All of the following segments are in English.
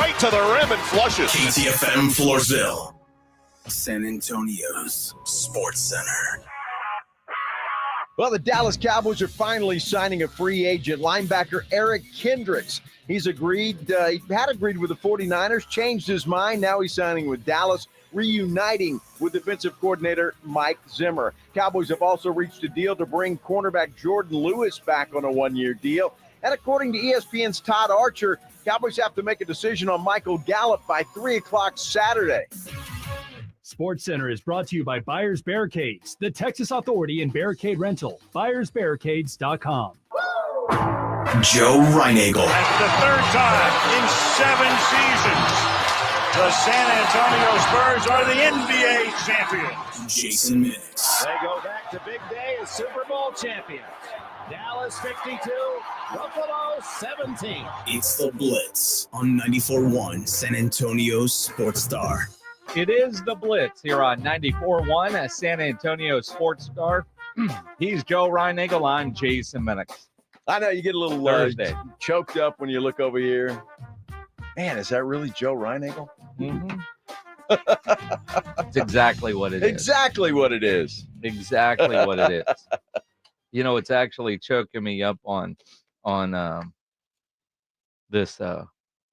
right to the rim and flushes. KTFM Floorsville, San Antonio's Sports Center. Well, the Dallas Cowboys are finally signing a free agent, linebacker Eric Kendricks. He's agreed, he had agreed with the 49ers, changed his mind. Now he's signing with Dallas, reuniting with defensive coordinator Mike Zimmer. Cowboys have also reached a deal to bring cornerback Jordan Lewis back on a one-year deal. And according to ESPN's Todd Archer, Cowboys have to make a decision on Michael Gallup by 3 o'clock Saturday. Sports Center is brought to you by Buyers Barricades, the Texas Authority in Barricade Rental. BuyersBarricades.com. Joe Reinagel. That's the third time in 7 seasons. The San Antonio Spurs are the NBA champions. Jason Minix. They go back to big day as Super Bowl champions. Dallas 52, Buffalo 17. It's the Blitz on 94.1 San Antonio's Sports Star. It is the Blitz here on 94.1 at San Antonio Sports Star. He's Joe Reinagel. I'm Jason Minix. I know you get a little Thursday. Choked up when you look over here. Man, is that really Joe Reinagel? Mm-hmm. It's exactly what it is. Exactly what it is. Exactly what it is. You know, it's actually choking me up on this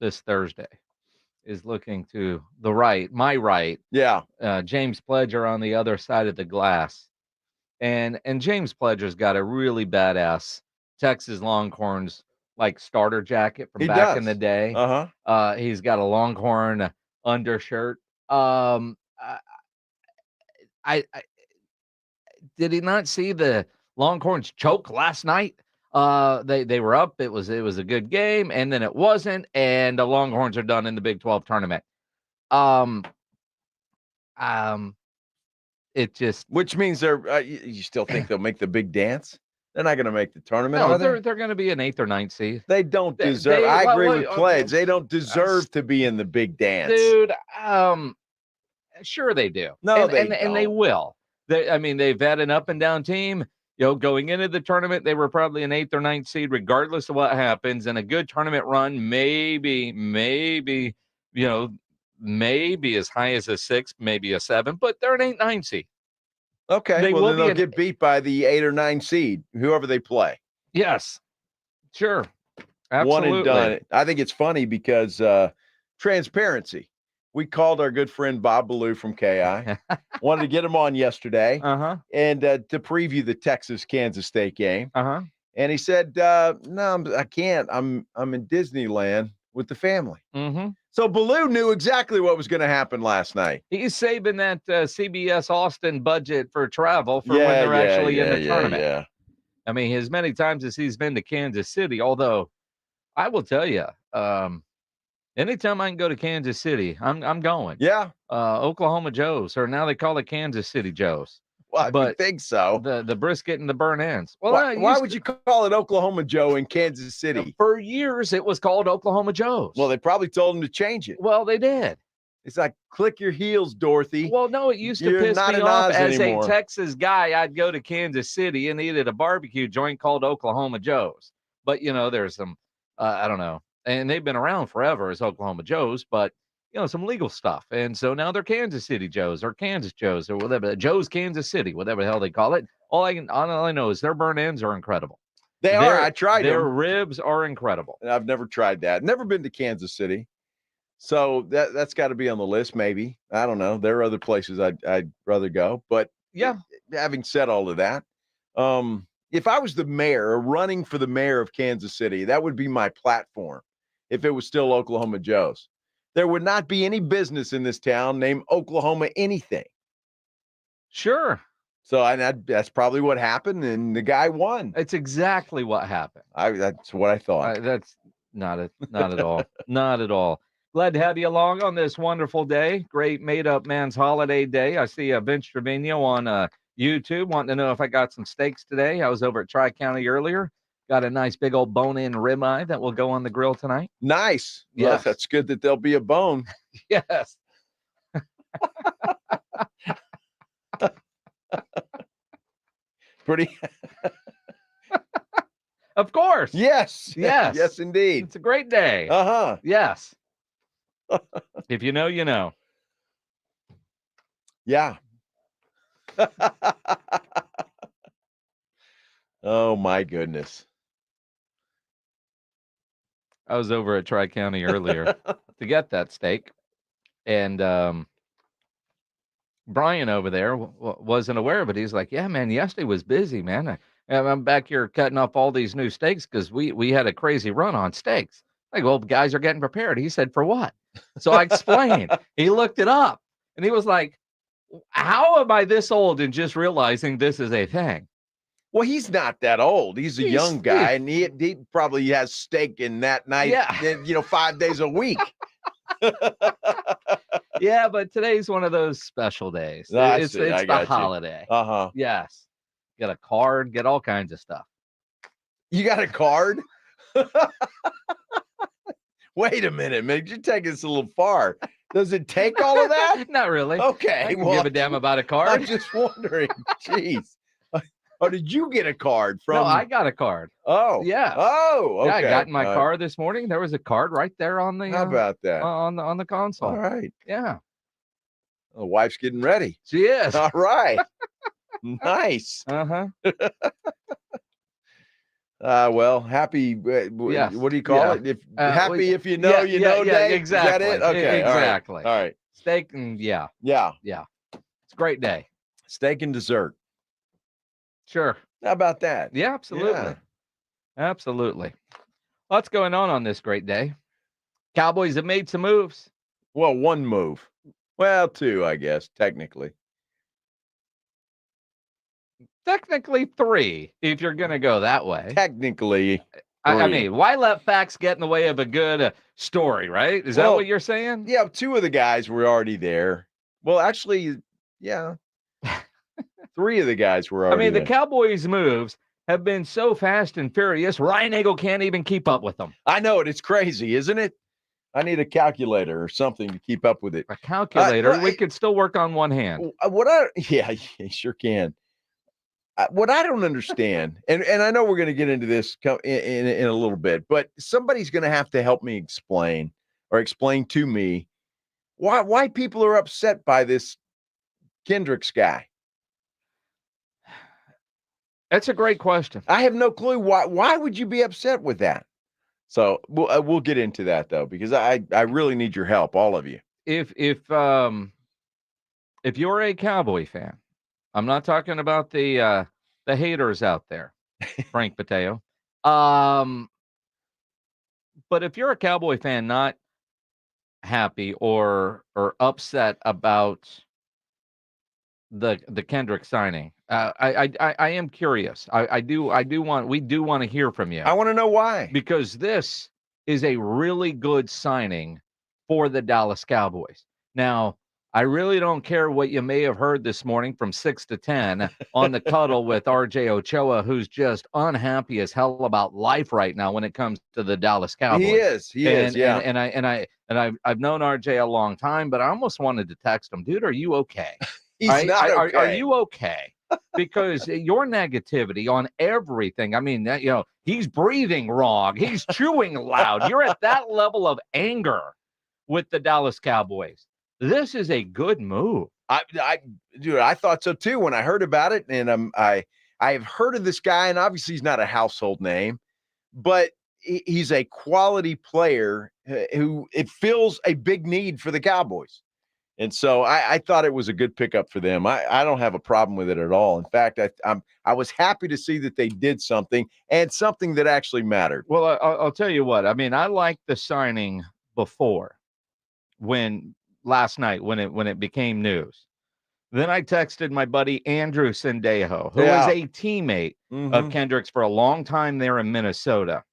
Thursday. Is looking to the right, my right. Yeah. James Pledger on the other side of the glass. And James Pledger's got a really badass Texas Longhorns like starter jacket from back in the day. Uh-huh. He's got a Longhorn undershirt. I did he not see the Longhorns choke last night? They were up. It was a good game, and then it wasn't, and the Longhorns are done in the Big 12 tournament. It just, which means they're you still think they'll make the big dance? They're not going to make the tournament. No, are they? they're going to be an 8th or 9th seed. They don't deserve. I agree with Pledge. They don't deserve to be in the big dance, dude. Sure they do. No, and they will. They've had an up and down team. You know, going into the tournament, they were probably an 8th or 9th seed, regardless of what happens. And a good tournament run, maybe, maybe as high as a 6, maybe a 7, but they're an 8-9 seed. Okay, then they'll get beat by the 8 or 9 seed, whoever they play. Yes, sure, absolutely. One and done. I think it's funny because transparency. We called our good friend Bob Ballou from KI. Wanted to get him on yesterday and to preview the Texas-Kansas State game. And he said, no, I can't. I'm in Disneyland with the family. So Ballou knew exactly what was going to happen last night. He's saving that CBS Austin budget for travel for when they're actually in the tournament. Yeah. I mean, as many times as he's been to Kansas City, although I will tell you, anytime I can go to Kansas City, I'm going. Yeah. Oklahoma Joe's, or now they call it Kansas City Joe's. Well, I think so. The brisket and the burnt ends. Well, why would you call it Oklahoma Joe in Kansas City? For years, it was called Oklahoma Joe's. Well, they probably told him to change it. Well, they did. It's like, click your heels, Dorothy. Well, no, it used to piss me off. As a Texas guy, I'd go to Kansas City and eat at a barbecue joint called Oklahoma Joe's. But, you know, there's some, I don't know. And they've been around forever as Oklahoma Joe's, but, you know, some legal stuff. And so now they're Kansas City Joe's or Kansas Joe's or whatever. Joe's Kansas City, whatever the hell they call it. All I know is their burnt ends are incredible. They are. I tried them. Their ribs are incredible. I've never tried that. Never been to Kansas City. So that's got to be on the list, maybe. I don't know. There are other places I'd rather go. But yeah, having said all of that, if I was the mayor or running for the mayor of Kansas City, that would be my platform if it was still Oklahoma Joe's. There would not be any business in this town named Oklahoma anything. Sure. So that's probably what happened, and the guy won. It's exactly what happened. That's what I thought. That's not at all. Not at all. Glad to have you along on this wonderful day. Great made-up man's holiday day. I see Vince Trevino on YouTube wanting to know if I got some steaks today. I was over at Tri-County earlier. Got a nice big old bone-in ribeye that will go on the grill tonight. Nice. Yes. Well, that's good that there'll be a bone. Yes. Pretty. Of course. Yes. Yes. Yes, indeed. It's a great day. Uh-huh. Yes. If you know, you know. Yeah. Oh, my goodness. I was over at Tri-County earlier to get that steak. And Brian over there wasn't aware of it. He's like, yeah, man, yesterday was busy, man. I'm back here cutting up all these new steaks because we had a crazy run on steaks. Like, well, guys are getting prepared. He said, for what? So I explained. He looked it up, and he was like, how am I this old and just realizing this is a thing? Well, he's not that old. He's a young guy, and he probably has steak in that night, 5 days a week. Yeah, but today's one of those special days. It's the holiday. Uh-huh. Yes. Get a card, get all kinds of stuff. You got a card? Wait a minute, man. You're taking this a little far. Does it take all of that? Not really. Okay. I don't give a damn about a card. I'm just wondering. Jeez. Or did you get a card from? No, I got a card. Oh. Yeah. Oh, okay. Yeah, I got in my car this morning. There was a card right there on the How about that? On the console. All right. Yeah. The wife's getting ready. She is. All right. Nice. Uh-huh. Well, happy. Yes. What do you call it? If happy, if you know, you know. Day. Exactly. Is that it? Okay. Exactly. All right. Steak and yeah. It's a great day. Steak and dessert. Sure. How about that? Yeah, absolutely. Yeah. Absolutely. Lots going on this great day. Cowboys have made some moves. Well, one move. Well, two, I guess, technically. Technically three, if you're going to go that way. Technically. I mean, why let facts get in the way of a good story, right? Is that what you're saying? Yeah, two of the guys were already there. Well, actually, yeah. Three of the guys were already there. The Cowboys' moves have been so fast and furious, Ryan Nagel can't even keep up with them. I know it. It's crazy, isn't it? I need a calculator or something to keep up with it. A calculator? We could still work on one hand. Yeah, you sure can. What I don't understand, and I know we're going to get into this in a little bit, but somebody's going to have to help me explain to me why people are upset by this Kendricks guy. That's a great question. I have no clue why would you be upset with that? So we'll get into that though, because I really need your help, all of you. If you're a Cowboy fan, I'm not talking about the haters out there, Frank Pateo. But if you're a Cowboy fan, not happy or upset about the Kendrick signing, I am curious. We do want to hear from you. I want to know why. Because this is a really good signing for the Dallas Cowboys. Now, I really don't care what you may have heard this morning from 6 to 10 on the cuddle with RJ Ochoa, who's just unhappy as hell about life right now when it comes to the Dallas Cowboys. He is. Yeah. And I've known RJ a long time, but I almost wanted to text him, dude, are you okay? He's not okay. Are you okay? Because your negativity on everything, I mean, he's breathing wrong. He's chewing loud. You're at that level of anger with the Dallas Cowboys. This is a good move. I thought so too when I heard about it. And I have heard of this guy, and obviously he's not a household name, but he's a quality player who it fills a big need for the Cowboys. And so I thought it was a good pickup for them. I don't have a problem with it at all. In fact, I was happy to see that they did something, and something that actually mattered. Well, I'll tell you what. I mean, I liked the signing before, last night when it became news. Then I texted my buddy Andrew Sendejo, who was a teammate of Kendricks for a long time there in Minnesota.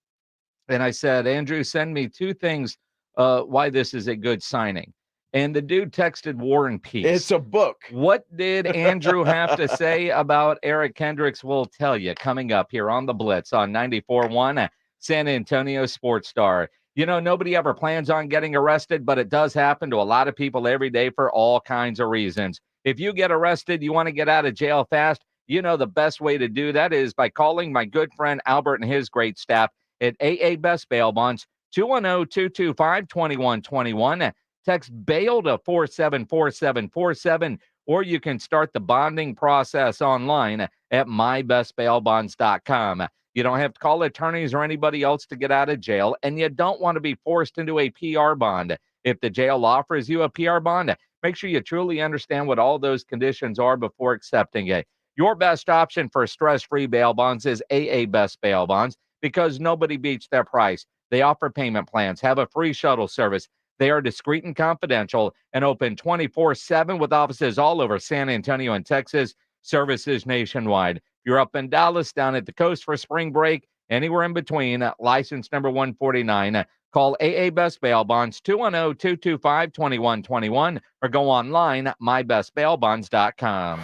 And I said, Andrew, send me two things why this is a good signing. And the dude texted War and Peace. It's a book. What did Andrew have to say about Eric Kendricks? We'll tell you coming up here on the Blitz on 94.1 San Antonio Sports Star. Nobody ever plans on getting arrested, but it does happen to a lot of people every day for all kinds of reasons. If you get arrested, you want to get out of jail fast, the best way to do that is by calling my good friend Albert and his great staff at AA Best Bail Bonds, 210-225-2121. Text BAIL to 474747, or you can start the bonding process online at mybestbailbonds.com. You don't have to call attorneys or anybody else to get out of jail, and you don't want to be forced into a PR bond. If the jail offers you a PR bond, make sure you truly understand what all those conditions are before accepting it. Your best option for stress-free bail bonds is AA Best Bail Bonds, because nobody beats their price. They offer payment plans, have a free shuttle service. They are discreet and confidential and open 24/7 with offices all over San Antonio and Texas, services nationwide. If you're up in Dallas, down at the coast for spring break, anywhere in between, license number 149, call AA Best Bail Bonds 210-225-2121 or go online, mybestbailbonds.com.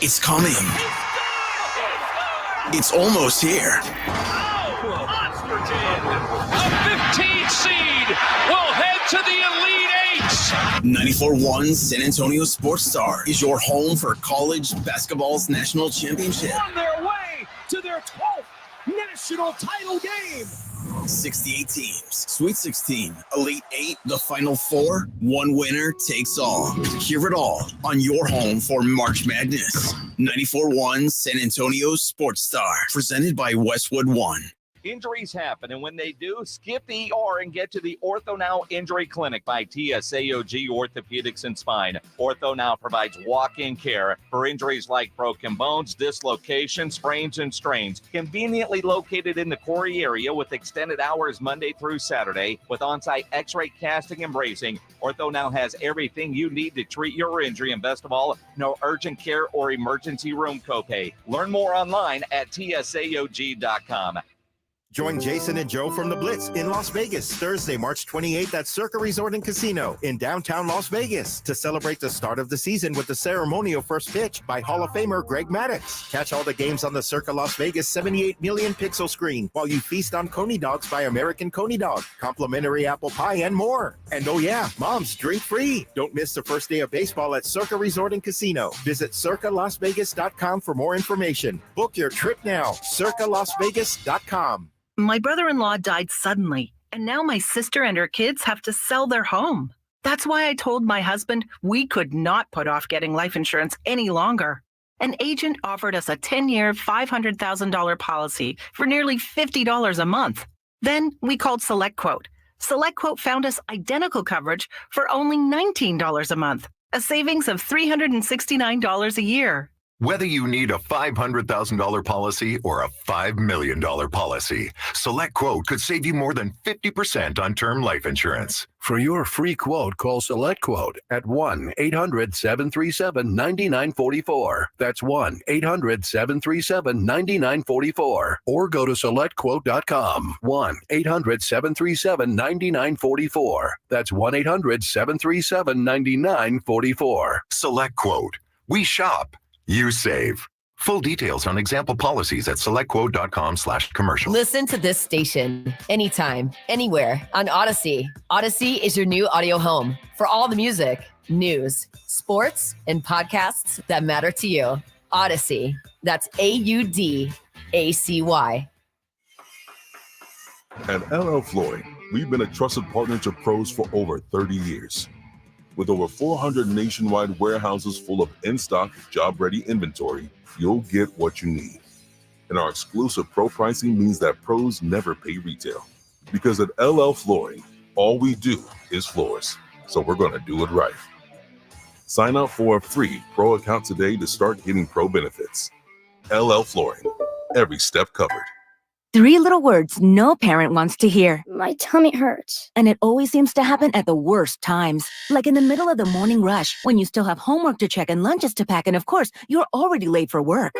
It's coming. It's almost here. A 15 seed will head to the Elite Eights. 94.1 San Antonio Sports Star is your home for college basketball's national championship. On their way to their 12th national title game. 68 teams, Sweet 16, Elite 8, the Final Four. One winner takes all. Hear it all on your home for March Madness. 94.1 San Antonio Sports Star, presented by Westwood One. Injuries happen, and when they do, skip the ER and get to the Ortho Now Injury Clinic by TSAOG Orthopedics and Spine. Ortho Now provides walk-in care for injuries like broken bones, dislocations, sprains, and strains. Conveniently located in the Corey area with extended hours Monday through Saturday with on-site x-ray casting and bracing, Ortho Now has everything you need to treat your injury, and best of all, no urgent care or emergency room copay. Learn more online at tsaog.com. Join Jason and Joe from the Blitz in Las Vegas Thursday, March 28th at Circa Resort and Casino in downtown Las Vegas to celebrate the start of the season with the ceremonial first pitch by Hall of Famer Greg Maddux. Catch all the games on the Circa Las Vegas 78 million pixel screen while you feast on Coney Dogs by American Coney Dog, complimentary apple pie, and more. And oh yeah, moms, drink free. Don't miss the first day of baseball at Circa Resort and Casino. Visit circalasvegas.com for more information. Book your trip now. circalasvegas.com. My brother-in-law died suddenly, and now my sister and her kids have to sell their home. That's why I told my husband we could not put off getting life insurance any longer. An agent offered us a 10-year, $500,000 policy for nearly $50 a month. Then we called SelectQuote. SelectQuote found us identical coverage for only $19 a month, a savings of $369 a year. Whether you need a $500,000 policy or a $5 million policy, SelectQuote could save you more than 50% on term life insurance. For your free quote, call SelectQuote at 1-800-737-9944. That's 1-800-737-9944. Or go to SelectQuote.com. 1-800-737-9944. That's 1-800-737-9944. SelectQuote. We shop. You save. Full details on example policies at selectquote.com/commercial. Listen to this station anytime, anywhere on Odyssey. Odyssey is your new audio home for all the music, news, sports, and podcasts that matter to you. Odyssey. That's AUDACY. At LL Flooring, we've been a trusted partner to pros for over 30 years. With over 400 nationwide warehouses full of in-stock, job-ready inventory, you'll get what you need. And our exclusive pro pricing means that pros never pay retail. Because at LL Flooring, all we do is floors. So we're going to do it right. Sign up for a free pro account today to start getting pro benefits. LL Flooring. Every step covered. 3 little words no parent wants to hear. My tummy hurts. And it always seems to happen at the worst times. Like in the middle of the morning rush, when you still have homework to check and lunches to pack, and of course, you're already late for work.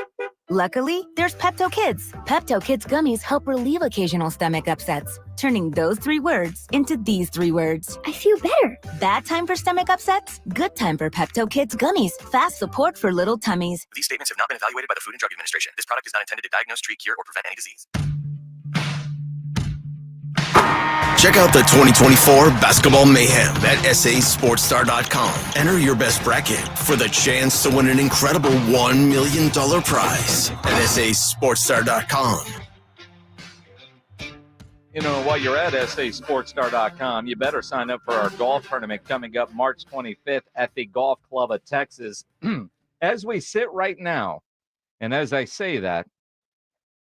Luckily, there's Pepto Kids. Pepto Kids gummies help relieve occasional stomach upsets, turning those 3 words into these 3 words. I feel better. Bad time for stomach upsets? Good time for Pepto Kids gummies. Fast support for little tummies. These statements have not been evaluated by the Food and Drug Administration. This product is not intended to diagnose, treat, cure, or prevent any disease. Check out the 2024 Basketball Mayhem at sasportstar.com. Enter your best bracket for the chance to win an incredible $1 million prize at sasportstar.com. You know, while you're at sasportstar.com, you better sign up for our golf tournament coming up March 25th at the Golf Club of Texas. As we sit right now, and as I say that,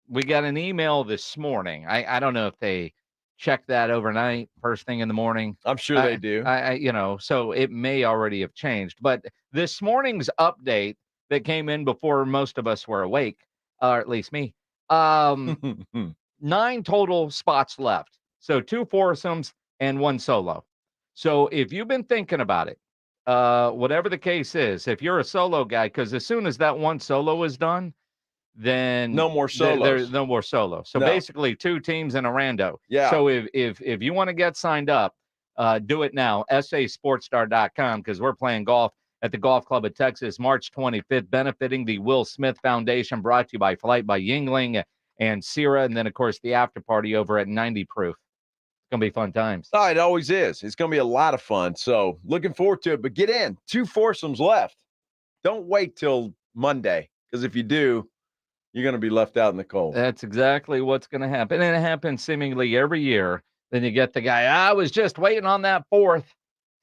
we got an email this morning. I don't know if they check that overnight, first thing in the morning. I'm sure they do. So it may already have changed. But this morning's update that came in before most of us were awake, or at least me, 9 total spots left. So 2 foursomes and 1 solo. So if you've been thinking about it, whatever the case is, if you're a solo guy, because as soon as that 1 solo is done, then no more solos. There's no more solo. So basically 2 teams and a rando. Yeah. So if you want to get signed up, do it now. sasportstar.com, because we're playing golf at the Golf Club of Texas, March 25th, benefiting the Will Smith Foundation, brought to you by Flight by Yingling and Sierra, and then, of course, the after party over at 90 Proof. It's going to be fun times. Oh, it always is. It's going to be a lot of fun. So looking forward to it. But get in. 2 foursomes left. Don't wait till Monday, because if you do, you're going to be left out in the cold. That's exactly what's going to happen. And it happens seemingly every year. Then you get the guy, I was just waiting on that 4th.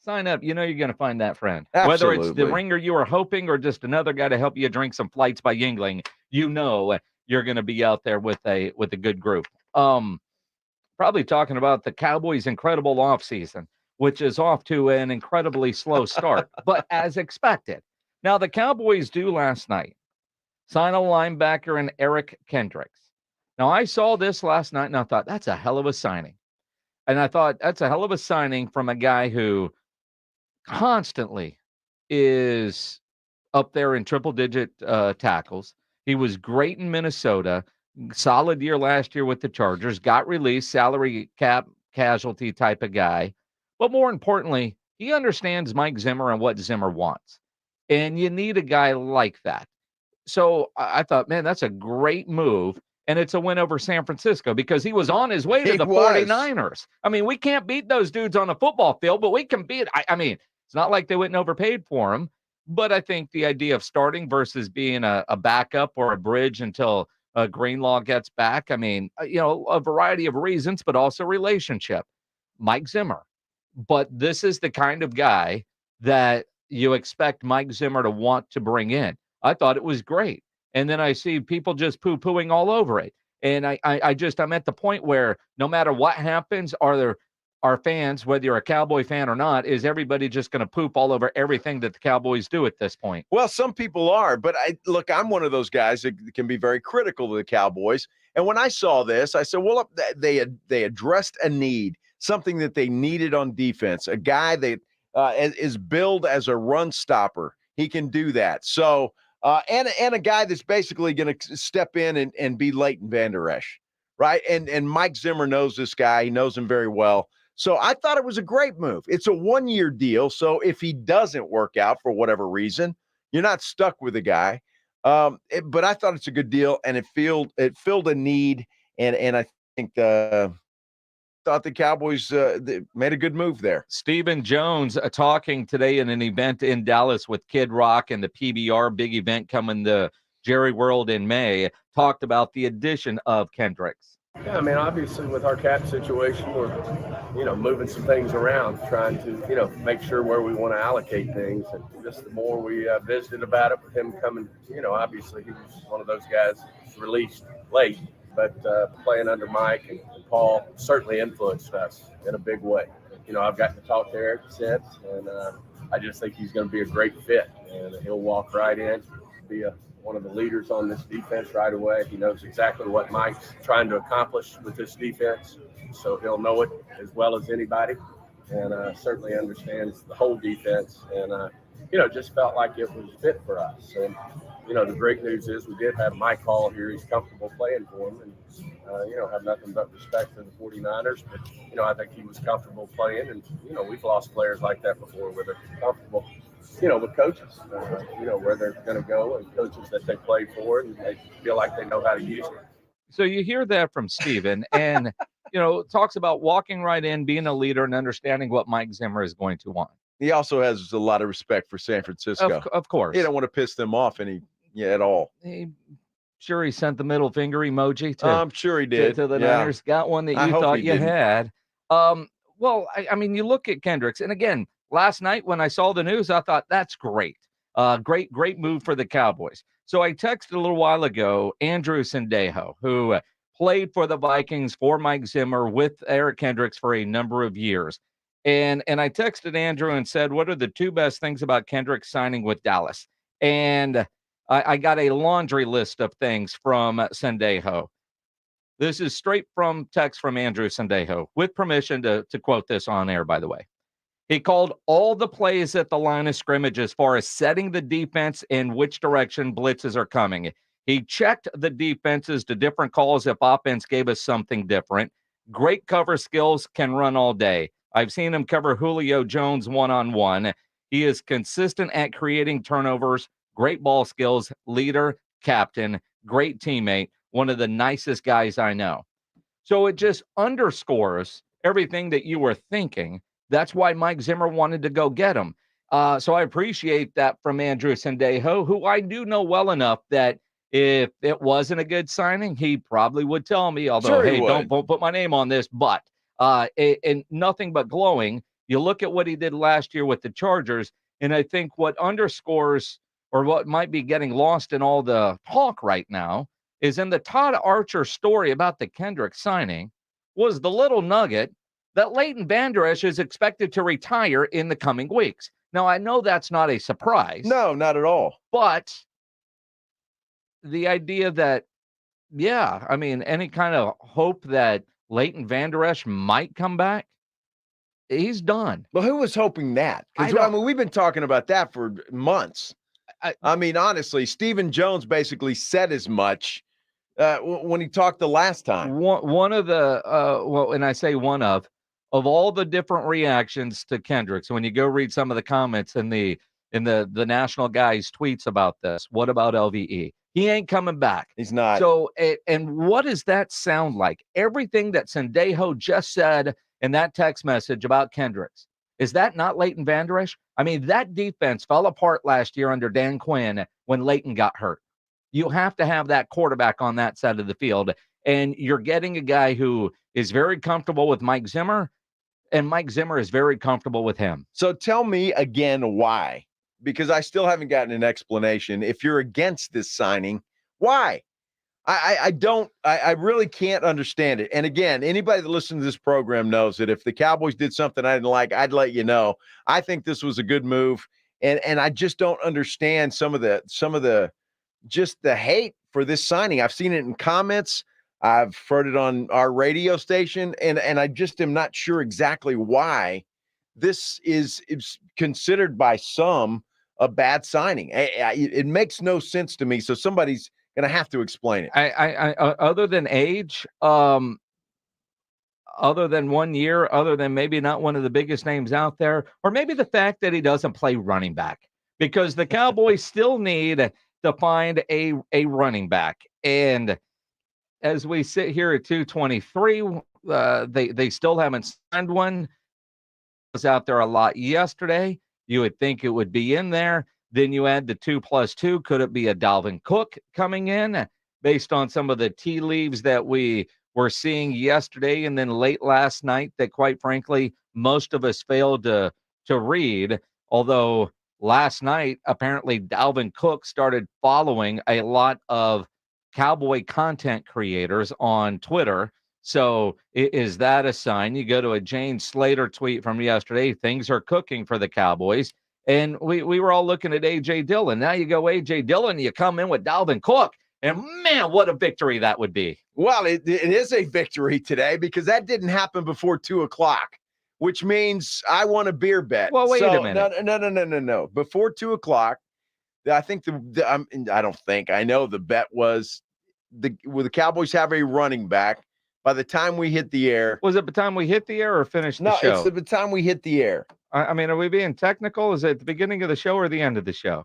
Sign up. You know you're going to find that friend. Absolutely. Whether it's the ringer you were hoping or just another guy to help you drink some flights by Yingling, you know you're going to be out there with a good group. Probably talking about the Cowboys' incredible offseason, which is off to an incredibly slow start, but as expected. Now, the Cowboys do last night sign a linebacker in Eric Kendricks. Now, I saw this last night, and I thought, that's a hell of a signing. And I thought, that's a hell of a signing from a guy who constantly is up there in triple-digit tackles. He was great in Minnesota, solid year last year with the Chargers, got released, salary cap casualty type of guy. But more importantly, he understands Mike Zimmer and what Zimmer wants. And you need a guy like that. So I thought, man, that's a great move. And it's a win over San Francisco because he was on his way to the 49ers. I mean, we can't beat those dudes on the football field, but we can beat. I mean, it's not like they went and overpaid for him. But I think the idea of starting versus being a backup or a bridge until Greenlaw gets back, I mean, a variety of reasons, but also relationship. Mike Zimmer. But this is the kind of guy that you expect Mike Zimmer to want to bring in. I thought it was great. And then I see people just poo-pooing all over it. And I'm at the point where no matter what happens, our fans, whether you're a Cowboy fan or not, is everybody just going to poop all over everything that the Cowboys do at this point? Well, some people are, but I'm one of those guys that can be very critical of the Cowboys. And when I saw this, I said, well, they addressed a need, something that they needed on defense, a guy that is billed as a run stopper. He can do that. So, and a guy that's basically going to step in and be Leighton Vander Esch, right? And Mike Zimmer knows this guy. He knows him very well. So I thought it was a great move. It's a 1-year deal. So if he doesn't work out for whatever reason, you're not stuck with the guy. But I thought it's a good deal, and it filled a need. And I think thought the Cowboys made a good move there. Stephen Jones talking today in an event in Dallas with Kid Rock and the PBR big event coming to Jerry World in May, talked about the addition of Kendricks. Yeah, I mean, obviously with our cap situation, we're, moving some things around, trying to, make sure where we want to allocate things. And just the more we visited about it with him coming, obviously he was one of those guys who's released late. But playing under Mike and Paul certainly influenced us in a big way. I've gotten to talk to Eric since, and I just think he's going to be a great fit. And he'll walk right in, be one of the leaders on this defense right away. He knows exactly what Mike's trying to accomplish with this defense, so he'll know it as well as anybody, and certainly understands the whole defense. And, just felt like it was fit for us. And, the great news is we did have Mike Hall here. He's comfortable playing for him, and, have nothing but respect for the 49ers. But, I think he was comfortable playing, and, we've lost players like that before where they're comfortable, with coaches, where they're going to go, and coaches that they play for, and they feel like they know how to use it. So you hear that from Steven, and, talks about walking right in, being a leader, and understanding what Mike Zimmer is going to want. He also has a lot of respect for San Francisco. Of course. He don't want to piss them off at all. Sure, he sent the middle finger emoji to. I'm sure he did. To the Niners. Got one that you thought you had. Well, I mean, you look at Kendricks, and again, last night when I saw the news, I thought that's great. Great move for the Cowboys. So I texted a little while ago Andrew Sendejo, who played for the Vikings for Mike Zimmer with Eric Kendricks for a number of years. And I texted Andrew and said, what are the two best things about Kendricks signing with Dallas? And I got a laundry list of things from Sendejo. This is straight from text from Andrew Sendejo, with permission to quote this on air, by the way. He called all the plays at the line of scrimmage as far as setting the defense in which direction blitzes are coming. He checked the defenses to different calls if offense gave us something different. Great cover skills, can run all day. I've seen him cover Julio Jones one-on-one. He is consistent at creating turnovers, great ball skills, leader, captain, great teammate, one of the nicest guys I know. So it just underscores everything that you were thinking. That's why Mike Zimmer wanted to go get him. So I appreciate that from Andrew Sendejo, who I do know well enough that if it wasn't a good signing, he probably would tell me, although, hey, don't put my name on this, but and nothing but glowing. You look at what he did last year with the Chargers, and I think what underscores or what might be getting lost in all the talk right now is in the Todd Archer story about the Kendrick signing was the little nugget that Leighton Vander Esch is expected to retire in the coming weeks. Now, I know that's not a surprise. No, not at all. But the idea that, yeah, I mean, any kind of hope that Leighton Vander Esch might come back, he's done. Well, who was hoping that? Because I mean, we've been talking about that for months. I mean, honestly, Stephen Jones basically said as much when he talked the last time. One of the, well, and I say one of all the different reactions to Kendricks, when you go read some of the comments in the national guys' tweets about this, what about LVE? He ain't coming back. He's not. So, and what does that sound like? Everything that Sendejo just said in that text message about Kendricks, is that not Leighton Vander Esch? I mean, that defense fell apart last year under Dan Quinn when Leighton got hurt. You have to have that quarterback on that side of the field, and you're getting a guy who is very comfortable with Mike Zimmer, and Mike Zimmer is very comfortable with him. So tell me again why, because I still haven't gotten an explanation. If you're against this signing, why? I really can't understand it. And again, anybody that listens to this program knows that if the Cowboys did something I didn't like, I'd let you know. I think this was a good move, and I just don't understand some of the just the hate for this signing. I've seen it in comments. I've heard it on our radio station, and I just am not sure exactly why this is considered by some a bad signing. It makes no sense to me. So somebody's going to have to explain it. I other than age, other than 1 year, other than maybe not one of the biggest names out there, or maybe the fact that he doesn't play running back, because the Cowboys still need to find a running back. And as we sit here at 2:23, they still haven't signed one. It was out there a lot yesterday. You would think it would be in there. Then you add the 2+2. Could it be a Dalvin Cook coming in based on some of the tea leaves that we were seeing yesterday and then late last night that, quite frankly, most of us failed to read? Although last night, apparently Dalvin Cook started following a lot of Cowboy content creators on Twitter. So is that a sign? You go to a Jane Slater tweet from yesterday, things are cooking for the Cowboys. And we were all looking at A.J. Dillon. Now you go A.J. Dillon, you come in with Dalvin Cook, and man, what a victory that would be. Well, it is a victory today because that didn't happen before 2:00, which means I won a beer bet. Well, wait a minute. No. Before 2:00, I think I know the bet was will the Cowboys have a running back by the time we hit the air. Was it the time we hit the air or finished the show? No, it's the time we hit the air. I mean, are we being technical? Is it at the beginning of the show or the end of the show?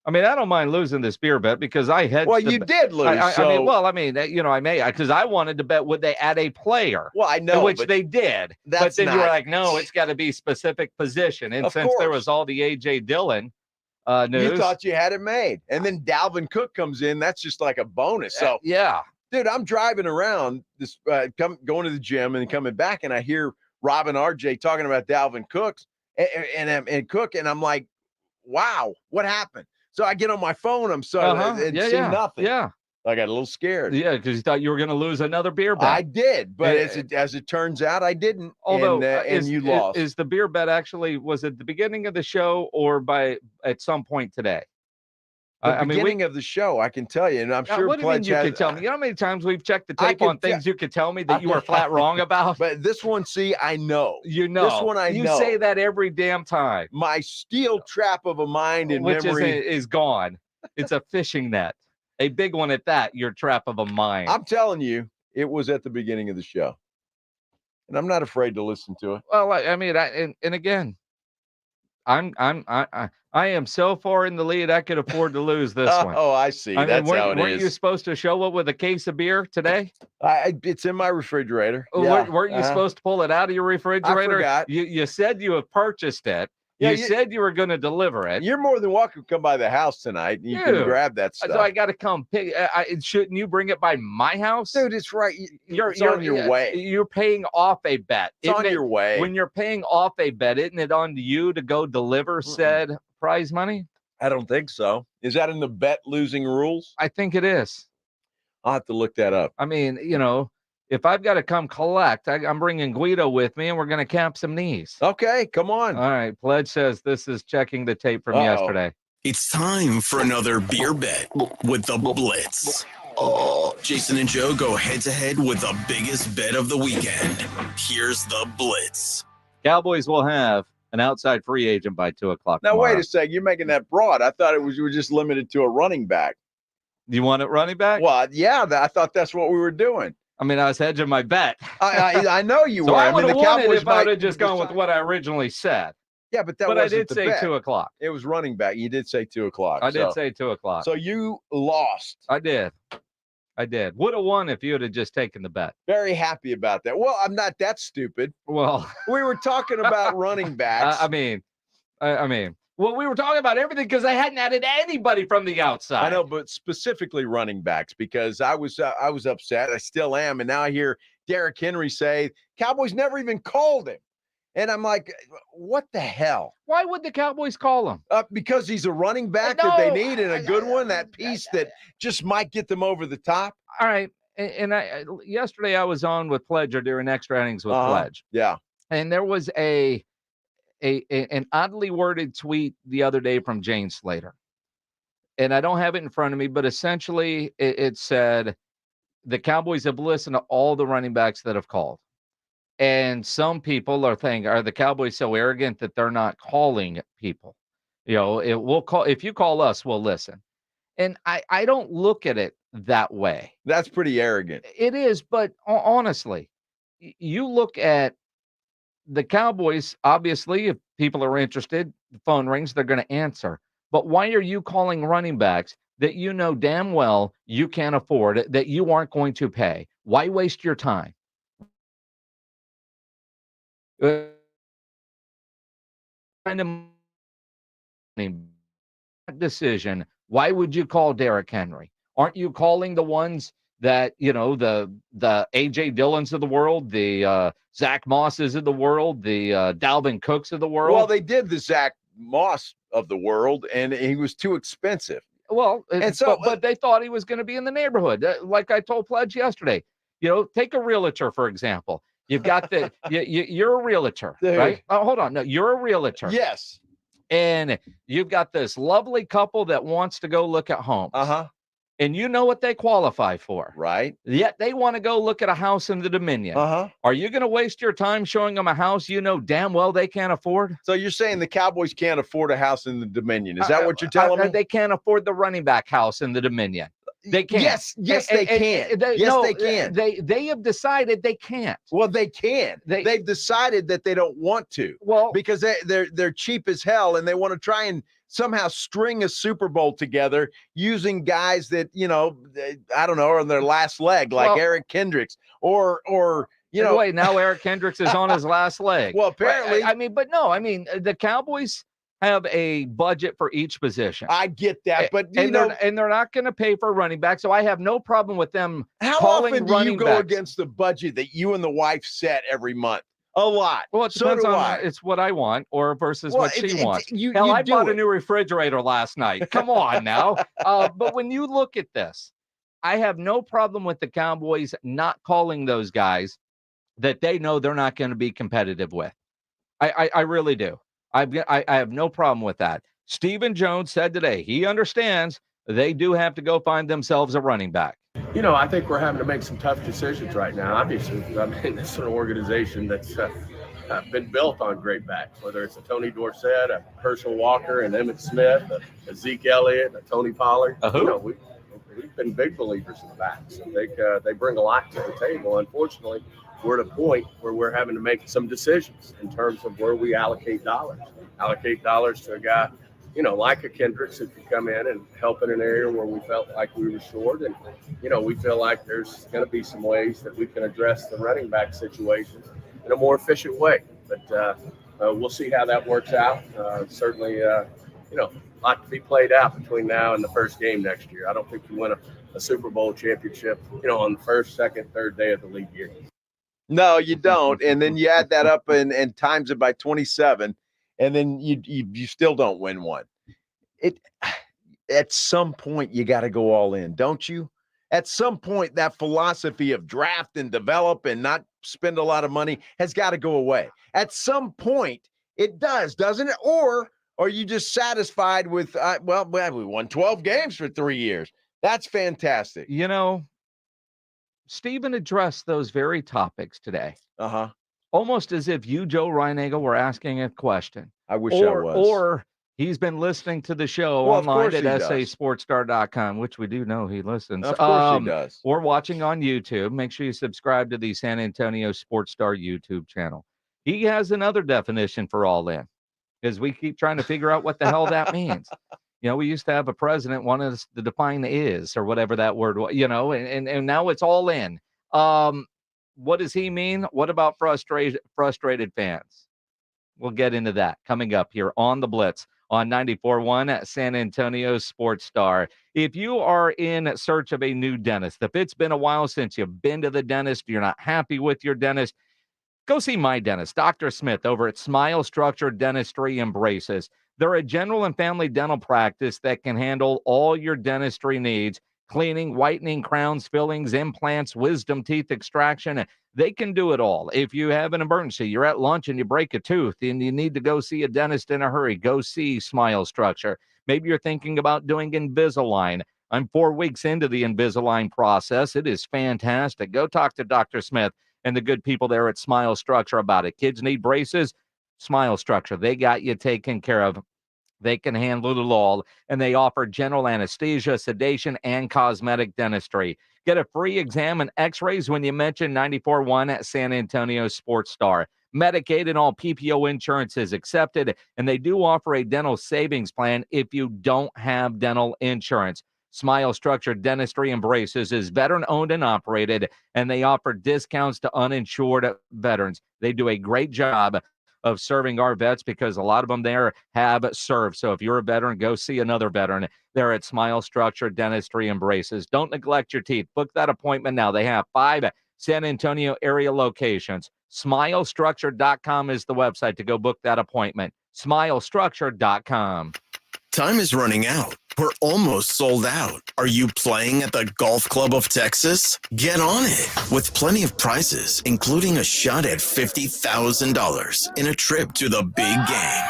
I mean, I don't mind losing this beer bet because I had. Well, you did lose. I mean, I may, because I wanted to bet would they add a player? Well, I know, which they did. But then you were like, no, it's got to be specific position. And since there was all the A.J. Dillon news. You thought you had it made. And then Dalvin Cook comes in. That's just like a bonus. So, yeah. Dude, I'm driving around this, going to the gym and coming back, and I hear Rob and RJ talking about Dalvin Cook, and Cook, and I'm like, wow, what happened? So I get on my phone, and see nothing. Yeah. I got a little scared. Yeah, because you thought you were going to lose another beer bet. I did, but as it turns out, I didn't. Although, and you lost. Is the beer bet actually, was it the beginning of the show or at some point today? The beginning of the show, I can tell you, and I'm sure what do you mean you can tell me? You know how many times we've checked the tape on things you could tell me that you were flat wrong about? But this one, see, I know. You know. This one I know. You say that every damn time. My steel trap of a mind and memory is gone. It's a fishing net. A big one at that, your trap of a mind. I'm telling you, it was at the beginning of the show. And I'm not afraid to listen to it. Well, I mean, and again, I am so far in the lead, I could afford to lose this one. Oh, I see. That's how it is. Weren't you supposed to show up with a case of beer today? It's in my refrigerator. Weren't you supposed to pull it out of your refrigerator? I forgot. You said you have purchased it. Yeah, you said you were going to deliver it. You're more than welcome to come by the house tonight. And you can grab that stuff. So I got to come pick. Shouldn't you bring it by my house? Dude, it's right. You're on your way. You're paying off a bet. It's on your way. When you're paying off a bet, isn't it on you to go deliver said prize money? I don't think so. Is that in the bet losing rules? I think it is. I'll have to look that up. I mean, if I've got to come collect, I'm bringing Guido with me, and we're going to cap some knees. Okay, come on. All right. Pledge says this is checking the tape from yesterday. It's time for another beer bet with the Blitz. Jason and Joe go head-to-head with the biggest bet of the weekend. Here's the Blitz. Cowboys will have an outside free agent by 2 o'clock Now, tomorrow. wait a second. You're making that broad. I thought you were just limited to a running back. You want it running back? Well, yeah, I thought that's what we were doing. I mean, I was hedging my bet. I know you so were. I would have the won it Cowboys if I would have just gone with what I originally said. Yeah, but I did say 2 o'clock. It was running back. You did say 2 o'clock. I did say 2 o'clock. So you lost. I did. Would have won if you would have just taken the bet. Very happy about that. Well, I'm not that stupid. Well, we were talking about running backs. I mean, well, we were talking about everything because I hadn't added anybody from the outside. I know, but specifically running backs because I was upset. I still am, and now I hear Derrick Henry say Cowboys never even called him, and I'm like, what the hell? Why would the Cowboys call him? Because he's a running back that they need and a good one. That piece that just might get them over the top. All right, and yesterday I was on with Pledge or during extra innings with Pledge. Yeah, and there was an oddly worded tweet the other day from Jane Slater. And I don't have it in front of me, but essentially it said the Cowboys have listened to all the running backs that have called. And some people are thinking, are the Cowboys so arrogant that they're not calling people? If you call us, we'll listen. And I don't look at it that way. That's pretty arrogant. It is, but honestly, you look at the Cowboys, obviously, if people are interested, the phone rings, they're going to answer. But why are you calling running backs that you know damn well you can't afford, that you aren't going to pay? Why waste your time? Decision. Why would you call Derrick Henry? Aren't you calling the ones that, the A.J. Dillons of the world, the Zach Mosses of the world, the Dalvin Cooks of the world? Well, they did the Zach Moss of the world, and he was too expensive. Well, but they thought he was going to be in the neighborhood. Like I told Pledge yesterday, take a realtor, for example. You've got you're a realtor, right? Oh, hold on. No, you're a realtor. Yes. And you've got this lovely couple that wants to go look at homes. And you know what they qualify for. Right. Yet they want to go look at a house in the Dominion. Are you going to waste your time showing them a house you know damn well they can't afford? So you're saying the Cowboys can't afford a house in the Dominion. Is that what you're telling me? They can't afford the running back house in the Dominion. They can't. Yes, they can. They can. They have decided they can't. Well, they can. They've decided that they don't want to. Well, because they're cheap as hell, and they want to try and somehow string a Super Bowl together using guys that, I don't know, are on their last leg, like Eric Kendricks or wait, now Eric Kendricks is on his last leg. Well, apparently. But no, the Cowboys have a budget for each position. I get that, but they're not going to pay for running back, so I have no problem with them how calling often do running you go backs against the budget that you and the wife set every month? A lot. Well, it depends on it's what I want or versus what she wants. Hell, I bought a new refrigerator last night. Come on now. But when you look at this, I have no problem with the Cowboys not calling those guys that they know they're not going to be competitive with. I really do. I have no problem with that. Stephen Jones said today he understands they do have to go find themselves a running back. I think we're having to make some tough decisions right now. Obviously, I mean, this is an organization that's been built on great backs, whether it's a Tony Dorsett, a Herschel Walker, an Emmitt Smith, a Zeke Elliott, a Tony Pollard. We've been big believers in the backs. I think they bring a lot to the table. Unfortunately, we're at a point where we're having to make some decisions in terms of where we allocate dollars. Allocate dollars to a guy, like a Kendricks, who could come in and help in an area where we felt like we were short. And, we feel like there's going to be some ways that we can address the running back situation in a more efficient way. But we'll see how that works out. Certainly, a lot to be played out between now and the first game next year. I don't think you win a Super Bowl championship, on the first, second, third day of the league year. No, you don't. And then you add that up and times it by 27, and then you still don't win one. At some point, you got to go all in, don't you? At some point, that philosophy of draft and develop and not spend a lot of money has got to go away. At some point, it does, doesn't it? Or are you just satisfied with, we won 12 games for 3 years. That's fantastic. Stephen addressed those very topics today. Uh-huh. Almost as if you, Joe Reinagel, were asking a question. I wish I was. Or he's been listening to the show online at sasportstar.com, which we do know he listens. Of course he does. Or watching on YouTube. Make sure you subscribe to the San Antonio Sports Star YouTube channel. He has another definition for all in, because we keep trying to figure out what the hell that means. We used to have a president wanted us to define is or whatever that word was, and now it's all in. What does he mean? What about frustrated fans? We'll get into that coming up here on the Blitz on 94.1 at San Antonio Sports Star. If you are in search of a new dentist, if it's been a while since you've been to the dentist, you're not happy with your dentist, go see my dentist, Dr. Smith, over at Smile Structure Dentistry and Braces. They're a general and family dental practice that can handle all your dentistry needs: cleaning, whitening, crowns, fillings, implants, wisdom teeth extraction. They can do it all. If you have an emergency, you're at lunch and you break a tooth and you need to go see a dentist in a hurry, go see Smile Structure. Maybe you're thinking about doing Invisalign. I'm 4 weeks into the Invisalign process. It is fantastic. Go talk to Dr. Smith and the good people there at Smile Structure about it. Kids need braces? Smile Structure. They got you taken care of. They can handle it all, and they offer general anesthesia, sedation, and cosmetic dentistry. Get a free exam and x-rays when you mention 94.1 at San Antonio Sports Star. Medicaid and all PPO insurance is accepted, and they do offer a dental savings plan if you don't have dental insurance. Smile Structure Dentistry and Braces is veteran-owned and operated, and they offer discounts to uninsured veterans. They do a great job of serving our vets because a lot of them there have served. So if you're a veteran, go see another veteran. They're at Smile Structure Dentistry and Braces. Don't neglect your teeth. Book that appointment now. They have 5 San Antonio area locations. SmileStructure.com is the website to go book that appointment. SmileStructure.com. Time is running out. We're almost sold out. Are you playing at the Golf Club of Texas? Get on it with plenty of prizes, including a shot at $50,000 in a trip to the big game.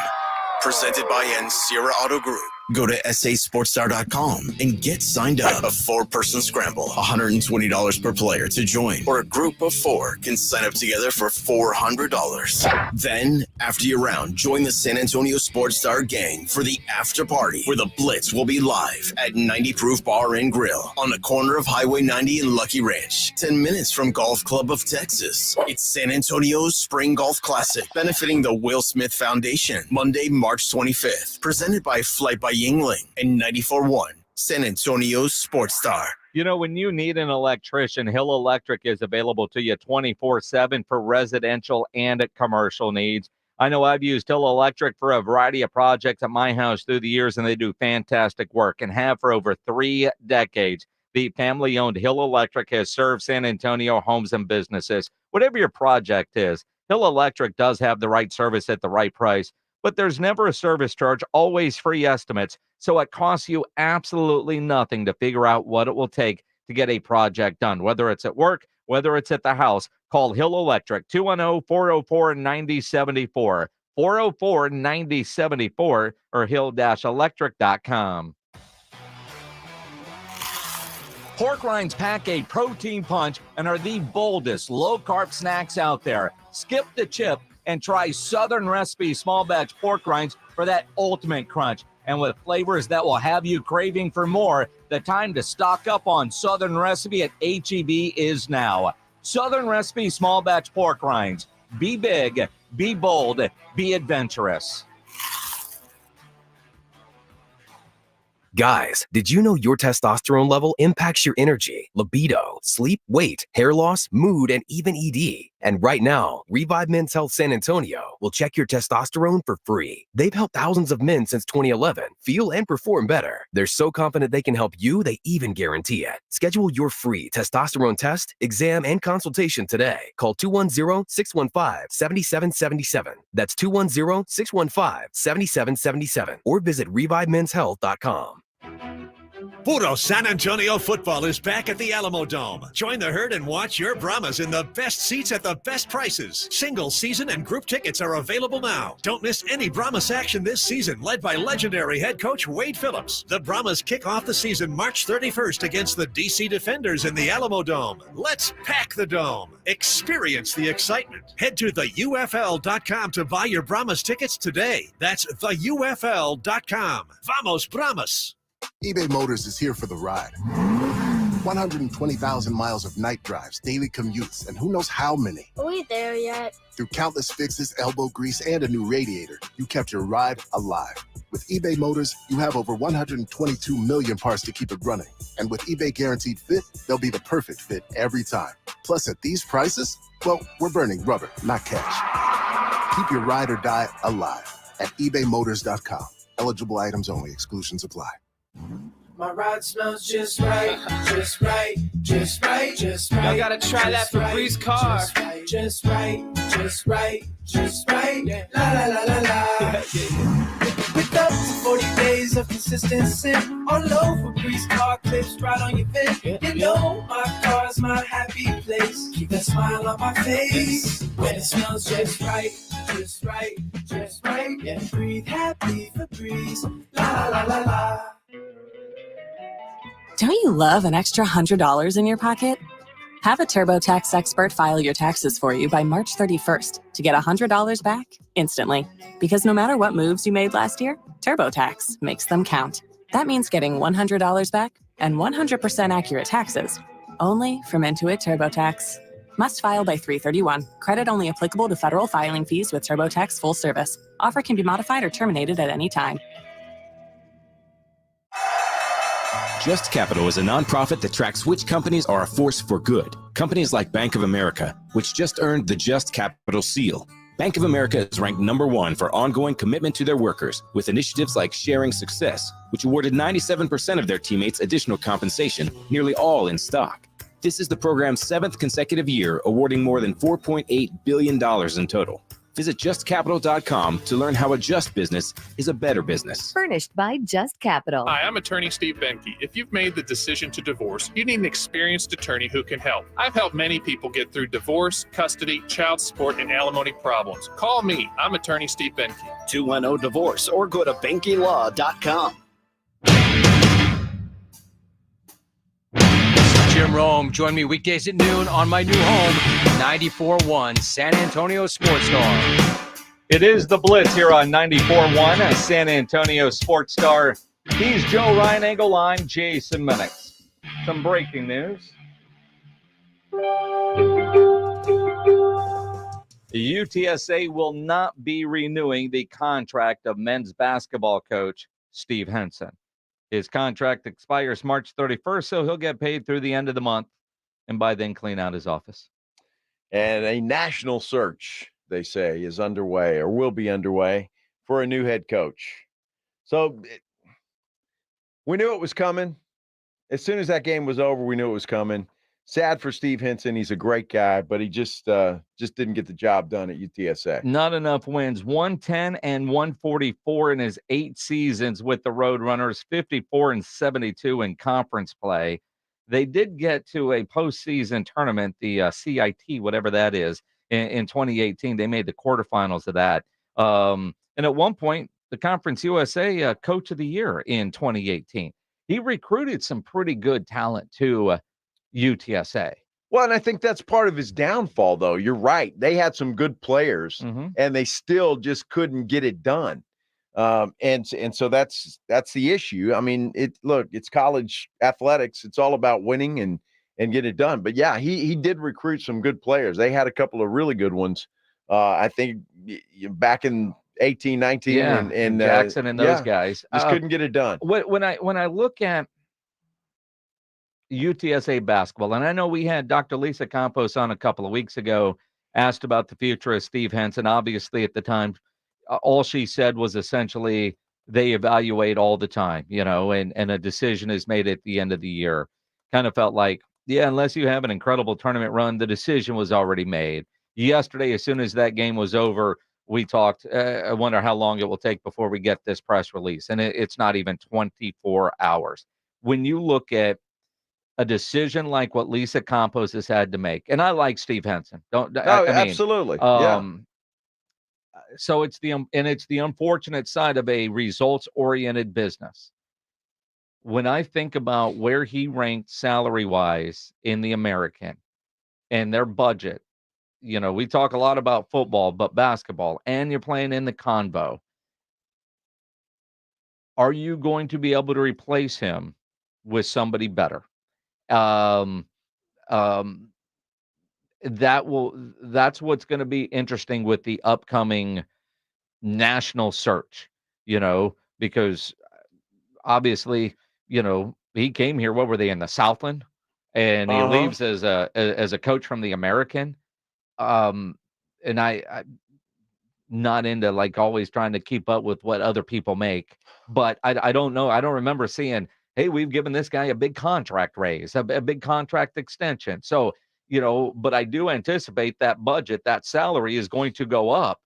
Presented by Sierra Auto Group. Go to sasportstar.com and get signed up. A 4-person scramble, $120 per player to join, or a group of 4 can sign up together for $400. Then, after your round, join the San Antonio Sports Star gang for the after party, where the Blitz will be live at 90 Proof Bar and Grill on the corner of Highway 90 and Lucky Ranch, 10 minutes from Golf Club of Texas. It's San Antonio's Spring Golf Classic, benefiting the Will Smith Foundation, Monday, March 25th, presented by Flight by Yingling and 94.1 San Antonio Sports Star. When you need an electrician, Hill Electric is available to you 24/7 for residential and commercial needs. I know I've used Hill Electric for a variety of projects at my house through the years, and they do fantastic work and have for over 3 decades. The family-owned Hill Electric has served San Antonio homes and businesses. Whatever your project is, Hill Electric does have the right service at the right price, but there's never a service charge, always free estimates, so it costs you absolutely nothing to figure out what it will take to get a project done, whether it's at work, whether it's at the house. Call Hill Electric, 210-404-9074, 404-9074, or hill-electric.com. Pork rinds pack a protein punch and are the boldest low-carb snacks out there. Skip the chip and try Southern Recipe small batch pork rinds for that ultimate crunch. And with flavors that will have you craving for more, the time to stock up on Southern Recipe at H-E-B is now. Southern Recipe small batch pork rinds. Be big, be bold, be adventurous. Guys, did you know your testosterone level impacts your energy, libido, sleep, weight, hair loss, mood, and even ED? And right now, Revive Men's Health San Antonio will check your testosterone for free. They've helped thousands of men since 2011 feel and perform better. They're so confident they can help you, they even guarantee it. Schedule your free testosterone test, exam, and consultation today. Call 210-615-7777. That's 210-615-7777. Or visit ReviveMen'sHealth.com. Puro San Antonio football is back at the Alamo Dome. Join the herd and watch your Brahmas in the best seats at the best prices. Single, season, and group tickets are available now. Don't miss any Brahmas action this season, led by legendary head coach Wade Phillips. The Brahmas kick off the season March 31st against the DC Defenders in the Alamo Dome. Let's pack the Dome. Experience the excitement. Head to theufl.com to buy your Brahmas tickets today. That's theufl.com. Vamos Brahmas! eBay Motors is here for the ride. 120,000 miles of night drives, daily commutes, and who knows how many. Are we there yet? Through countless fixes, elbow grease, and a new radiator, you kept your ride alive. With eBay Motors, you have over 122 million parts to keep it running. And with eBay Guaranteed Fit, they'll be the perfect fit every time. Plus, at these prices, well, we're burning rubber, not cash. Keep your ride or die alive at ebaymotors.com. Eligible items only. Exclusions apply. My ride smells just right, just right, just right, just right. Y'all gotta try that Febreze car. Just right, just right, just right. Yeah. La la la la la. With up to 40 days of consistency, all over Febreze car clips right on your fit. You know my car's my happy place. Keep that smile on my face when it smells just right, just right, just right. Yeah, breathe happy Febreze. La la la la la. Don't you love an extra $100 in your pocket? Have a TurboTax expert file your taxes for you by March 31st to get $100 back instantly. Because no matter what moves you made last year, TurboTax makes them count. That means getting $100 back and 100% accurate taxes, only from Intuit TurboTax. Must file by 3/31. Credit only applicable to federal filing fees with TurboTax full service. Offer can be modified or terminated at any time. Just Capital is a nonprofit that tracks which companies are a force for good. Companies like Bank of America, which just earned the Just Capital seal. Bank of America is ranked #1 for ongoing commitment to their workers, with initiatives like Sharing Success, which awarded 97% of their teammates additional compensation, nearly all in stock. This is the program's 7th consecutive year, awarding more than $4.8 billion in total. Visit justcapital.com to learn how a just business is a better business. Furnished by Just Capital. Hi, I'm attorney Steve Benke. If you've made the decision to divorce, you need an experienced attorney who can help. I've helped many people get through divorce, custody, child support, and alimony problems. Call me. I'm attorney Steve Benke. 210-DIVORCE or go to BenkeLaw.com. Jim Rome. Join me weekdays at noon on my new home, 94.1 San Antonio Sports Star. It is the Blitz here on 94.1 at San Antonio Sports Star. He's Joe Ryan Engel. I'm Jason Minix. Some breaking news. The UTSA will not be renewing the contract of men's basketball coach Steve Henson. His contract expires March 31st, so he'll get paid through the end of the month and by then clean out his office. And a national search they say, is underway or will be underway for a new head coach. So we knew it was coming. As soon as that game was over, we knew it was coming. Sad for Steve Henson. He's a great guy, but he just didn't get the job done at UTSA. Not enough wins. 110 and 144 in his 8 seasons with the Roadrunners, 54 and 72 in conference play. They did get to a postseason tournament, the CIT, whatever that is, in 2018. They made the quarterfinals of that. And at one point, the Conference USA Coach of the Year in 2018. He recruited some pretty good talent to UTSA. Well, and I think that's part of his downfall, though. You're right. They had some good players, and they still just couldn't get it done. And so that's the issue. I mean, it's college athletics. It's all about winning and get it done. But yeah, he did recruit some good players. They had a couple of really good ones. I think back in 18, 19, and Jackson and those guys just couldn't get it done. When I look at UTSA basketball, and I know we had Dr. Lisa Campos on a couple of weeks ago, asked about the future of Steve Henson. Obviously, at the time, all she said was essentially they evaluate all the time, and a decision is made at the end of the year. Kind of felt like, unless you have an incredible tournament run, the decision was already made. Yesterday, as soon as that game was over, we talked. I wonder how long it will take before we get this press release, and it's not even 24 hours. When you look at a decision like what Lisa Campos has had to make, and I like Steve Henson. Absolutely. So it's the unfortunate side of a results-oriented business. When I think about where he ranked salary-wise in the American and their budget, we talk a lot about football, but basketball, and you're playing in the Convo. Are you going to be able to replace him with somebody better? That's what's going to be interesting with the upcoming national search, because obviously, he came here. What were they in the Southland? And he leaves as a coach from the American. And I not into like always trying to keep up with what other people make, but I don't know. I don't remember seeing, hey, we've given this guy a big contract raise, a big contract extension. So, but I do anticipate that budget, that salary is going to go up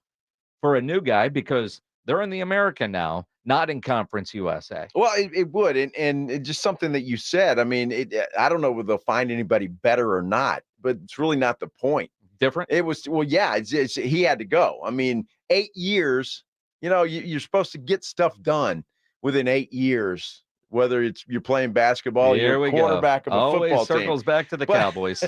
for a new guy because they're in the American now, not in Conference USA. Well, it would. And it just something that you said. I mean, I don't know whether they'll find anybody better or not, but it's really not the point. Different? It was, he had to go. I mean, 8 years, you're supposed to get stuff done within 8 years, whether you're playing basketball, you're a quarterback of a football team. Always circles back to the Cowboys.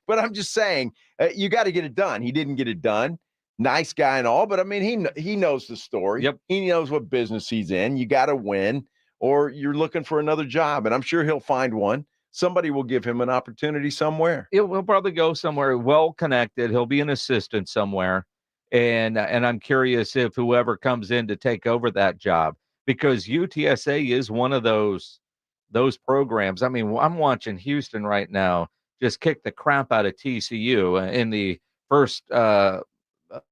But I'm just saying, you got to get it done. He didn't get it done. Nice guy and all, but I mean, he knows the story. Yep. He knows what business he's in. You got to win, or you're looking for another job, and I'm sure he'll find one. Somebody will give him an opportunity somewhere. He'll probably go somewhere well connected. He'll be an assistant somewhere, and I'm curious if whoever comes in to take over that job, because UTSA is one of those programs. I mean, I'm watching Houston right now just kick the crap out of TCU in the first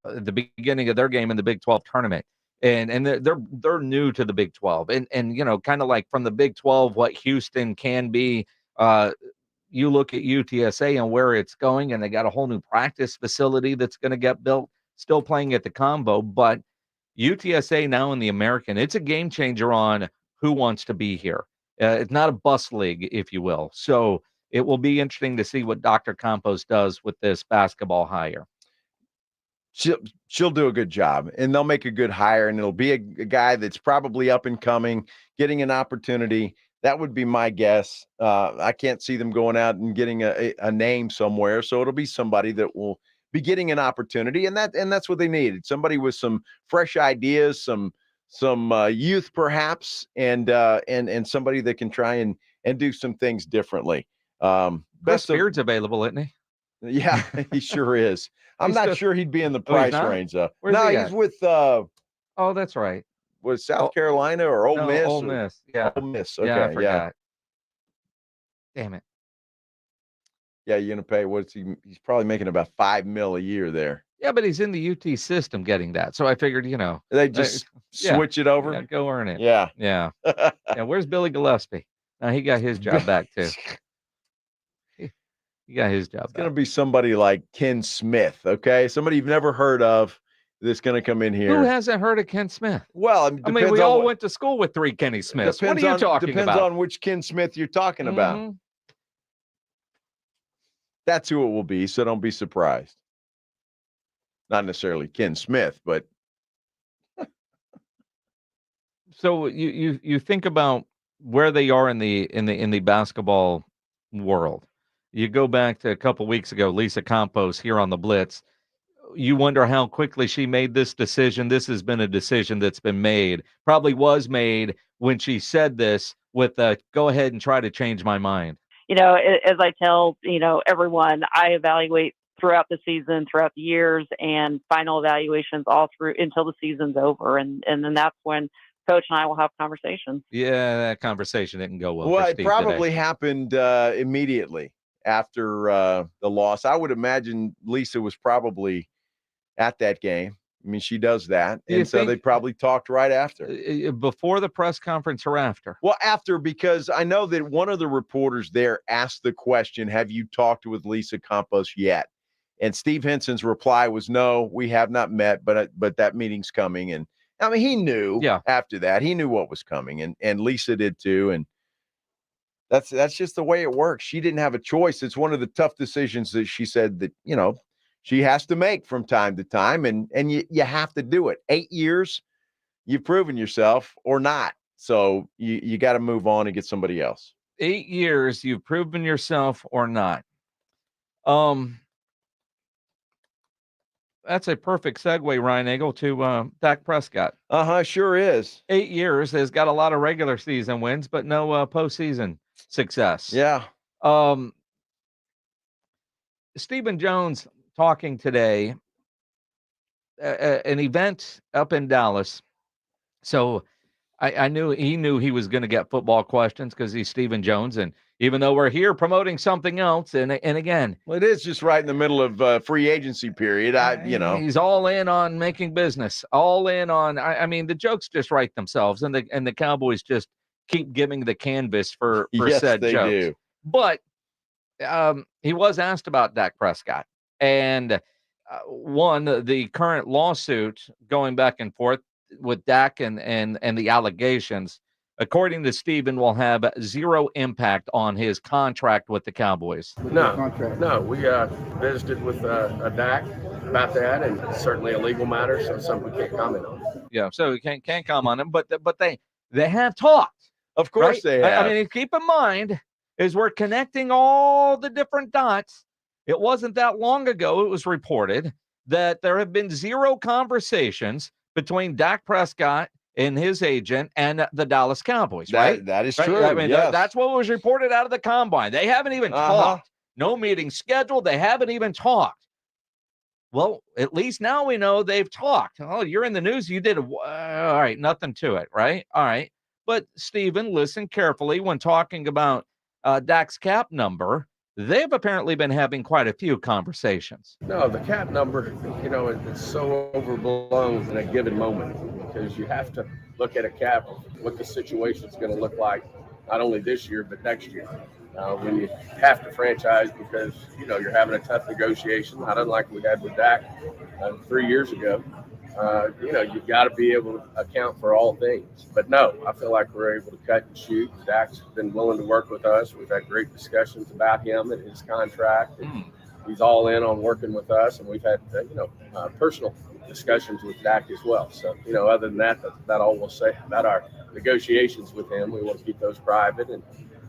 the beginning of their game in the Big 12 tournament. And they're new to the Big 12. And kind of like from the Big 12, what Houston can be, you look at UTSA and where it's going, and they got a whole new practice facility that's going to get built, still playing at the Combo. But UTSA now in the American, it's a game changer on who wants to be here. It's not a bus league, if you will. So it will be interesting to see what Dr. Campos does with this basketball hire. She'll do a good job, and they'll make a good hire, and it'll be a guy that's probably up and coming, getting an opportunity. That would be my guess. I can't see them going out and getting a name somewhere, so it'll be somebody that will be getting an opportunity, and that's what they needed. Somebody with some fresh ideas, some youth perhaps, and somebody that can try and do some things differdifferently. Chris Beard's available, isn't he? Yeah, he sure is. I'm not sure he'd be in the price range though. No, he's with oh, that's right. Was South Carolina or Ole Miss? Ole Miss. Yeah. Ole Miss. Okay. Yeah, I forgot. Damn it. Yeah, you're gonna pay he's probably making about $5 million a year there. Yeah, but he's in the UT system getting that. So I figured, they just switch it over. Yeah, go earn it. Yeah. Yeah. Yeah. Where's Billy Gillespie? He got his job back too. He got his job back. It's going to be somebody like Ken Smith, okay? Somebody you've never heard of that's going to come in here. Who hasn't heard of Ken Smith? Well, we all went to school with 3 Kenny Smiths. What are you talking about? Depends on which Ken Smith you're talking about. That's who it will be, so don't be surprised. Not necessarily Ken Smith, but so you think about where they are in the basketball world. You go back to a couple weeks ago, Lisa Campos here on the Blitz. You wonder how quickly she made this decision. This has been a decision that's been made, probably was made when she said this with go ahead and try to change my mind. As I tell, everyone, I evaluate throughout the season, throughout the years, and final evaluations all through until the season's over. And then that's when Coach and I will have conversations. Yeah, that conversation didn't go well. Well, for it Steve probably today. happened immediately after the loss. I would imagine Lisa was probably at that game. I mean, she does that. And so they probably talked right after. Before the press conference or after? Well, after, because I know that one of the reporters there asked the question, have you talked with Lisa Campos yet? And Steve Henson's reply was, no, we have not met, but that meeting's coming. And I mean, he knew after that, he knew what was coming, and Lisa did too. And that's just the way it works. She didn't have a choice. It's one of the tough decisions that she said that, she has to make from time to time, and you have to do it. 8 years, you've proven yourself or not. So you got to move on and get somebody else. 8 years, you've proven yourself or not. That's a perfect segue, Ryan Eagle, to Dak Prescott. Sure is. 8 years has got a lot of regular season wins, but no postseason success. Yeah. Stephen Jones talking today, an event up in Dallas. So I knew he was going to get football questions because he's Stephen Jones. And even though we're here promoting something else, and again, well, it is just right in the middle of free agency period. He's all in on making business, all in on. I mean, the jokes just write themselves, and the Cowboys just keep giving the canvas for said they jokes. Do. But he was asked about Dak Prescott, and the current lawsuit going back and forth with Dak and the allegations, according to Stephen, will have zero impact on his contract with the Cowboys. No, we visited with Dak about that, and it's certainly a legal matter, so something we can't comment on. Yeah, so we can't comment on them, but they have talked. Of course right? they have. I mean, keep in mind, as we're connecting all the different dots, it wasn't that long ago it was reported that there have been zero conversations between Dak Prescott and his agent and the Dallas Cowboys, right? That is right? true. I mean, yes. that's what was reported out of the combine. They haven't even talked. No meeting scheduled. They haven't even talked. Well, at least now we know they've talked. Oh, you're in the news. You did. All right. Nothing to it, right? All right. But, Stephen, listen carefully when talking about Dak's cap number. They've apparently been having quite a few conversations. No, the cap number, it's so overblown in a given moment because you have to look at a cap, what the situation is going to look like, not only this year, but next year. When you have to franchise because, you're having a tough negotiation, not unlike we had with Dak 3 years ago, you've got to be able to account for all things. But no, I feel like we're able to cut and shoot. Dak's been willing to work with us. We've had great discussions about him and his contract. And he's all in on working with us. And we've had, personal discussions with Dak as well. So, other than that all we'll say about our negotiations with him. We want to keep those private and,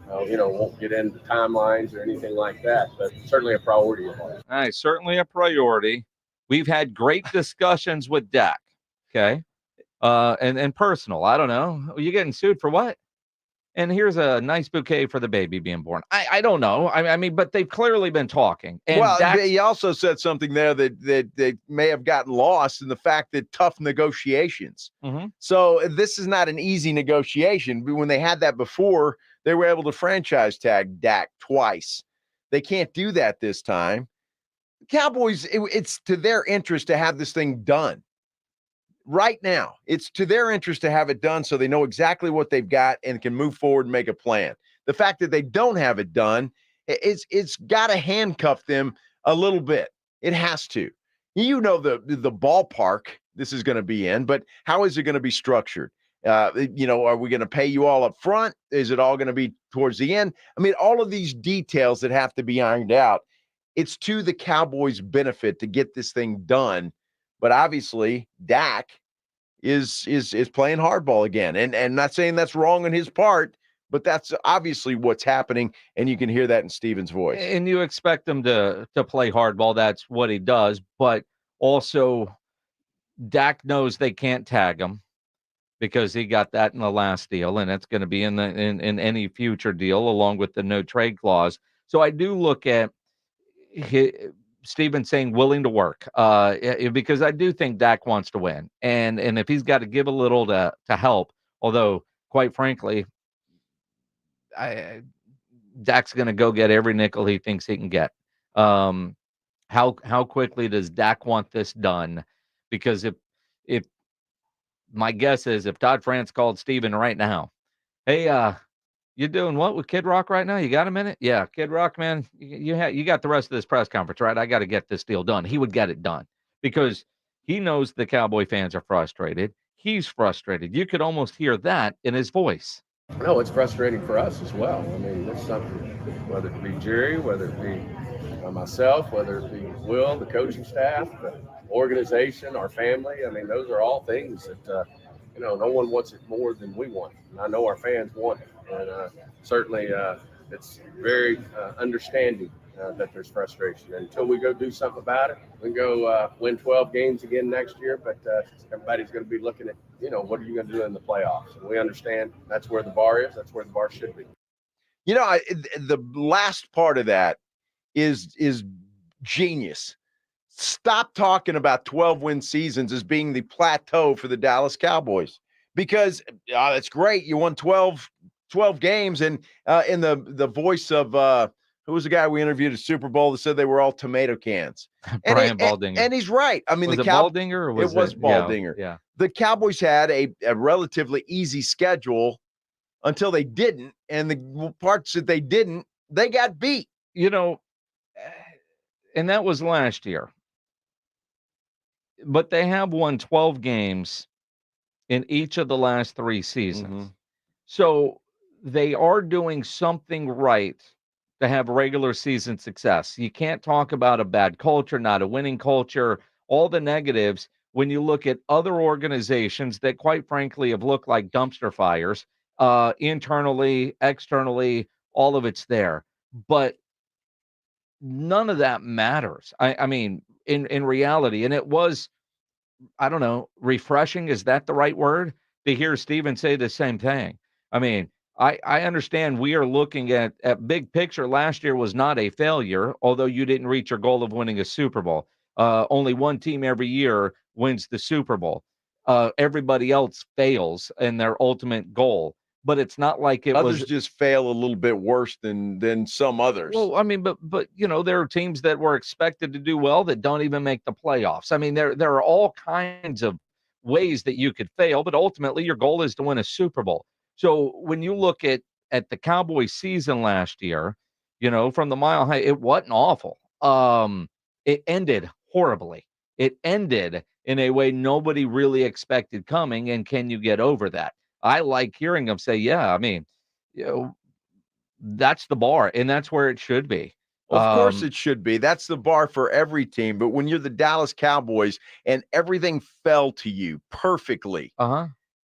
won't get into timelines or anything like that. But certainly a priority of ours. All right, certainly a priority. We've had great discussions with Dak, okay? And personal. I don't know. Are you getting sued for what? And here's a nice bouquet for the baby being born. I don't know. I mean, but they've clearly been talking. And well, he also said something there that may have gotten lost in the fact that tough negotiations. Mm-hmm. So this is not an easy negotiation. When they had that before, they were able to franchise tag Dak twice. They can't do that this time. Cowboys, it's to their interest to have this thing done. Right now, it's to their interest to have it done so they know exactly what they've got and can move forward and make a plan. The fact that they don't have it done, it's got to handcuff them a little bit. It has to. You know the ballpark this is going to be in, but how is it going to be structured? Are we going to pay you all up front? Is it all going to be towards the end? I mean, all of these details that have to be ironed out. It's to the Cowboys' benefit to get this thing done. But obviously, Dak is playing hardball again. And not saying that's wrong on his part, but that's obviously what's happening, and you can hear that in Steven's voice. And you expect him to play hardball. That's what he does. But also, Dak knows they can't tag him because he got that in the last deal, and it's going to be in any future deal along with the no trade clause. So I do look at Steven saying willing to work because I do think Dak wants to win. And if he's got to give a little to help, although quite frankly, Dak's going to go get every nickel he thinks he can get. How quickly does Dak want this done? Because if my guess is if Todd France called Steven right now, hey, you doing what with Kid Rock right now? You got a minute? Yeah, Kid Rock, man, you got the rest of this press conference, right? I got to get this deal done. He would get it done because he knows the Cowboy fans are frustrated. He's frustrated. You could almost hear that in his voice. No, it's frustrating for us as well. I mean, it's something, whether it be Jerry, whether it be myself, whether it be Will, the coaching staff, the organization, our family. I mean, those are all things that, no one wants it more than we want. And I know our fans want it. And certainly it's very understanding that there's frustration. And until we go do something about it, we can go win 12 games again next year. But everybody's going to be looking at, what are you going to do in the playoffs? And we understand that's where the bar is. That's where the bar should be. The last part of that is genius. Stop talking about 12-win seasons as being the plateau for the Dallas Cowboys because that's great. You won 12 games, and in the voice of who was the guy we interviewed at Super Bowl that said they were all tomato cans? Brian Baldinger. And he's right. I mean, was it Baldinger or was it was Baldinger. Yeah. The Cowboys had a relatively easy schedule until they didn't, and the parts that they didn't, they got beat. And that was last year. But they have won 12 games in each of the last 3 seasons. Mm-hmm. So they are doing something right to have regular season success. You can't talk about a bad culture, not a winning culture, all the negatives when you look at other organizations that quite frankly have looked like dumpster fires, internally, externally, all of it's there. But none of that matters. I mean, in reality, and it was, I don't know, refreshing. Is that the right word? To hear Steven say the same thing. I mean, I understand we are looking at big picture. Last year was not a failure, although you didn't reach your goal of winning a Super Bowl. Only one team every year wins the Super Bowl. Everybody else fails in their ultimate goal. But it's not like others just fail a little bit worse than some others. Well, I mean, but there are teams that were expected to do well that don't even make the playoffs. I mean, there are all kinds of ways that you could fail, but ultimately your goal is to win a Super Bowl. So when you look at the Cowboys season last year, from the mile high, it wasn't awful. It ended horribly. It ended in a way nobody really expected coming. And can you get over that? I like hearing them say, yeah, I mean, that's the bar, and that's where it should be. Of course it should be. That's the bar for every team. But when you're the Dallas Cowboys and everything fell to you perfectly,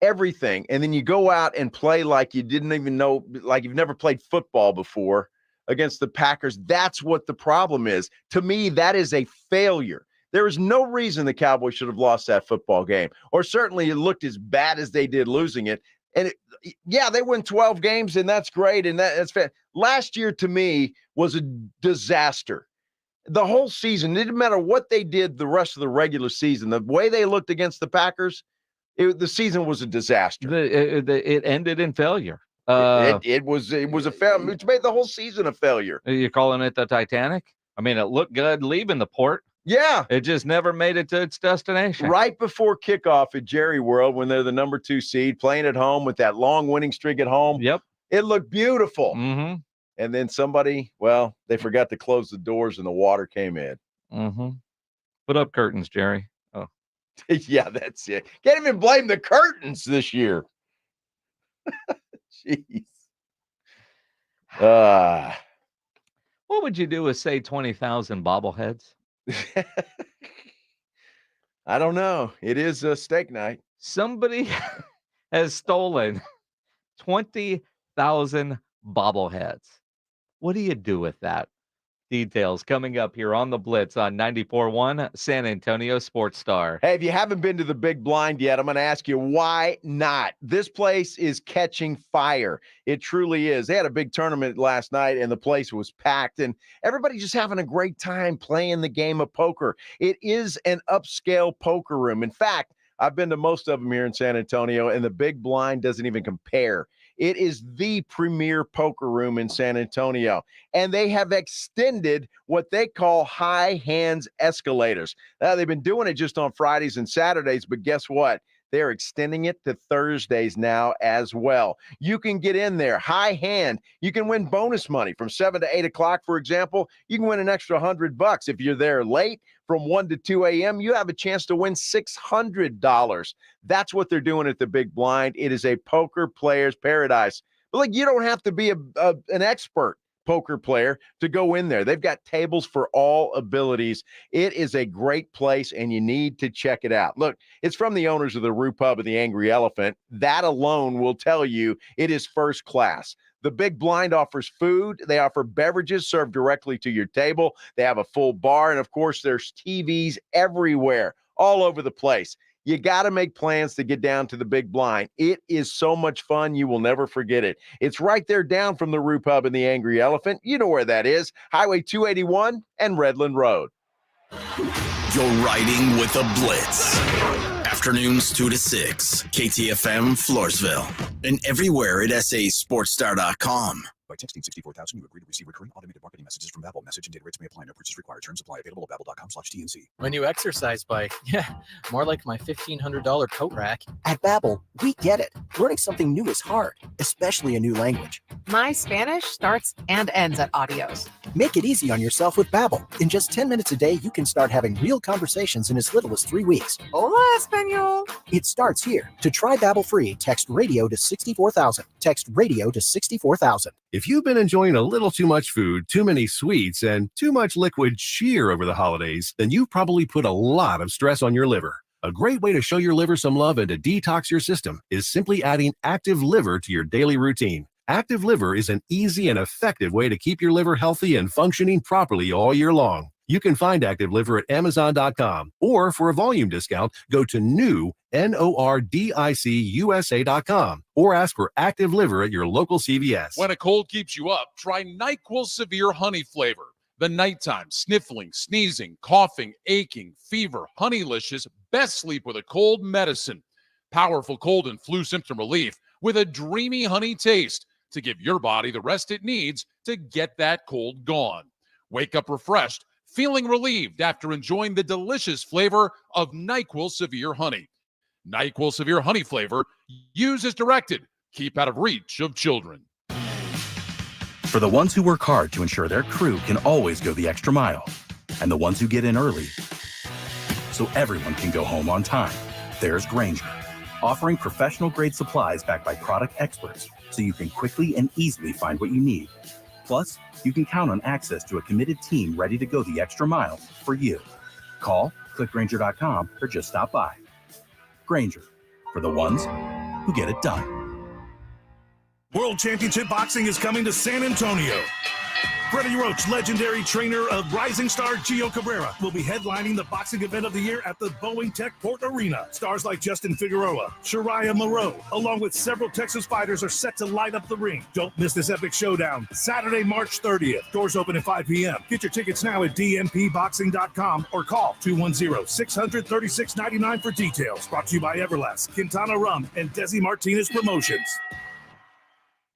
everything, and then you go out and play like you didn't even know, like you've never played football before against the Packers, that's what the problem is. To me, that is a failure. There is no reason the Cowboys should have lost that football game, or certainly it looked as bad as they did losing it. And they win 12 games, and that's great, and that's fair. Last year, to me, was a disaster. The whole season, it didn't matter what they did the rest of the regular season. The way they looked against the Packers, the season was a disaster. It ended in failure. It was a failure. It made the whole season a failure. Are you calling it the Titanic? I mean, it looked good leaving the port. Yeah. It just never made it to its destination. Right before kickoff at Jerry World, when they're the number 2 seed, playing at home with that long winning streak at home. Yep. It looked beautiful. Mm-hmm. And then somebody, they forgot to close the doors and the water came in. Mm-hmm. Put up curtains, Jerry. Oh. Yeah, that's it. Can't even blame the curtains this year. Jeez. What would you do with, say, 20,000 bobbleheads? I don't know. It is a steak night. Somebody has stolen 20,000 bobbleheads. What do you do with that? Details coming up here on the Blitz on 94.1 San Antonio Sports Star. Hey, if you haven't been to the Big Blind yet, I'm going to ask you, why not? This place is catching fire. It truly is. They had a big tournament last night, and the place was packed, and everybody just having a great time playing the game of poker. It is an upscale poker room. In fact, I've been to most of them here in San Antonio, and the Big Blind doesn't even compare. It is the premier poker room in San Antonio, and they have extended what they call high hands escalators. Now, they've been doing it just on Fridays and Saturdays, but guess what? They're extending it to Thursdays now as well. You can get in there, high hand. You can win bonus money from 7 to 8 o'clock, for example. You can win an extra $100. If you're there late from 1 to 2 a.m., you have a chance to win $600. That's what they're doing at the Big Blind. It is a poker player's paradise. But you don't have to be an expert poker player to go in there. They've got tables for all abilities. It is a great place, and you need to check it out. Look, it's from the owners of the Roo Pub and the Angry Elephant. That alone will tell you it is first class. The Big Blind offers food. They offer beverages served directly to your table. They have a full bar, and of course, there's TVs everywhere, all over the place. You got to make plans to get down to the Big Blind. It is so much fun. You will never forget it. It's right there down from the Roo Pub and the Angry Elephant. You know where that is. Highway 281 and Redland Road. You're riding with a Blitz. Afternoons 2 to 6. KTFM Floresville. And everywhere at sasportstar.com. By texting 64,000, you agree to receive recurring automated marketing messages from Babbel. Message and data rates may apply. No purchase required. Terms apply. Available at babbel.com/TNC. My new exercise bike. Yeah, more like my $1,500 coat rack. At Babbel, we get it. Learning something new is hard, especially a new language. My Spanish starts and ends at Adios. Make it easy on yourself with Babbel. In just 10 minutes a day, you can start having real conversations in as little as 3 weeks. Hola, Espanol. It starts here. To try Babbel free, text radio to 64,000. Text radio to 64,000. If you've been enjoying a little too much food, too many sweets, and too much liquid cheer over the holidays, then you've probably put a lot of stress on your liver. A great way to show your liver some love and to detox your system is simply adding Active Liver to your daily routine. Active Liver is an easy and effective way to keep your liver healthy and functioning properly all year long. You can find Active Liver at Amazon.com, or for a volume discount, go to NORDICUSA.com, or ask for Active Liver at your local CVS. When a cold keeps you up, try NyQuil Severe Honey Flavor. The nighttime, sniffling, sneezing, coughing, aching, fever, Honeylicious, best sleep with a cold medicine. Powerful cold and flu symptom relief with a dreamy honey taste to give your body the rest it needs to get that cold gone. Wake up refreshed, feeling relieved after enjoying the delicious flavor of NyQuil Severe Honey. NyQuil Severe Honey Flavor, use as directed. Keep out of reach of children. For the ones who work hard to ensure their crew can always go the extra mile, and the ones who get in early so everyone can go home on time, there's Grainger, offering professional-grade supplies backed by product experts so you can quickly and easily find what you need. Plus, you can count on access to a committed team ready to go the extra mile for you. Call, click Grainger.com, or just stop by. Grainger, for the ones who get it done. World Championship Boxing is coming to San Antonio. Freddie Roach, legendary trainer of rising star Gio Cabrera, will be headlining the boxing event of the year at the Boeing Tech Port Arena. Stars like Justin Figueroa, Shariah Moreau, along with several Texas fighters are set to light up the ring. Don't miss this epic showdown, Saturday, March 30th. Doors open at 5 p.m. Get your tickets now at dmpboxing.com or call 210-600-3699 for details. Brought to you by Everlast, Quintana Rum, and Desi Martinez Promotions.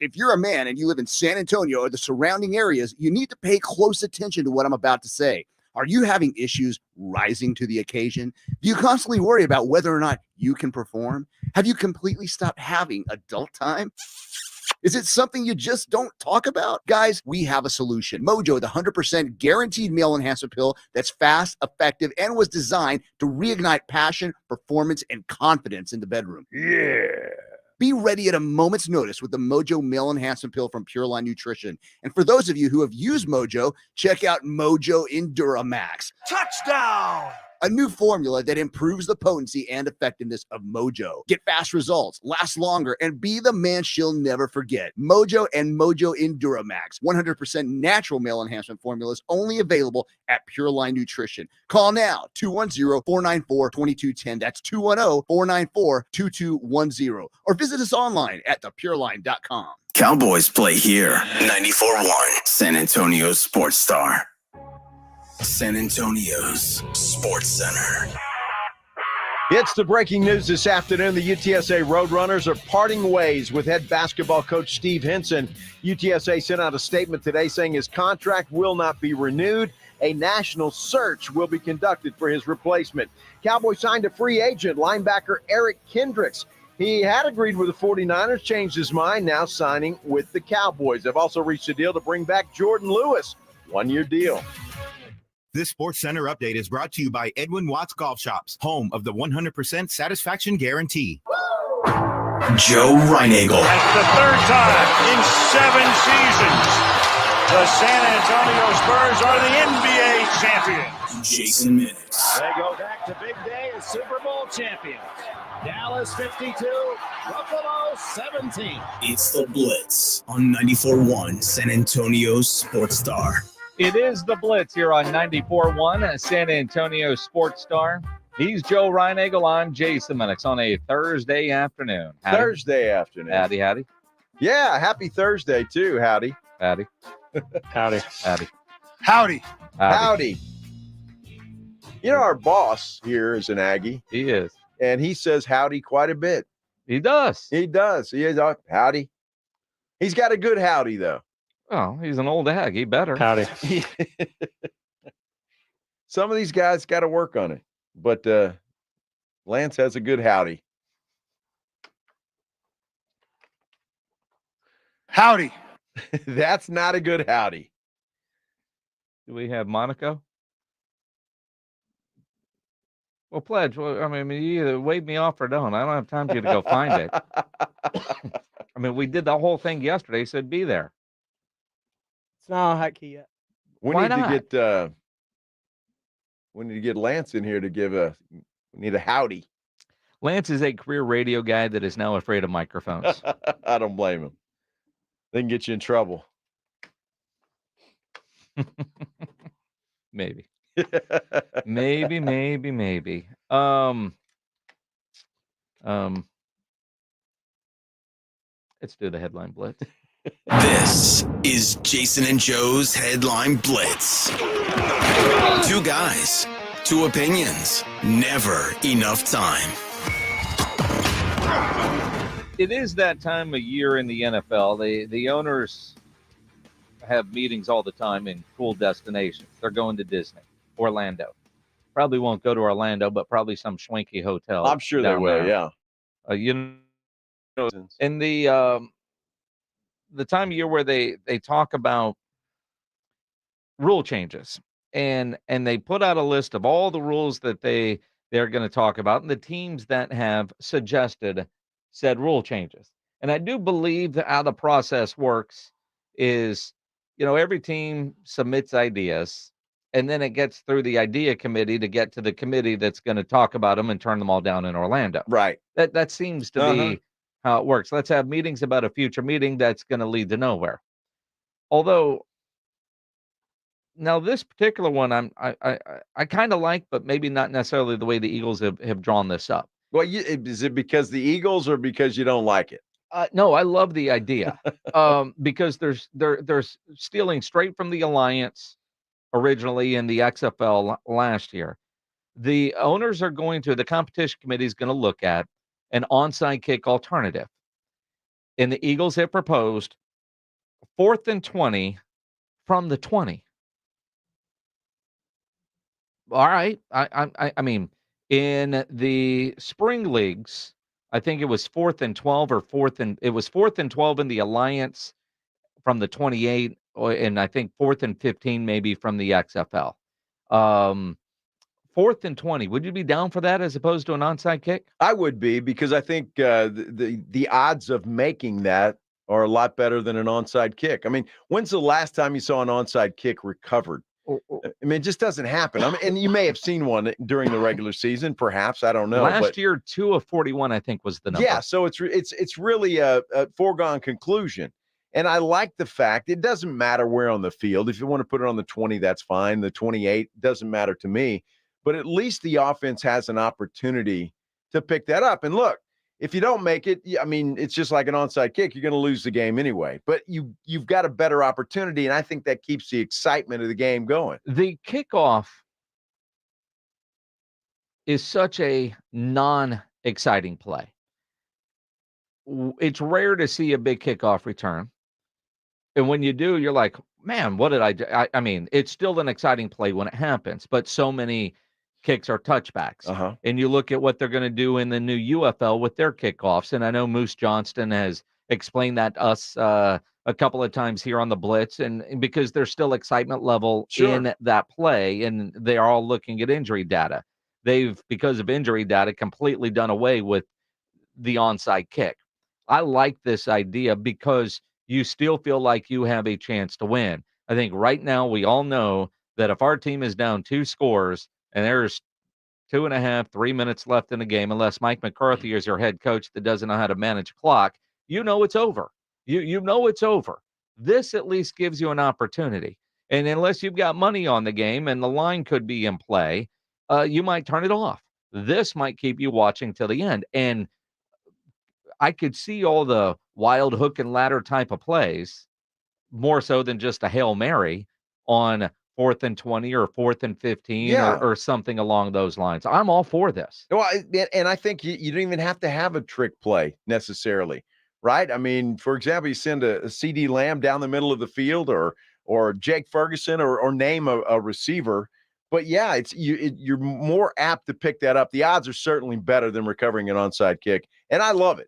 If you're a man and you live in San Antonio or the surrounding areas, you need to pay close attention to what I'm about to say. Are you having issues rising to the occasion? Do you constantly worry about whether or not you can perform? Have you completely stopped having adult time? Is it something you just don't talk about? Guys, we have a solution. Mojo, the 100% guaranteed male enhancement pill that's fast, effective, and was designed to reignite passion, performance, and confidence in the bedroom. Yeah. Be ready at a moment's notice with the Mojo Male Enhancement Pill from Pure Line Nutrition. And for those of you who have used Mojo, check out Mojo Enduramax. Touchdown! A new formula that improves the potency and effectiveness of Mojo. Get fast results, last longer, and be the man she'll never forget. Mojo and Mojo Enduramax. 100% natural male enhancement formulas only available at Pure Line Nutrition. Call now, 210-494-2210. That's 210-494-2210. Or visit us online at thepureline.com. Cowboys play here. 94.1 San Antonio Sports Star. San Antonio's Sports Center. It's the breaking news this afternoon. The UTSA Roadrunners are parting ways with head basketball coach Steve Henson. UTSA sent out a statement today saying his contract will not be renewed. A national search will be conducted for his replacement. Cowboys signed a free agent, linebacker Eric Kendricks. He had agreed with the 49ers, changed his mind, now signing with the Cowboys. They've also reached a deal to bring back Jordan Lewis. One-year deal. This Sports Center update is brought to you by Edwin Watts Golf Shops, home of the 100% satisfaction guarantee. Joe Reinagel. That's the third time in 7 seasons. The San Antonio Spurs are the NBA champions. Jason Minutes. They go back to big day as Super Bowl champions. Dallas 52, Buffalo 17. It's the Blitz on 94.1 San Antonio Sports Star. It is the Blitz here on 94.1 San Antonio Sports Star. He's Joe Reinagel. I'm Jason Minix on a Thursday afternoon. Howdy. Thursday afternoon. Howdy, howdy. Yeah, happy Thursday, too. Howdy. Howdy. Howdy. Howdy. Howdy. Howdy. You know, our boss here is an Aggie. He is. And he says howdy quite a bit. He does. He does. He is howdy. He's got a good howdy, though. Oh, he's an old Ag. He better. Howdy. Some of these guys got to work on it. But Lance has a good howdy. Howdy. That's not a good howdy. Do we have Monaco? Well, Pledge, I mean, you either wave me off or don't. I don't have time for you to go find it. I mean, we did the whole thing yesterday. He said, be there. It's not on hotkey yet. We need to get Lance in here to give we need a howdy. Lance is a career radio guy that is now afraid of microphones. I don't blame him. They can get you in trouble. Maybe. Maybe. Let's do the headline blitz. This is Jason and Joe's Headline Blitz. 2 guys, 2 opinions, never enough time. It is that time of year in the NFL. The owners have meetings all the time in cool destinations. They're going to Disney, Orlando. Probably won't go to Orlando, but probably some schwanky hotel. I'm sure they will, yeah. You know, in the time of year where they talk about rule changes and they put out a list of all the rules that they're going to talk about and the teams that have suggested said rule changes. And I do believe that how the process works is, you know, every team submits ideas and then it gets through the idea committee to get to the committee that's going to talk about them and turn them all down in Orlando. Right. That seems to be how it works. Let's have meetings about a future meeting that's going to lead to nowhere. Although now this particular one, I kind of like, but maybe not necessarily the way the Eagles have drawn this up. Well, is it because the Eagles or because you don't like it? No, I love the idea because they're stealing straight from the Alliance originally in the XFL last year. The owners are the competition committee is going to look at an onside kick alternative. and the Eagles have proposed 4th and 20 from the 20. All right. I mean, in the spring leagues, I think it was 4th and 12 or 4th and 12 in the Alliance from the 28, and I think 4th and 15 maybe from the XFL. 4th and 20. Would you be down for that as opposed to an onside kick? I would be, because I think the odds of making that are a lot better than an onside kick. I mean, when's the last time you saw an onside kick recovered? I mean, it just doesn't happen. And you may have seen one during the regular season, perhaps. I don't know. Last year, 2 of 41, I think, was the number. Yeah, so it's really a foregone conclusion. And I like the fact it doesn't matter where on the field. If you want to put it on the 20, that's fine. The 28 doesn't matter to me. But at least the offense has an opportunity to pick that up. And look, if you don't make it, I mean, it's just like an onside kick. You're going to lose the game anyway. But you've got a better opportunity, and I think that keeps the excitement of the game going. The kickoff is such a non-exciting play. It's rare to see a big kickoff return. And when you do, you're like, man, what did I do? I mean, it's still an exciting play when it happens, but so many kicks are touchbacks. And you look at what they're going to do in the new UFL with their kickoffs. And I know Moose Johnston has explained that to us a couple of times here on the Blitz, and because there's still excitement level in that play, and they are all looking at injury data. They've, because of injury data, completely done away with the onside kick. I like this idea because you still feel like you have a chance to win. I think right now we all know that if our team is down 2 scores and there's 2.5, 3 minutes left in the game, unless Mike McCarthy is your head coach that doesn't know how to manage a clock, you know it's over. You know it's over. This at least gives you an opportunity. And unless you've got money on the game and the line could be in play, you might turn it off. This might keep you watching till the end. And I could see all the wild hook and ladder type of plays, more so than just a Hail Mary on 4th and 20 or 4th and 15 or something along those lines. I'm all for this. Well, and I think you don't even have to have a trick play necessarily, right? I mean, for example, you send a CD Lamb down the middle of the field, or Jake Ferguson, or name a receiver. But yeah, you're more apt to pick that up. The odds are certainly better than recovering an onside kick, and I love it.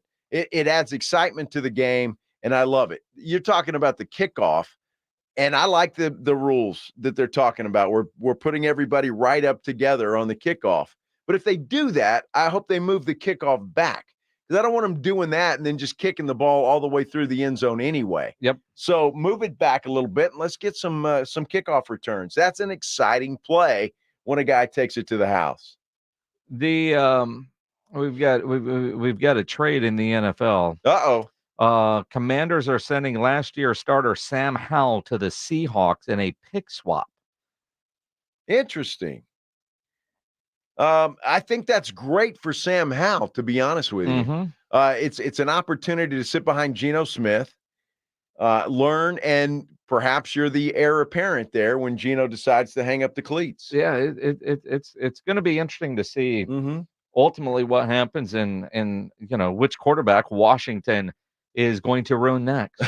It adds excitement to the game, and I love it. You're talking about the kickoff, and I like the rules that they're talking about. We're putting everybody right up together on the kickoff. But if they do that, I hope they move the kickoff back, because I don't want them doing that and then just kicking the ball all the way through the end zone anyway. Yep. So move it back a little bit, and let's get some kickoff returns. That's an exciting play when a guy takes it to the house. We've got a trade in the NFL. Commanders are sending last year's starter Sam Howell to the Seahawks in a pick swap. Interesting. I think that's great for Sam Howell, to be honest with you. It's an opportunity to sit behind Geno Smith, learn, and perhaps you're the heir apparent there when Geno decides to hang up the cleats. Yeah, it's going to be interesting to see ultimately what happens and which quarterback Washington is going to ruin next.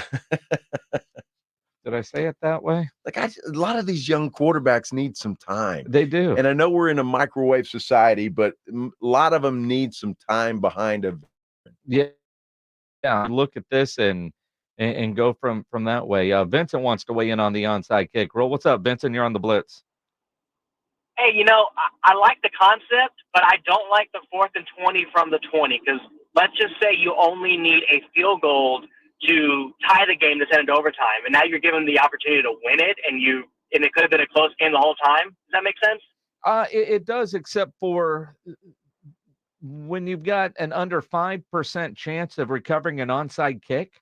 Did I say it that way? Like a lot of these young quarterbacks need some time. They do. And I know we're in a microwave society, but a lot of them need some time behind a. Yeah. Look at this and go from that way. Vincent wants to weigh in on the onside kick. Roll. What's up, Vincent? You're on the Blitz. Hey, I like the concept, but I don't like the 4th and 20 from the 20, because let's just say you only need a field goal to tie the game to send it to overtime, and now you're given the opportunity to win it, and it could have been a close game the whole time. Does that make sense? It does, except for when you've got an under 5% chance of recovering an onside kick.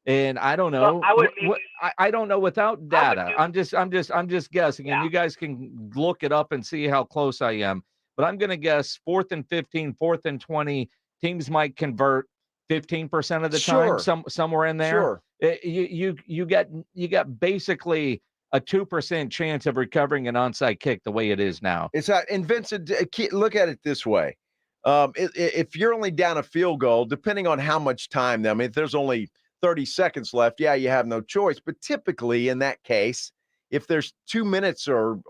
And I don't know. Well, I don't know without data. I'm just guessing, and you guys can look it up and see how close I am. But I'm going to guess 4th and 15, 4th and 20. Teams might convert 15% of the time, somewhere in there. You got basically a 2% chance of recovering an onside kick the way it is now. And Vincent, look at it this way. If you're only down a field goal, depending on how much time, I mean, if there's only 30 seconds left, yeah, you have no choice. But typically in that case, if there's 2 minutes or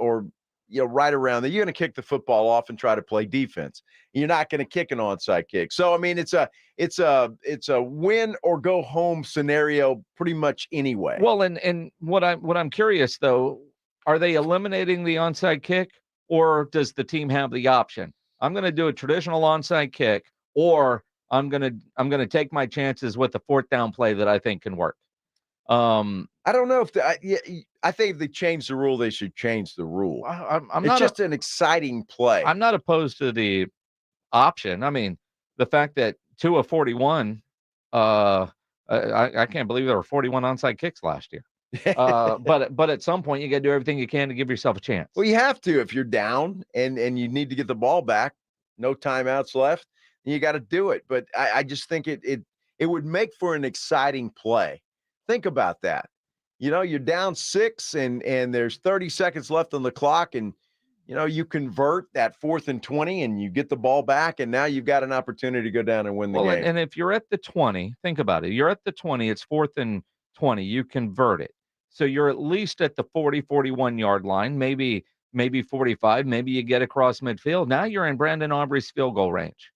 right around there, you're going to kick the football off and try to play defense. You're not going to kick an onside kick. So I mean, it's a win or go home scenario pretty much anyway. Well, and what I'm curious though, are they eliminating the onside kick, or does the team have the option? I'm going to do a traditional onside kick, or I'm going to take my chances with the 4th down play that I think can work. I don't know if I think if they change the rule, they should change the rule. I'm it's not just an exciting play. I'm not opposed to the option. I mean, the fact that 2 of 41, I can't believe there were 41 onside kicks last year. But at some point you got to do everything you can to give yourself a chance. Well, you have to if you're down and you need to get the ball back, no timeouts left, you got to do it. But I just think it would make for an exciting play. Think about that. You're down 6 and there's 30 seconds left on the clock, and you convert that 4th and 20 and you get the ball back, and now you've got an opportunity to go down and win the game. And if you're at the 20, think about it. You're at the 20, it's 4th and 20, you convert it. So you're at least at the 40, 41 yard line, maybe 45, maybe you get across midfield. Now you're in Brandon Aubrey's field goal range.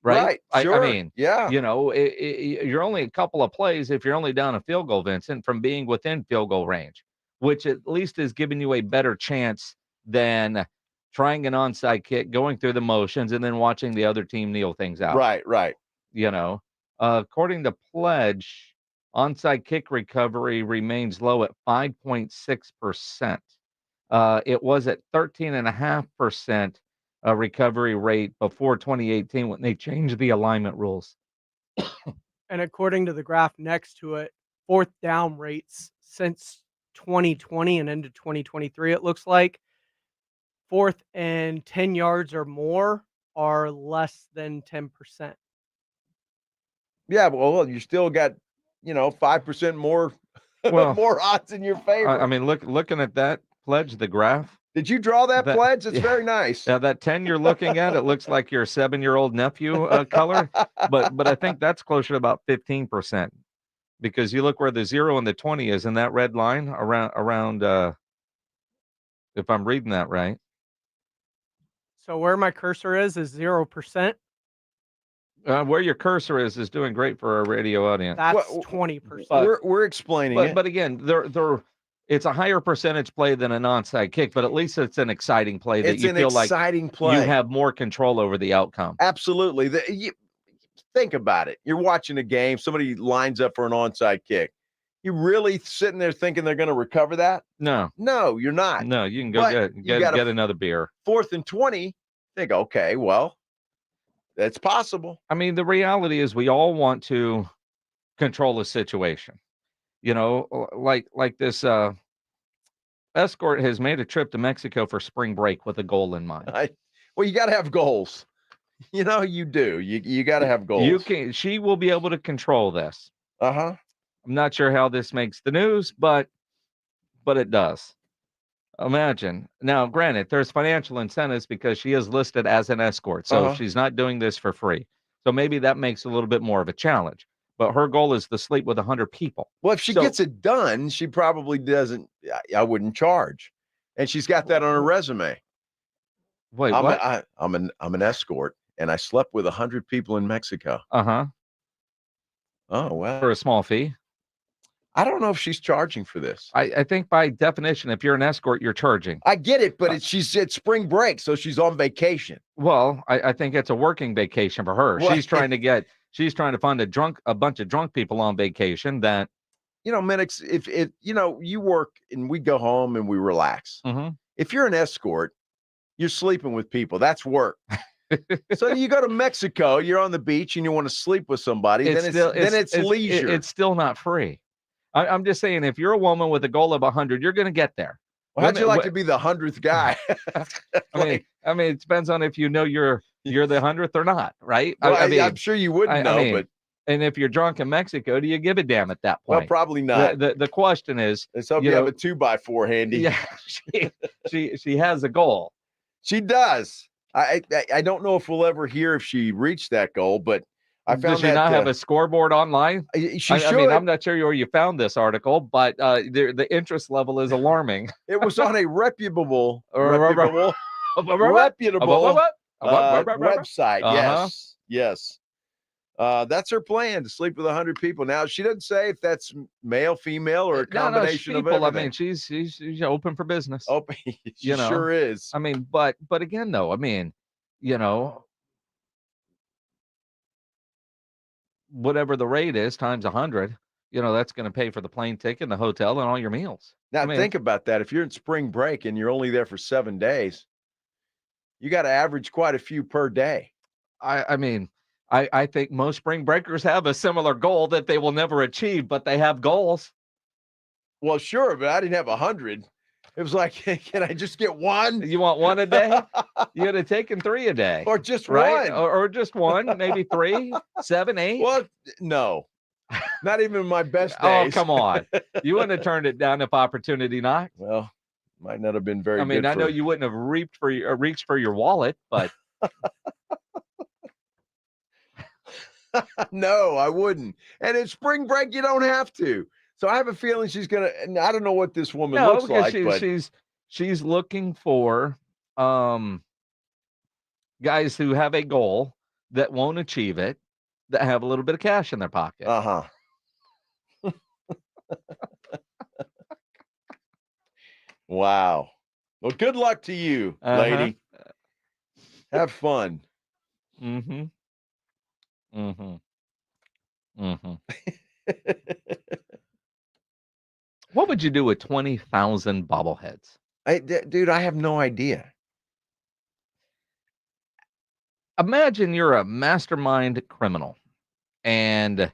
Right. Sure. I mean, yeah, you're only a couple of plays if you're only down a field goal, Vincent, from being within field goal range, which at least is giving you a better chance than trying an onside kick, going through the motions, and then watching the other team kneel things out. Right. According to Pledge, onside kick recovery remains low at 5.6%. It was at 13.5%. A recovery rate before 2018 when they changed the alignment rules. And according to the graph next to it, 4th down rates since 2020 and into 2023, it looks like 4th and 10 yards or more are less than 10%. Yeah, well, you still got 5% more more odds in your favor. I mean, looking at that Pledge, the graph. Did you draw that Pledge? It's very nice. Yeah, that 10 you're looking at, it looks like your 7-year-old nephew color, but I think that's closer to about 15%, because you look where the 0 and the 20 is in that red line around if I'm reading that right. So where my cursor is 0%. Where your cursor is doing great for our radio audience. That's 20%. We're explaining it. But again, they're it's a higher percentage play than an onside kick, but at least it's an exciting play that you feel like you have more control over the outcome. Absolutely. Think about it. You're watching a game. Somebody lines up for an onside kick. You really sitting there thinking they're going to recover that? No, you're not. No, you can go get another beer. 4th and 20. Think, okay, well, that's possible. I mean, the reality is we all want to control a situation. Like this escort has made a trip to Mexico for spring break with a goal in mind. Well, you got to have goals. You do. You got to have goals. She will be able to control this. Uh-huh. I'm not sure how this makes the news, but it does. Imagine. Now, granted, there's financial incentives because she is listed as an escort, so she's not doing this for free. So maybe that makes it a little bit more of a challenge. But her goal is to sleep with 100 people. Well, if she gets it done, she probably doesn't. I wouldn't charge, and she's got that on her resume. Wait, what? I'm an escort, and I slept with 100 people in Mexico. Uh-huh. Oh, well. For a small fee? I don't know if she's charging for this. I think by definition, if you're an escort, you're charging. I get it, but she's at spring break, so she's on vacation. Well, I think it's a working vacation for her. What? She's trying to find a bunch of drunk people on vacation that. Minix, if you work and we go home and we relax. Mm-hmm. If you're an escort, you're sleeping with people. That's work. So you go to Mexico, you're on the beach and you want to sleep with somebody, then it's leisure. It's still not free. I'm just saying, if you're a woman with a goal of 100, you're going to get there. Well, how'd you like to be the 100th guy? I mean, it depends on if you know you're the 100th or not, right? Well, I'm sure you wouldn't know, but and if you're drunk in Mexico, do you give a damn at that point? Well, probably not. The question is, let's hope you have a 2x4 handy. Yeah, she has a goal. She does. I don't know if we'll ever hear if she reached that goal, but I found Does she not have a scoreboard online? She I should. mean, I'm not sure where you found this article, but the interest level is alarming. It was on a reputable reputable website. Uh-huh. Yes. That's her plan, to sleep with 100 people. Now, she doesn't say if that's male, female, or a combination of everything. I mean, she's open for business. Open, she sure is. I mean, but again, though, I mean, whatever the rate is times 100, that's going to pay for the plane ticket and the hotel and all your meals. Now, think about that. If you're in spring break and you're only there for 7 days, you got to average quite a few per day. I mean, I think most spring breakers have a similar goal that they will never achieve, but they have goals. Well, sure, but I didn't have 100. It was like, can I just get one? You want one a day? You would have taken 3 a day. Or just right? one. Or just one, maybe 3, 7, 8. Well, no. Not even my best Oh, days. come on. You wouldn't have turned it down if opportunity knocked. Well, might not have been very good. I mean, I know you wouldn't have reached for your wallet, but no, I wouldn't. And in spring break, you don't have to. So I have a feeling she's gonna. And I don't know what this woman looks like, but she's looking for guys who have a goal that won't achieve it, that have a little bit of cash in their pocket. Wow. Well, good luck to you, lady. Have fun. Mm-hmm. What would you do with 20,000 bobbleheads? Dude, I have no idea. Imagine you're a mastermind criminal and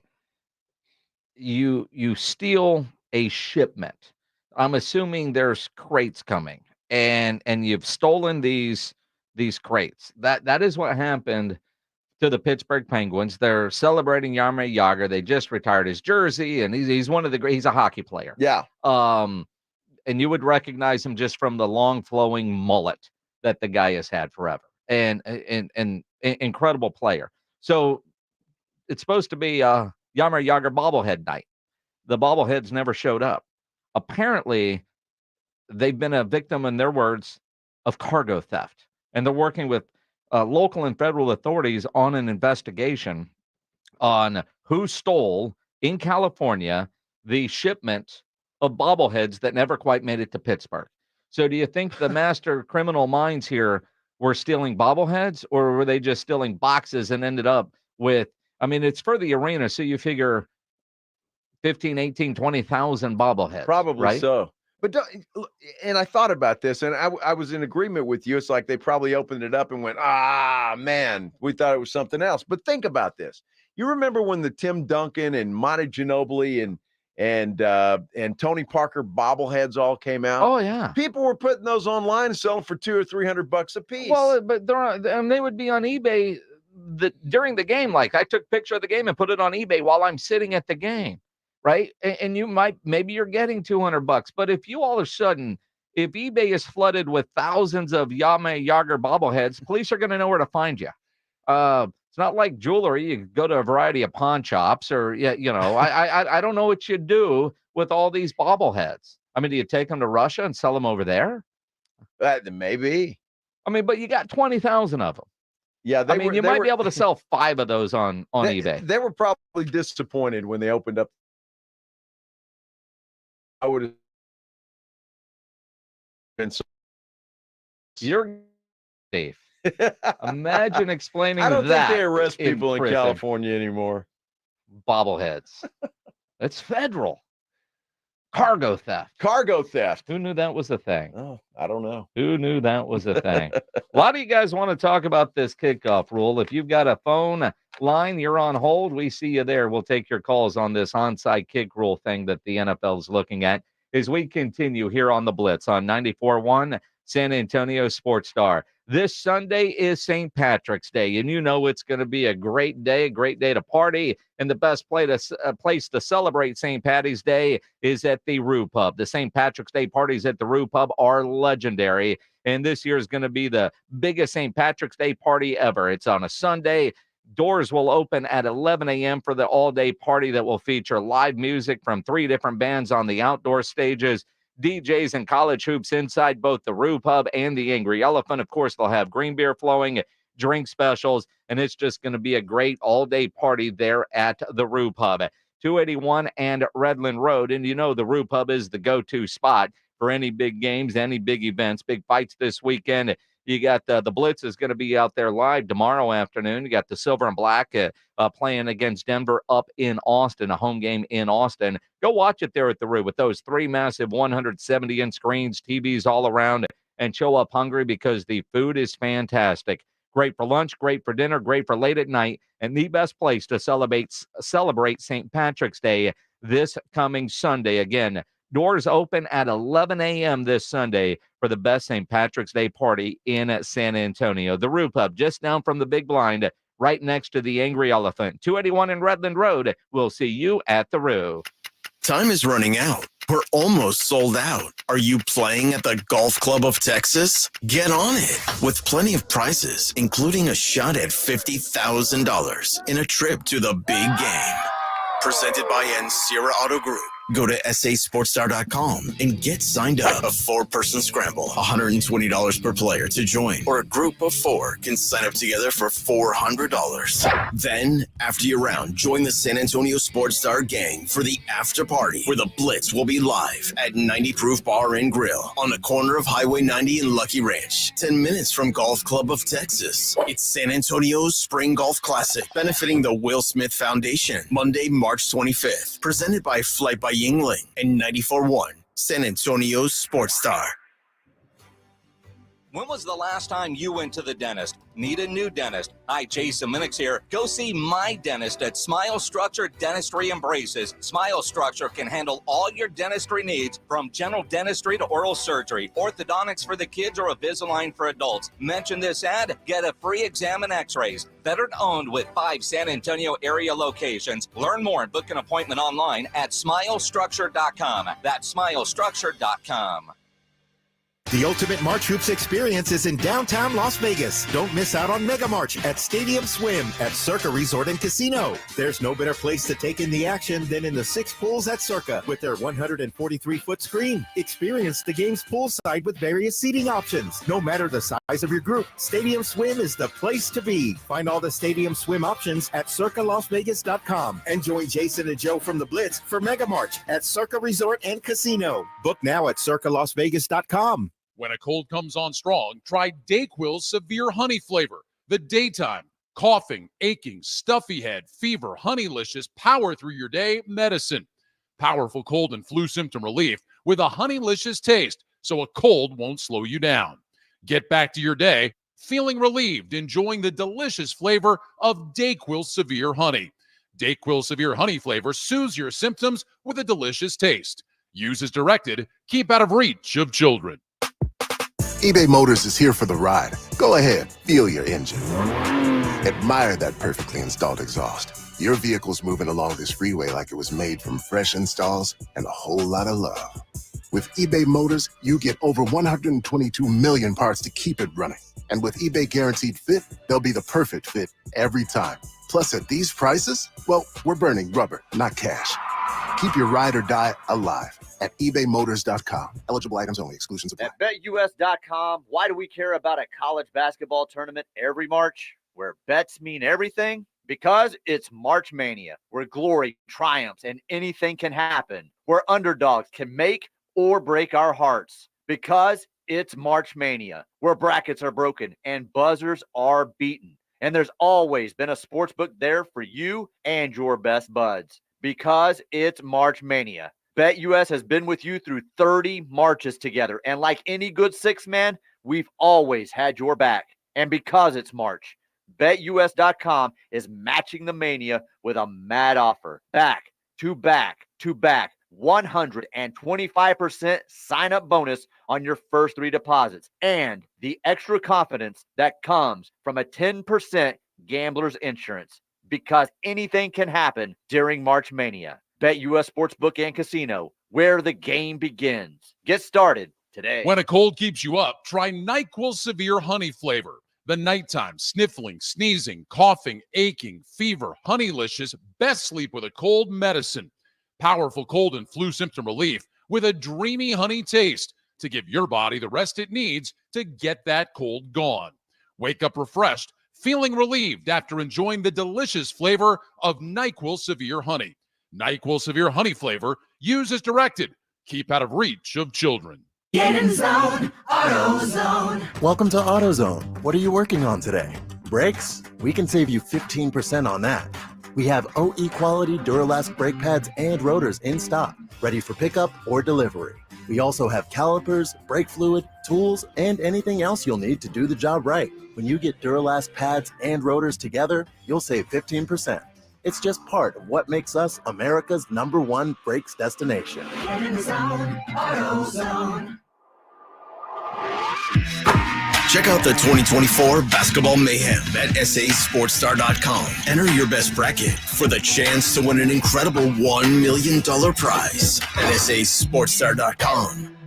you steal a shipment. I'm assuming there's crates coming, and you've stolen these crates. That is what happened to the Pittsburgh Penguins. They're celebrating Jaromir Jagr. They just retired his jersey, and he's one of the great. He's a hockey player. Yeah. And you would recognize him just from the long flowing mullet that the guy has had forever. And incredible player. So it's supposed to be Jaromir Jagr bobblehead night. The bobbleheads never showed up. Apparently, they've been a victim, in their words, of cargo theft, and they're working with local and federal authorities on an investigation on who stole in California the shipment of bobbleheads that never quite made it to Pittsburgh. So do you think the master criminal minds here were stealing bobbleheads, or were they just stealing boxes and ended up with, I mean, it's for the arena, so you figure 15, 18, 20,000 bobbleheads. Probably right? so. But and I thought about this, and I was in agreement with you. It's like they probably opened it up and went, man, we thought it was something else. But think about this. You remember when the Tim Duncan and Monty Ginobili and Tony Parker bobbleheads all came out? Oh, yeah. People were putting those online and selling for $200 or $300 a piece. Well, but they would be on eBay during the game. Like, I took a picture of the game and put it on eBay while I'm sitting at the game. Right. And you maybe you're getting $200, but if you all of a sudden, if eBay is flooded with thousands of Jaromir Jagr bobbleheads, police are going to know where to find you. It's not like jewelry. You go to a variety of pawn shops, or I don't know what you do with all these bobbleheads. I mean, do you take them to Russia and sell them over there? Maybe. I mean, but you got 20,000 of them. Yeah, you might be able to sell 5 of those on eBay. They were probably disappointed when they opened up. I would have been so. You're safe. Imagine explaining that. I don't think they arrest people in prison. California anymore. Bobbleheads. That's federal. Cargo theft. Cargo theft. Who knew that was a thing? Oh, I don't know. Who knew that was a thing? A lot of you guys want to talk about this kickoff rule. If you've got a phone line, you're on hold. We see you there. We'll take your calls on this onside kick rule thing that the NFL is looking at as we continue here on the Blitz on 94.1, San Antonio Sports Star. This Sunday is St. Patrick's Day, and you know it's going to be a great day to party. And the best place to celebrate St. Patty's Day is at the Roo Pub. The St. Patrick's Day parties at the Roo Pub are legendary, and this year is going to be the biggest St. Patrick's Day party ever. It's on a Sunday. Doors will open at 11 a.m. for the all-day party that will feature live music from 3 different bands on the outdoor stages, DJs and college hoops inside both the Roo Pub and the Angry Elephant. Of course, they'll have green beer flowing, drink specials, and it's just going to be a great all-day party there at the Roo Pub. 281 and Redland Road, and you know the Roo Pub is the go-to spot for any big games, any big events, big fights this weekend. You got the Blitz is going to be out there live tomorrow afternoon. You got the Silver and Black playing against Denver up in Austin, a home game in Austin. Go watch it there at the Roo with those 3 massive 170-inch screens, TVs all around, and show up hungry because the food is fantastic. Great for lunch, great for dinner, great for late at night, and the best place to celebrate St. Patrick's Day this coming Sunday. Again, doors open at 11 a.m. this Sunday for the best St. Patrick's Day party in San Antonio. The Roo Pub, just down from the Big Blind, right next to the Angry Elephant. 281 in Redland Road. We'll see you at the Roo. Time is running out. We're almost sold out. Are you playing at the Golf Club of Texas? Get on it with plenty of prizes, including a shot at $50,000 in a trip to the big game. Presented by Ancira Auto Group. Go to sasportstar.com and get signed up. A 4-person scramble, $120 per player to join, or a group of 4 can sign up together for $400. Then, after your round, join the San Antonio Sports Star gang for the after party, where the Blitz will be live at 90 Proof Bar and Grill on the corner of Highway 90 and Lucky Ranch, 10 minutes from Golf Club of Texas. It's San Antonio's Spring Golf Classic, benefiting the Will Smith Foundation, Monday, March 25th, presented by Flight by Yingling and 94.1 San Antonio's Sports Star. When was the last time you went to the dentist? Need a new dentist? Hi, Jason Minix here. Go see my dentist at Smile Structure Dentistry and Braces. Smile Structure can handle all your dentistry needs, from general dentistry to oral surgery, orthodontics for the kids, or Invisalign for adults. Mention this ad, get a free exam and x-rays. Veteran owned with 5 San Antonio area locations. Learn more and book an appointment online at smilestructure.com. That's smilestructure.com. The ultimate March Hoops experience is in downtown Las Vegas. Don't miss out on Mega March at Stadium Swim at Circa Resort and Casino. There's no better place to take in the action than in the 6 pools at Circa with their 143-foot screen. Experience the game's poolside with various seating options. No matter the size of your group, Stadium Swim is the place to be. Find all the Stadium Swim options at circalasvegas.com and join Jason and Joe from the Blitz for Mega March at Circa Resort and Casino. Book now at circalasvegas.com. When a cold comes on strong, try DayQuil's Severe Honey Flavor. The daytime, coughing, aching, stuffy head, fever, honeylicious, power through your day medicine. Powerful cold and flu symptom relief with a honeylicious taste, so a cold won't slow you down. Get back to your day feeling relieved, enjoying the delicious flavor of DayQuil Severe Honey. DayQuil Severe Honey Flavor soothes your symptoms with a delicious taste. Use as directed. Keep out of reach of children. eBay Motors is here for the ride. Go ahead, feel your engine. Admire that perfectly installed exhaust. Your vehicle's moving along this freeway like it was made from fresh installs and a whole lot of love. With eBay Motors, you get over 122 million parts to keep it running. And with eBay Guaranteed Fit, they'll be the perfect fit every time. Plus, at these prices, well, we're burning rubber, not cash. Keep your ride or die alive at ebaymotors.com. Eligible items only. Exclusions apply. At BetUS.com, why do we care about a college basketball tournament every March? Where bets mean everything? Because it's March Mania, where glory triumphs and anything can happen. Where underdogs can make or break our hearts. Because it's March Mania, where brackets are broken and buzzers are beaten. And there's always been a sportsbook there for you and your best buds. Because it's March Mania. BetUS has been with you through 30 Marches together. And like any good six-man, we've always had your back. And because it's March, BetUS.com is matching the mania with a mad offer. Back to back to back 125% sign-up bonus on your first 3 deposits, and the extra confidence that comes from a 10% gambler's insurance, because anything can happen during March Mania. BetUS Sportsbook and Casino, where the game begins. Get started today. When a cold keeps you up, try NyQuil Severe Honey Flavor. The nighttime sniffling, sneezing, coughing, aching, fever, Honeylicious, best sleep with a cold medicine. Powerful cold and flu symptom relief with a dreamy honey taste to give your body the rest it needs to get that cold gone. Wake up refreshed, feeling relieved after enjoying the delicious flavor of NyQuil Severe Honey. NyQuil Severe Honey Flavor, use as directed. Keep out of reach of children. Get in zone, AutoZone. Welcome to AutoZone. What are you working on today? Brakes? We can save you 15% on that. We have OE quality Duralast brake pads and rotors in stock, ready for pickup or delivery. We also have calipers, brake fluid, tools, and anything else you'll need to do the job right. When you get Duralast pads and rotors together, you'll save 15%. It's just part of what makes us America's #1 brakes destination. Get in zone, AutoZone. Check out the 2024 Basketball Mayhem at sasportstar.com. Enter your best bracket for the chance to win an incredible $1 million prize at sasportstar.com.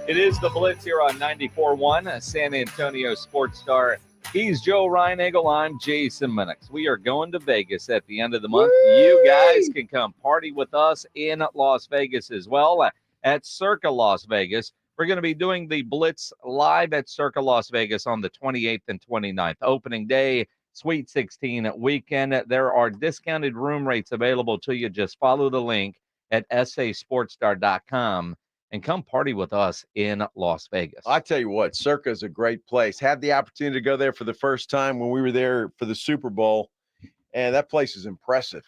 It is the Blitz here on 94.1, San Antonio Sports Star. He's Joe Reinagel. I'm Jason Minix. We are going to Vegas at the end of the month. Woo! You guys can come party with us in Las Vegas as well at Circa Las Vegas. We're going to be doing the Blitz live at Circa Las Vegas on the 28th and 29th. Opening day, Sweet 16 weekend. There are discounted room rates available to you. Just follow the link at sasportstar.com and come party with us in Las Vegas. I tell you what, Circa is a great place. Had the opportunity to go there for the first time when we were there for the Super Bowl, and that place is impressive.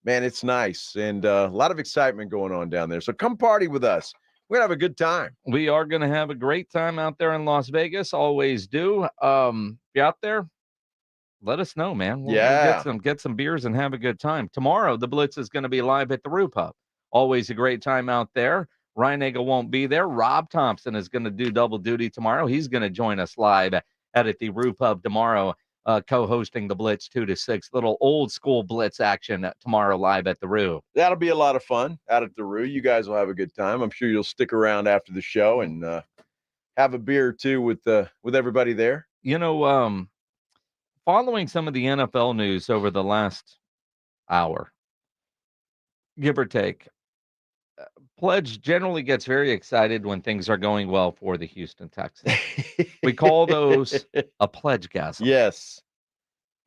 Man, it's nice, and a lot of excitement going on down there. So come party with us. We're going to have a good time. We are going to have a great time out there in Las Vegas. Always do. If you're out there, let us know, man. We'll get some beers and have a good time. Tomorrow, the Blitz is going to be live at the Roo Pub. Always a great time out there. Reinagel won't be there. Rob Thompson is going to do double duty tomorrow. He's going to join us live at the Roo Pub tomorrow, co-hosting the Blitz 2 to 6. Little old school Blitz action tomorrow live at the Roo. That'll be a lot of fun out at the Roo. You guys will have a good time. I'm sure you'll stick around after the show and have a beer or two with everybody there. You know, following some of the NFL news over the last hour, give or take, Pledge generally gets very excited when things are going well for the Houston Texans. We call those a pledgegasm. Yes.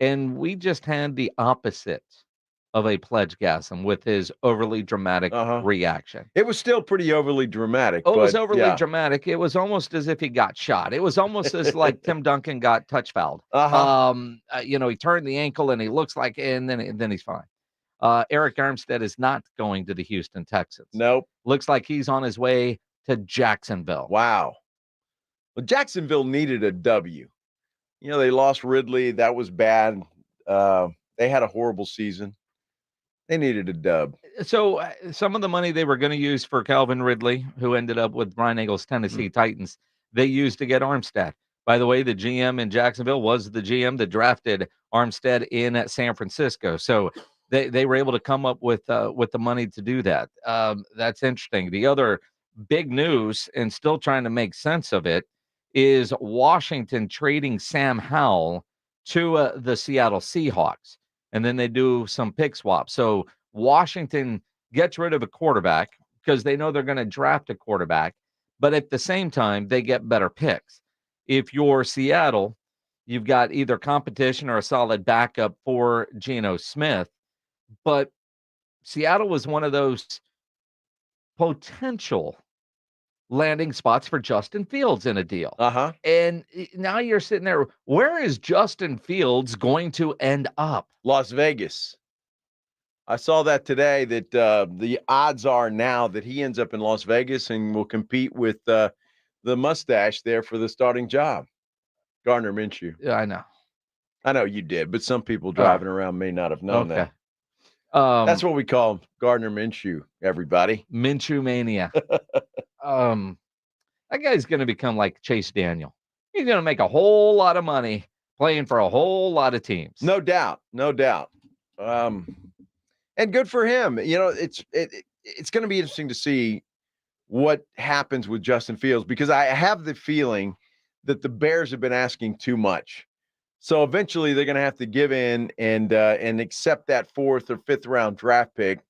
And we just had the opposite of a pledgegasm with his overly dramatic reaction. It was still pretty overly dramatic. Oh, it was overly dramatic. It was almost as if he got shot. It was almost as like Tim Duncan got touch fouled. You know, he turned the ankle and he looks like, and then he's fine. Eric Armstead is not going to the Houston Texans. Nope. Looks like he's on his way to Jacksonville. Wow. Well, Jacksonville needed a W. You know, they lost Ridley. That was bad. They had a horrible season. They needed a dub. So some of the money they were going to use for Calvin Ridley, who ended up with Reinagle's Tennessee Titans, they used to get Armstead. By the way, the GM in Jacksonville was the GM that drafted Armstead in San Francisco. So they were able to come up with the money to do that. That's interesting. The other big news, and still trying to make sense of it, is Washington trading Sam Howell to the Seattle Seahawks. And then they do some pick swaps. So Washington gets rid of a quarterback because they know they're going to draft a quarterback. But at the same time, they get better picks. If you're Seattle, you've got either competition or a solid backup for Geno Smith. But Seattle was one of those potential landing spots for Justin Fields in a deal. And now you're sitting there, where is Justin Fields going to end up? Las Vegas. I saw that today, that the odds are now that he ends up in Las Vegas and will compete with the mustache there for the starting job. Gardner Minshew. Yeah, I know. I know you did, but some people driving around may not have known that. That's what we call Gardner Minshew, everybody. Minshew mania. That guy's going to become like Chase Daniel. He's going to make a whole lot of money playing for a whole lot of teams. No doubt. And good for him. It's going to be interesting to see what happens with Justin Fields, because I have the feeling that the Bears have been asking too much. So eventually they're going to have to give in and accept that 4th or 5th round draft pick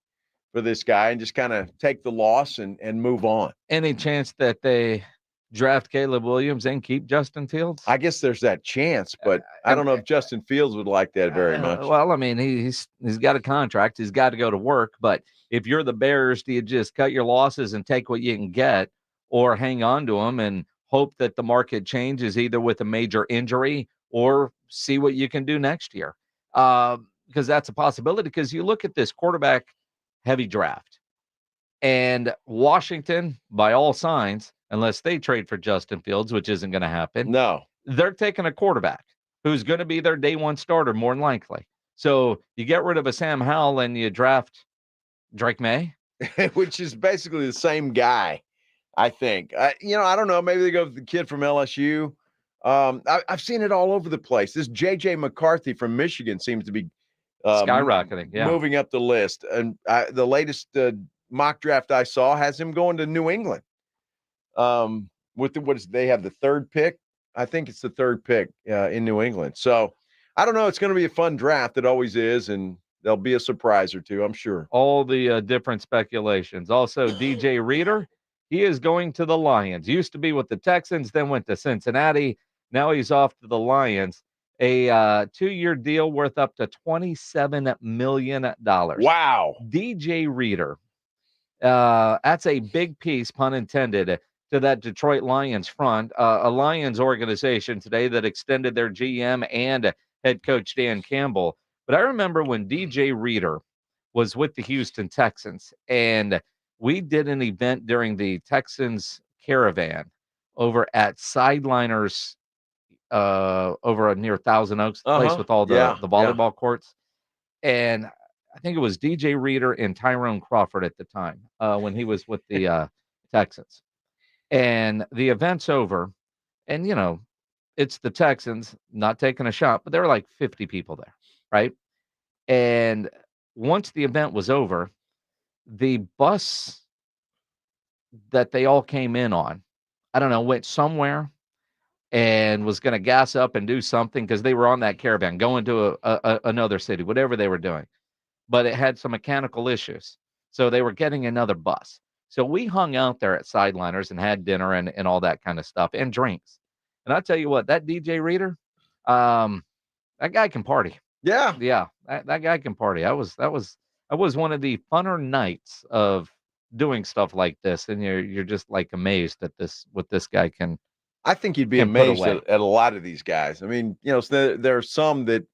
for this guy and just kind of take the loss and move on. Any chance that they draft Caleb Williams and keep Justin Fields? I guess there's that chance, but I don't know if Justin Fields would like that very much. Well, I mean, he's got a contract. He's got to go to work. But if you're the Bears, do you just cut your losses and take what you can get, or hang on to him and hope that the market changes either with a major injury or see what you can do next year? Because that's a possibility. Because you look at this quarterback-heavy draft, and Washington, by all signs, unless they trade for Justin Fields, which isn't going to happen. No. They're taking a quarterback who's going to be their day one starter more than likely. So you get rid of a Sam Howell and you draft Drake May. Which is basically the same guy, I think. I don't know. Maybe they go with the kid from LSU. I've seen it all over the place. This J.J. McCarthy from Michigan seems to be skyrocketing, moving up the list. And the latest mock draft I saw has him going to New England. They have the 3rd pick? I think it's the 3rd pick in New England. So I don't know. It's going to be a fun draft. It always is, and there'll be a surprise or two, I'm sure. All the different speculations. Also, DJ Reader, he is going to the Lions. Used to be with the Texans, then went to Cincinnati. Now he's off to the Lions. A 2-year deal worth up to $27 million. Wow. DJ Reader. That's a big piece, pun intended, to that Detroit Lions front. A Lions organization today that extended their GM and head coach Dan Campbell. But I remember when DJ Reader was with the Houston Texans, and we did an event during the Texans caravan over at Sideliners over near Thousand Oaks, the place with all the volleyball courts. And I think it was DJ Reader and Tyrone Crawford at the time when he was with the Texans. And the event's over, and, it's the Texans, not taking a shot, but there were like 50 people there, right? And once the event was over, the bus that they all came in on, I don't know, went somewhere and was going to gas up and do something because they were on that caravan going to another city, whatever they were doing. But it had some mechanical issues. So they were getting another bus. So we hung out there at Sideliners and had dinner and all that kind of stuff and drinks. And I tell you what, that DJ Reader, that guy can party. Yeah. Yeah. That guy can party. That was one of the funner nights of doing stuff like this. And you're just like amazed at what this guy can. I think you'd be amazed at a lot of these guys. I mean, so there are some that,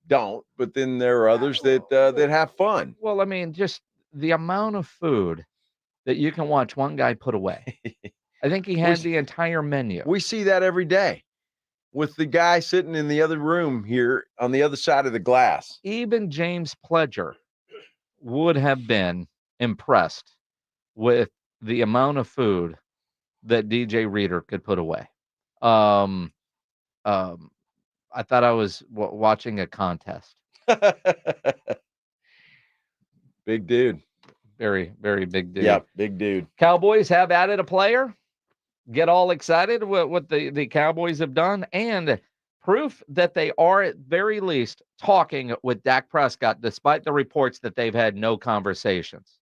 don't, but then there are others that have fun. Well, I mean, just the amount of food that you can watch one guy put away. I think he had the entire menu. We see that every day with the guy sitting in the other room here on the other side of the glass. Even James Pledger would have been impressed with the amount of food that DJ Reader could put away. I thought I was watching a contest. Big dude. Very, very big dude. Yeah, big dude. Cowboys have added a player. Get all excited with what the Cowboys have done, and proof that they are at very least talking with Dak Prescott, despite the reports that they've had no conversations.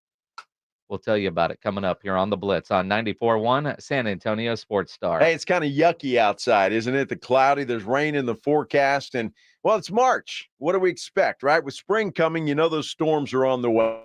We'll tell you about it coming up here on the Blitz on 94.1 San Antonio Sports Star. Hey, it's kind of yucky outside, isn't it? The cloudy, there's rain in the forecast, and well, it's March. What do we expect, right? With spring coming, those storms are on the way,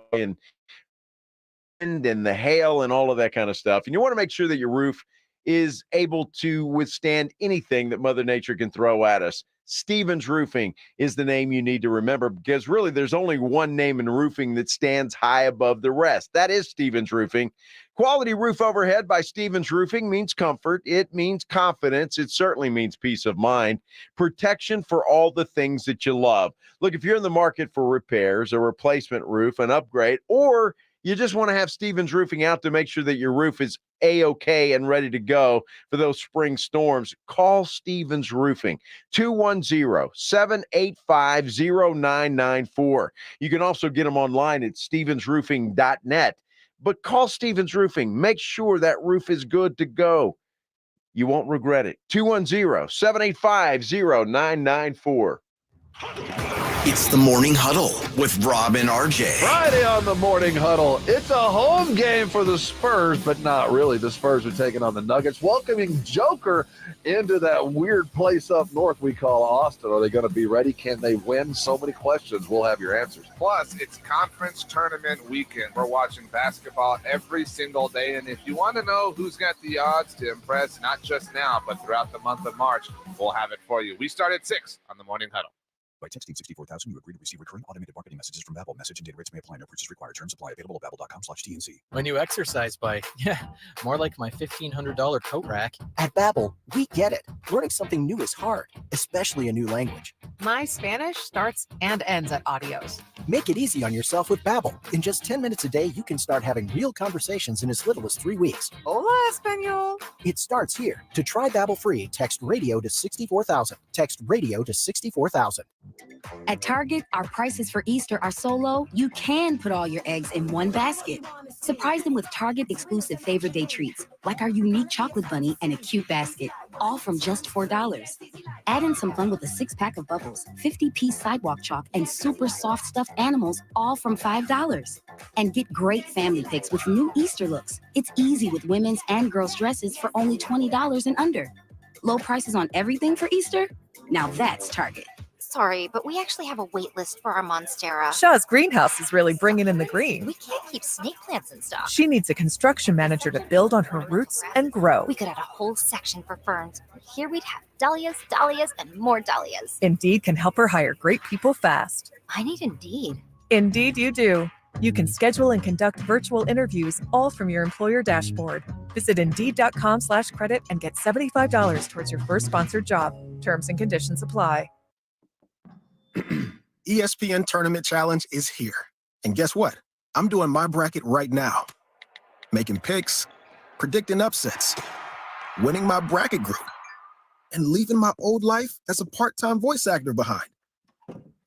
and the hail and all of that kind of stuff. And you want to make sure that your roof is able to withstand anything that Mother Nature can throw at us. Stevens Roofing is the name you need to remember, because really there's only one name in roofing that stands high above the rest. That is Stevens Roofing. Quality roof overhead by Stevens Roofing means comfort. It means confidence. It certainly means peace of mind. Protection for all the things that you love. Look, if you're in the market for repairs, a replacement roof, an upgrade, or you just want to have Stevens Roofing out to make sure that your roof is A-OK and ready to go for those spring storms, call Stevens Roofing, 210-785-0994. You can also get them online at stevensroofing.net. But call Stevens Roofing. Make sure that roof is good to go. You won't regret it. 210-785-0994. It's the Morning Huddle with Rob and RJ. Friday on the Morning Huddle. It's a home game for the Spurs, but not really. The Spurs are taking on the Nuggets, welcoming Joker into that weird place up north we call Austin. Are they going to be ready? Can they win? So many questions. We'll have your answers. Plus, it's conference tournament weekend. We're watching basketball every single day, and if you want to know who's got the odds to impress, not just now, but throughout the month of March, we'll have it for you. We start at 6 on the Morning Huddle. By texting 64,000, you agree to receive recurring automated marketing messages from Babbel. Message and data rates may apply. No purchase required. Terms apply. Available at babbel.com/TNC. My new exercise bike. Yeah, more like my $1,500 coat rack. At Babbel, we get it. Learning something new is hard, especially a new language. My Spanish starts and ends at Adios. Make it easy on yourself with Babbel. In just 10 minutes a day, you can start having real conversations in as little as 3 weeks. Hola, Espanol. It starts here. To try Babbel free, text radio to 64,000. Text radio to 64,000. At Target, our prices for Easter are so low, you can put all your eggs in one basket. Surprise them with Target exclusive favorite day treats, like our unique chocolate bunny and a cute basket, all from just $4. Add in some fun with a 6-pack of bubbles, 50-piece sidewalk chalk, and super soft stuffed animals, all from $5. And get great family picks with new Easter looks. It's easy with women's and girls' dresses for only $20 and under. Low prices on everything for Easter? Now that's Target. Sorry, but we actually have a wait list for our Monstera. Shaw's greenhouse is really bringing in the green. We can't keep snake plants in stock. She needs a construction manager to build on her roots and grow. We could add a whole section for ferns. Here we'd have dahlias, dahlias, and more dahlias. Indeed can help her hire great people fast. I need Indeed. Indeed you do. You can schedule and conduct virtual interviews all from your employer dashboard. Visit Indeed.com/credit and get $75 towards your first sponsored job. Terms and conditions apply. ESPN Tournament Challenge is here. And guess what? I'm doing my bracket right now. Making picks, predicting upsets, winning my bracket group, and leaving my old life as a part-time voice actor behind.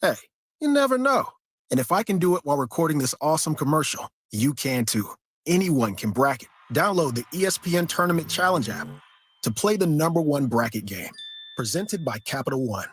Hey, you never know. And if I can do it while recording this awesome commercial, you can too. Anyone can bracket. Download the ESPN Tournament Challenge app to play the #1 bracket game. Presented by Capital One.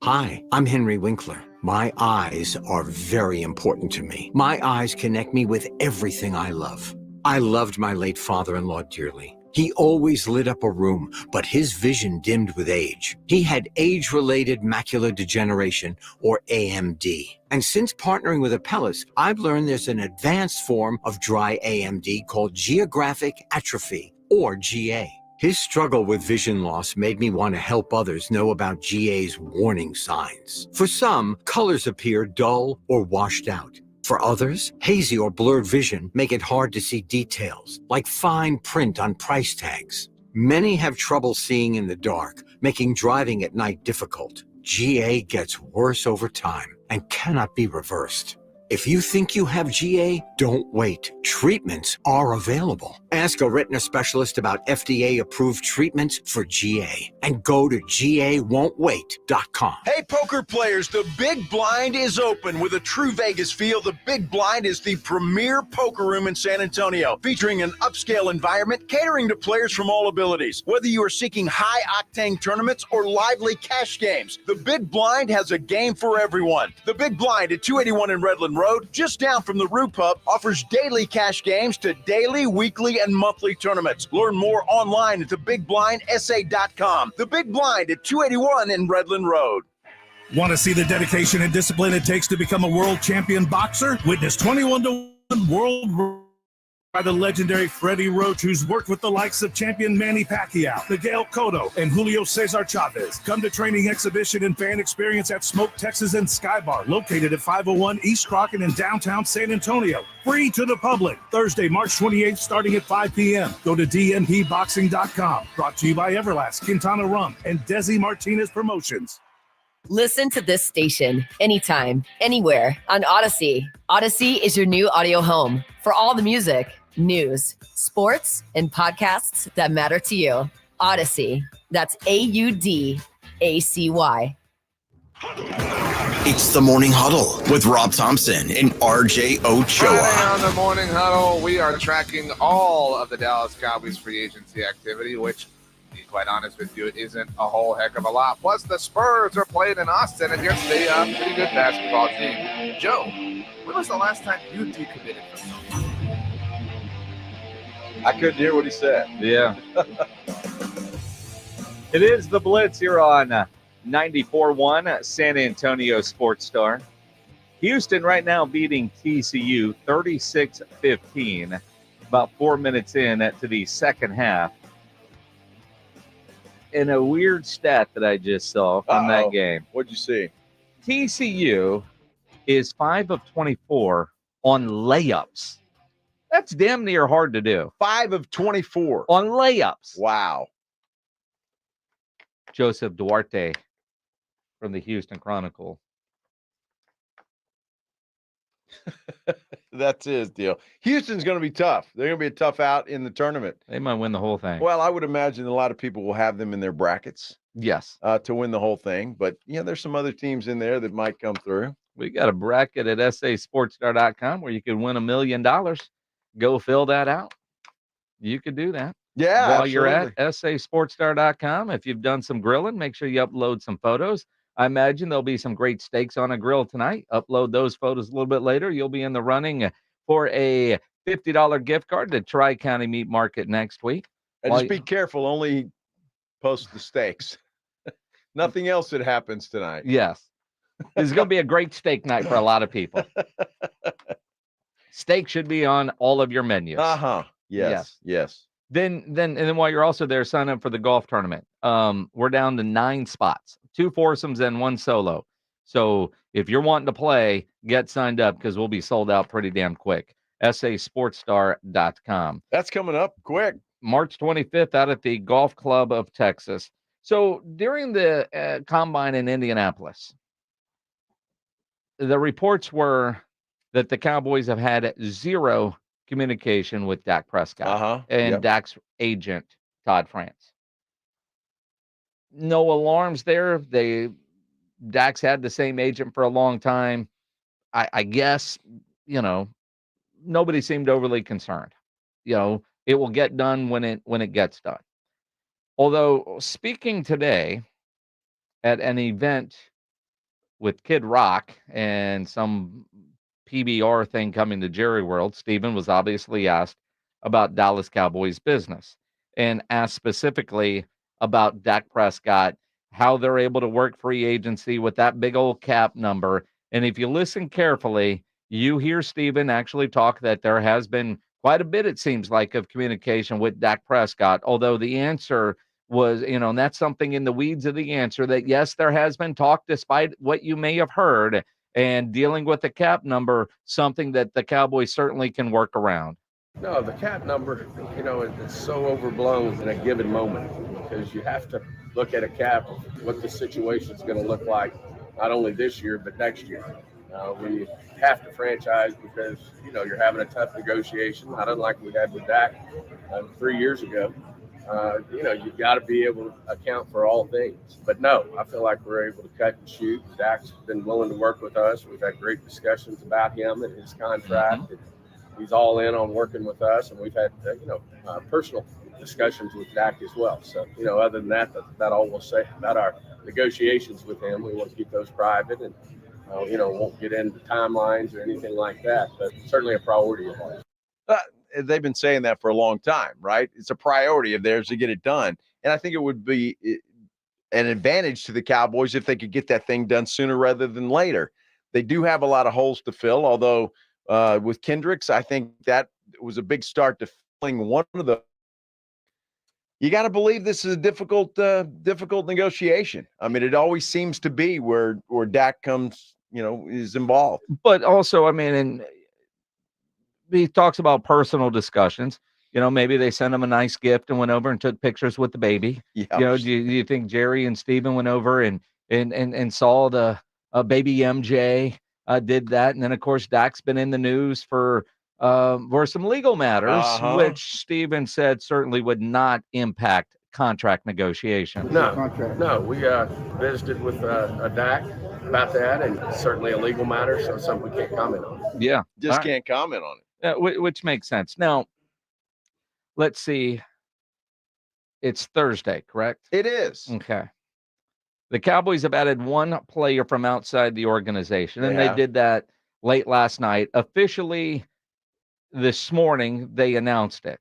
Hi, I'm Henry Winkler. My eyes are very important to me. My eyes connect me with everything I love. I loved my late father-in-law dearly. He always lit up a room, but his vision dimmed with age. He had age-related macular degeneration, or AMD. And since partnering with Apellis, I've learned there's an advanced form of dry AMD called geographic atrophy, or GA. His struggle with vision loss made me want to help others know about GA's warning signs. For some, colors appear dull or washed out. For others, hazy or blurred vision make it hard to see details, like fine print on price tags. Many have trouble seeing in the dark, making driving at night difficult. GA gets worse over time and cannot be reversed. If you think you have GA, don't wait. Treatments are available. Ask a retina specialist about FDA-approved treatments for GA and go to GAWon'tWait.com. Hey, poker players, the Big Blind is open. With a true Vegas feel, the Big Blind is the premier poker room in San Antonio, featuring an upscale environment catering to players from all abilities. Whether you are seeking high-octane tournaments or lively cash games, the Big Blind has a game for everyone. The Big Blind at 281 in Redland Road, just down from the Rue Pub, offers daily cash games to daily, weekly, and monthly tournaments. Learn more online at thebigblindsa.com. The Big Blind at 281 in Redland Road. Want to see the dedication and discipline it takes to become a world champion boxer? Witness 21-1 World By the legendary Freddie Roach, who's worked with the likes of champion Manny Pacquiao, Miguel Cotto, and Julio Cesar Chavez. Come to training, exhibition, and fan experience at Smoke, Texas and Sky Bar, located at 501 East Crockett in downtown San Antonio. Free to the public. Thursday, March 28th, starting at 5 p.m. Go to dmpboxing.com. Brought to you by Everlast, Quintana Rum, and Desi Martinez Promotions. Listen to this station anytime, anywhere on Odyssey. Odyssey is your new audio home for all the music, news, sports, and podcasts that matter to you. Odyssey. That's AUDACY. It's the Morning Huddle with Rob Thompson and RJ Ochoa. Friday on the Morning Huddle, we are tracking all of the Dallas Cowboys free agency activity, which, to be quite honest with you, isn't a whole heck of a lot. Plus, the Spurs are playing in Austin against a pretty good basketball team. Joe, when was the last time you decommitted from something? I couldn't hear what he said. Yeah. It is the Blitz here on 94.1 San Antonio Sports Star. Houston right now beating TCU 36-15, about 4 minutes in to the second half. And a weird stat that I just saw from that game. What'd you see? TCU is 5 of 24 on layups. That's damn near hard to do. 5 of 24 on layups. Wow. Joseph Duarte from the Houston Chronicle. That's his deal. Houston's going to be tough. They're going to be a tough out in the tournament. They might win the whole thing. Well, I would imagine a lot of people will have them in their brackets. Yes. To win the whole thing. But, there's some other teams in there that might come through. We got a bracket at sasportstar.com where you could win $1 million. Go fill that out. You could do that. Yeah, While absolutely. you're at sasportstar.com, if you've done some grilling, make sure you upload some photos. I imagine there'll be some great steaks on a grill tonight. Upload those photos a little bit later. You'll be in the running for a $50 gift card to Tri-County Meat Market next week. And just be careful. Only post the steaks. Nothing else that happens tonight. Yes. It's going to be a great steak night for a lot of people. Steak should be on all of your menus. Yes. Then while you're also there, sign up for the golf tournament. We're down to 9 spots, 2 foursomes and 1 solo. So if you're wanting to play, get signed up because we'll be sold out pretty damn quick. sasportstar.com. That's coming up quick. March 25th out at the Golf Club of Texas. So during the combine in Indianapolis, the reports were that the Cowboys have had 0 communication with Dak Prescott and Dak's agent, Todd France. No alarms there. Dak's had the same agent for a long time. I guess, nobody seemed overly concerned. It will get done when it gets done. Although speaking today at an event with Kid Rock and some PBR thing coming to Jerry World, Stephen was obviously asked about Dallas Cowboys business and asked specifically about Dak Prescott, how they're able to work free agency with that big old cap number. And if you listen carefully, you hear Stephen actually talk that there has been quite a bit, it seems like, of communication with Dak Prescott, although the answer was, and that's something in the weeds of the answer that, yes, there has been talk despite what you may have heard. And dealing with the cap number, something that the Cowboys certainly can work around. No, the cap number, it's so overblown in a given moment because you have to look at a cap, what the situation is going to look like, not only this year, but next year. When you have to franchise because, you're having a tough negotiation, not unlike we had with Dak 3 years ago. You've got to be able to account for all things. But no, I feel like we're able to cut and shoot. Dak's been willing to work with us. We've had great discussions about him and his contract. And he's all in on working with us. And we've had, personal discussions with Dak as well. So, other than that all we'll say about our negotiations with him. We want to keep those private and, won't get into timelines or anything like that. But certainly a priority of ours. They've been saying that for a long time, right? It's a priority of theirs to get it done. And I think it would be an advantage to the Cowboys if they could get that thing done sooner rather than later. They do have a lot of holes to fill, although with Kendricks, I think that was a big start to filling one of the. You got to believe this is a difficult negotiation. I mean, it always seems to be where Dak comes, is involved. But also, I mean, and he talks about personal discussions. Maybe they sent him a nice gift and went over and took pictures with the baby. Yeah. Do you think Jerry and Steven went over and saw the baby MJ did that? And then, of course, Dak's been in the news for some legal matters, which Steven said certainly would not impact contract negotiations. No, we visited with Dak about that, and certainly a legal matter, so something we can't comment on. Yeah. Just can't comment on it. Which makes sense. Now, let's see. It's Thursday, correct? It is. Okay. The Cowboys have added one player from outside the organization, and they did that late last night. Officially, this morning, they announced it.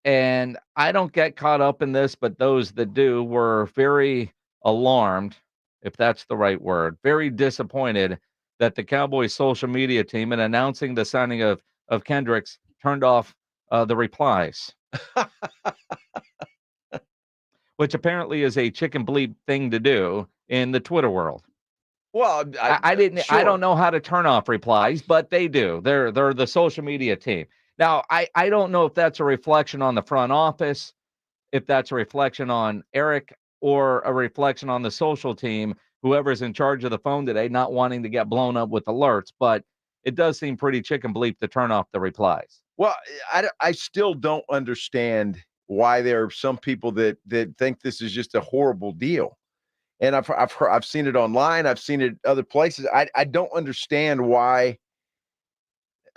And I don't get caught up in this, but those that do were very alarmed, if that's the right word, very disappointed that the Cowboys social media team, in announcing the signing of Kendricks, turned off the replies. Which apparently is a chicken bleep thing to do in the Twitter world. Well, I don't know how to turn off replies, but they do. They're the social media team. Now, I don't know if that's a reflection on the front office, if that's a reflection on Eric, or a reflection on the social team, whoever's in charge of the phone today, not wanting to get blown up with alerts. But it does seem pretty chicken bleep to turn off the replies. Well, I still don't understand why there are some people that think this is just a horrible deal. And I've seen it online. I've seen it other places. I don't understand why.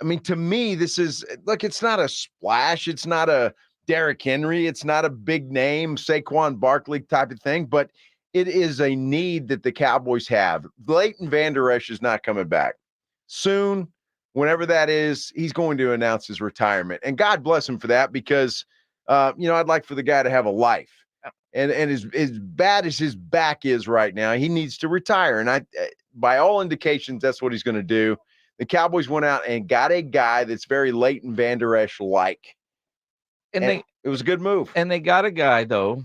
I mean, to me, this is, look, it's not a splash. It's not a Derrick Henry. It's not a big name, Saquon Barkley type of thing, but it is a need that the Cowboys have. Leighton Vander Esch is not coming back. Soon, whenever that is, he's going to announce his retirement. And God bless him for that, because I'd like for the guy to have a life. And as bad as his back is right now, he needs to retire. And by all indications, that's what he's going to do. The Cowboys went out and got a guy that's very Leighton Vander Esch-like. And it was a good move. And they got a guy, though,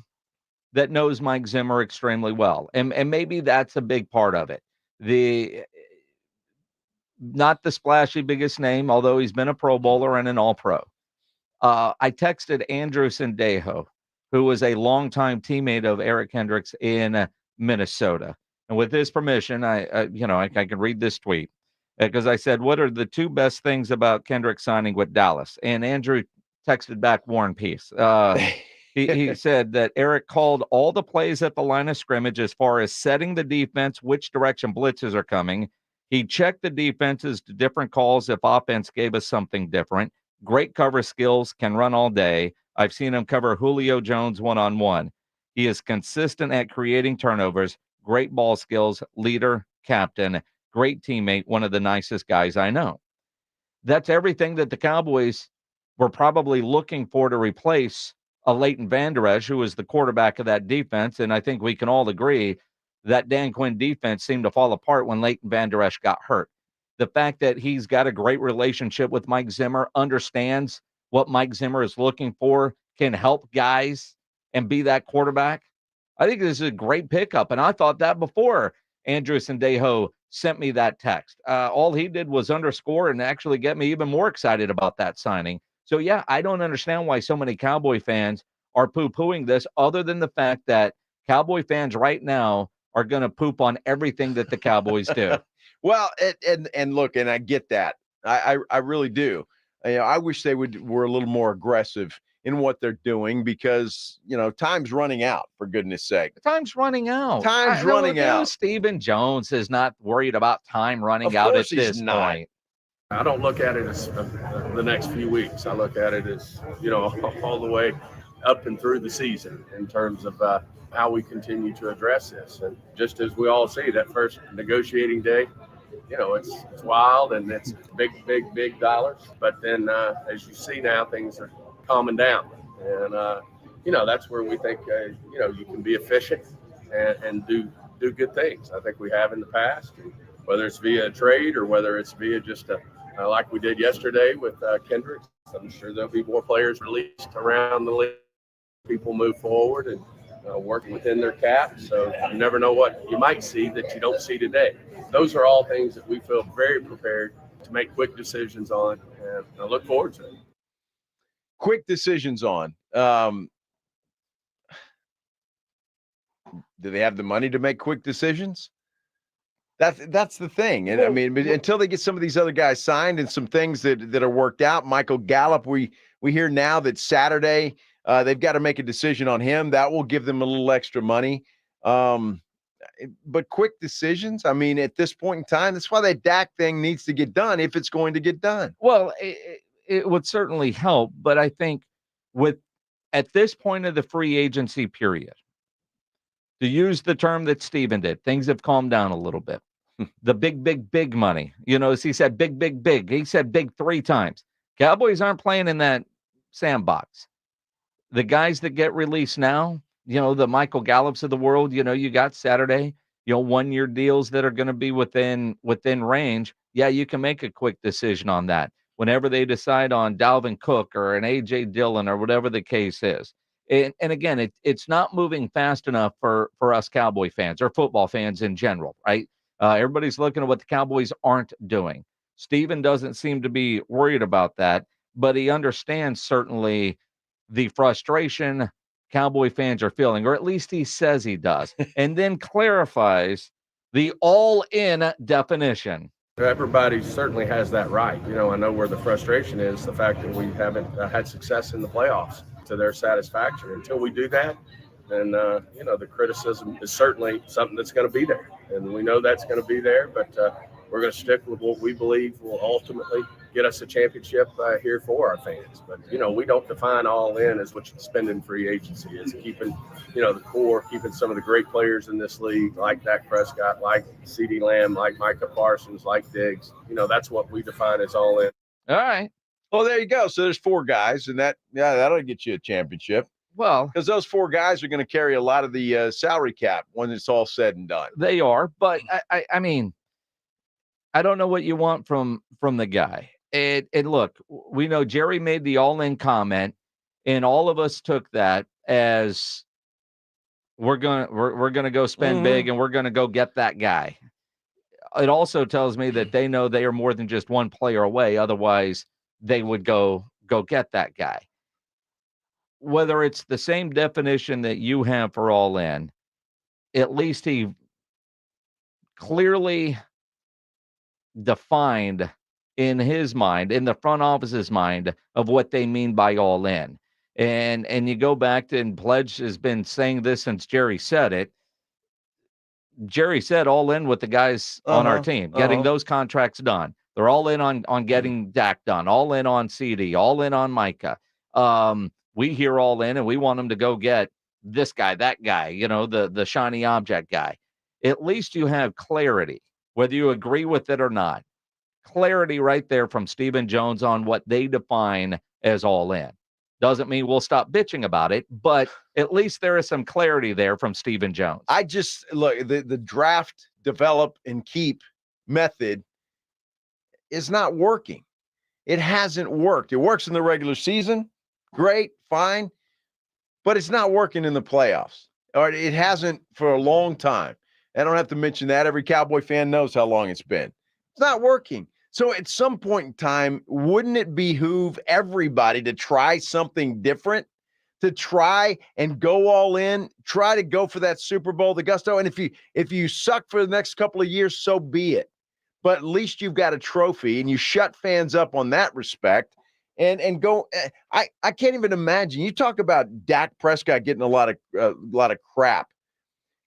that knows Mike Zimmer extremely well. And maybe that's a big part of it. Not the splashy biggest name, although he's been a Pro Bowler and an All-Pro. I texted Andrew Sendejo, who was a longtime teammate of Eric Kendricks in Minnesota. And with his permission, I can read this tweet, because I said, what are the two best things about Kendrick signing with Dallas? And Andrew texted back War and Peace. He said that Eric called all the plays at the line of scrimmage as far as setting the defense, which direction blitzes are coming. He checked the defenses to different calls if offense gave us something different. Great cover skills, can run all day. I've seen him cover Julio Jones one-on-one. He is consistent at creating turnovers, great ball skills, leader, captain, great teammate, one of the nicest guys I know. That's everything that the Cowboys were probably looking for to replace a Leighton Vander Esch, who was the quarterback of that defense. And I think we can all agree that Dan Quinn defense seemed to fall apart when Leighton Vander Esch got hurt. The fact that he's got a great relationship with Mike Zimmer, understands what Mike Zimmer is looking for, can help guys and be that quarterback. I think this is a great pickup. And I thought that before Andrew Sendejo sent me that text. All he did was underscore and actually get me even more excited about that signing. So, yeah, I don't understand why so many Cowboy fans are poo-pooing this, other than the fact that Cowboy fans right now are going to poop on everything that the Cowboys do. Well, and look, and I get that. I really do. I wish they were a little more aggressive in what they're doing, because, time's running out, for goodness sake. Time's running out. Time's running out. Stephen Jones is not worried about time running out at this point. I don't look at it as the next few weeks. I look at it as, all the way up and through the season in terms of how we continue to address this. And just as we all see, that first negotiating day, it's wild and it's big dollars. But then as you see now, things are calming down. And, that's where we think, you can be efficient and do good things. I think we have in the past, and whether it's via a trade or whether it's via just like we did yesterday with Kendricks, I'm sure there'll be more players released around the league. People move forward and working within their cap. So you never know what you might see that you don't see today. Those are all things that we feel very prepared to make quick decisions on, and I look forward to it. Quick decisions on. Do they have the money to make quick decisions? That's the thing. And I mean, until they get some of these other guys signed and some things that are worked out, Michael Gallup, we hear now that Saturday they've got to make a decision on him. That will give them a little extra money. But quick decisions, I mean, at this point in time, that's why that Dak thing needs to get done if it's going to get done. Well, it would certainly help, but I think at this point of the free agency period, to use the term that Steven did, things have calmed down a little bit. The big money. As he said, big. He said big 3 times. Cowboys aren't playing in that sandbox. The guys that get released now, the Michael Gallups of the world, you got Saturday, 1-year deals that are going to be within range. Yeah, you can make a quick decision on that whenever they decide on Dalvin Cook or an A.J. Dillon or whatever the case is. And again, it's not moving fast enough for us Cowboy fans or football fans in general, right? Everybody's looking at what the Cowboys aren't doing. Steven doesn't seem to be worried about that, but he understands certainly the frustration Cowboy fans are feeling, or at least he says he does, and then clarifies the all-in definition. Everybody certainly has that right. I know where the frustration is, the fact that we haven't had success in the playoffs to their satisfaction. Until we do that, then, the criticism is certainly something that's going to be there. And we know that's going to be there, but we're going to stick with what we believe will ultimately get us a championship here for our fans. But, we don't define all in as what you spend in free agency. It's keeping, the core, keeping some of the great players in this league, like Dak Prescott, like CeeDee Lamb, like Micah Parsons, like Diggs. That's what we define as all in. All right. Well, there you go. So there's 4 guys, and that'll get you a championship. Well, because those 4 guys are going to carry a lot of the salary cap when it's all said and done. They are, but I mean, I don't know what you want from the guy. And look, we know Jerry made the all-in comment, and all of us took that as we're gonna go spend big, and we're gonna go get that guy. It also tells me that they know they are more than just one player away. Otherwise, they would go get that guy. Whether it's the same definition that you have for all in, at least he clearly defined in his mind, in the front office's mind, of what they mean by all in. And you go back to, and Pledge has been saying this since Jerry said it. Jerry said all in with the guys on our team, getting those contracts done. They're all in on getting Dak done, all in on CD, all in on Micah. We hear all in, and we want them to go get this guy, that guy, the shiny object guy. At least you have clarity, whether you agree with it or not. Clarity right there from Stephen Jones on what they define as all in. Doesn't mean we'll stop bitching about it, but at least there is some clarity there from Stephen Jones. I just look, the draft, develop, and keep method is not working. It hasn't worked. It works in the regular season. Great, fine, but it's not working in the playoffs. Or it hasn't for a long time. I don't have to mention that. Every Cowboy fan knows how long it's been. It's not working. So at some point in time, wouldn't it behoove everybody to try something different, to try and go all in, try to go for that Super Bowl, the gusto? And if you suck for the next couple of years, so be it. But at least you've got a trophy, and you shut fans up on that respect. And go. I can't even imagine. You talk about Dak Prescott getting a lot of crap.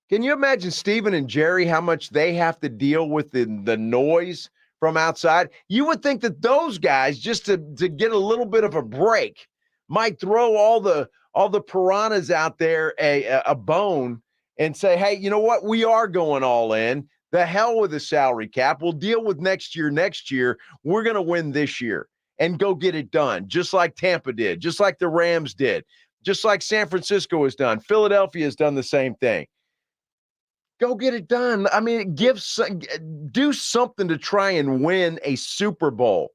Can you imagine Steven and Jerry, how much they have to deal with the noise from outside? You would think that those guys, just to get a little bit of a break, might throw all the piranhas out there a bone and say, hey, you know what? We are going all in. The hell with the salary cap. We'll deal with next year. We're going to win this year. And go get it done, just like Tampa did, just like the Rams did, just like San Francisco has done. Philadelphia has done the same thing. Go get it done. I mean, do something to try and win a Super Bowl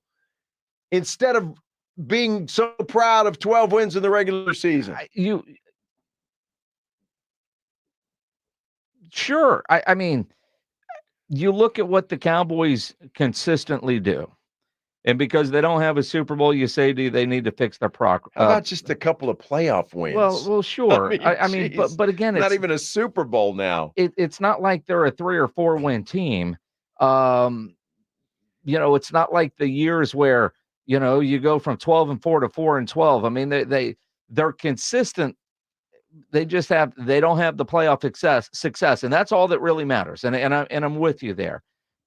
instead of being so proud of 12 wins in the regular season. Sure. I mean, you look at what the Cowboys consistently do. And because they don't have a Super Bowl, you say they need to fix their How about just a couple of playoff wins? Well, sure. I mean, but again, not it's even a Super Bowl now. It's not like they're a 3 or 4 win team. It's not like the years where you go from 12-4 to 4-12. I mean, they're consistent. They don't have the playoff success, and that's all that really matters. And I'm with you there.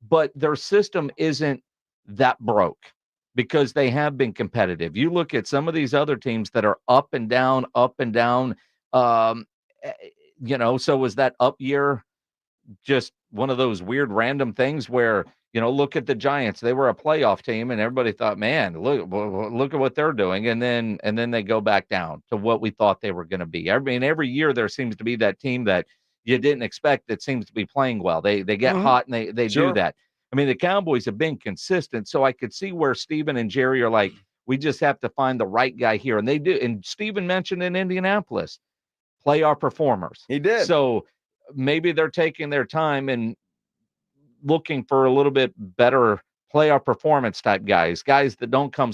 But their system isn't that broke because they have been competitive. You look at some of these other teams that are up and down. So was that up year just one of those weird random things where, look at the Giants. They were a playoff team and everybody thought, man, look at what they're doing. And then they go back down to what we thought they were going to be. I mean, every year there seems to be that team that you didn't expect that seems to be playing well. They get hot and they Sure. do that. I mean, the Cowboys have been consistent, so I could see where Steven and Jerry are like, we just have to find the right guy here. And they do. And Steven mentioned in Indianapolis, playoff performers. He did. So maybe they're taking their time and looking for a little bit better playoff performance type guys that don't come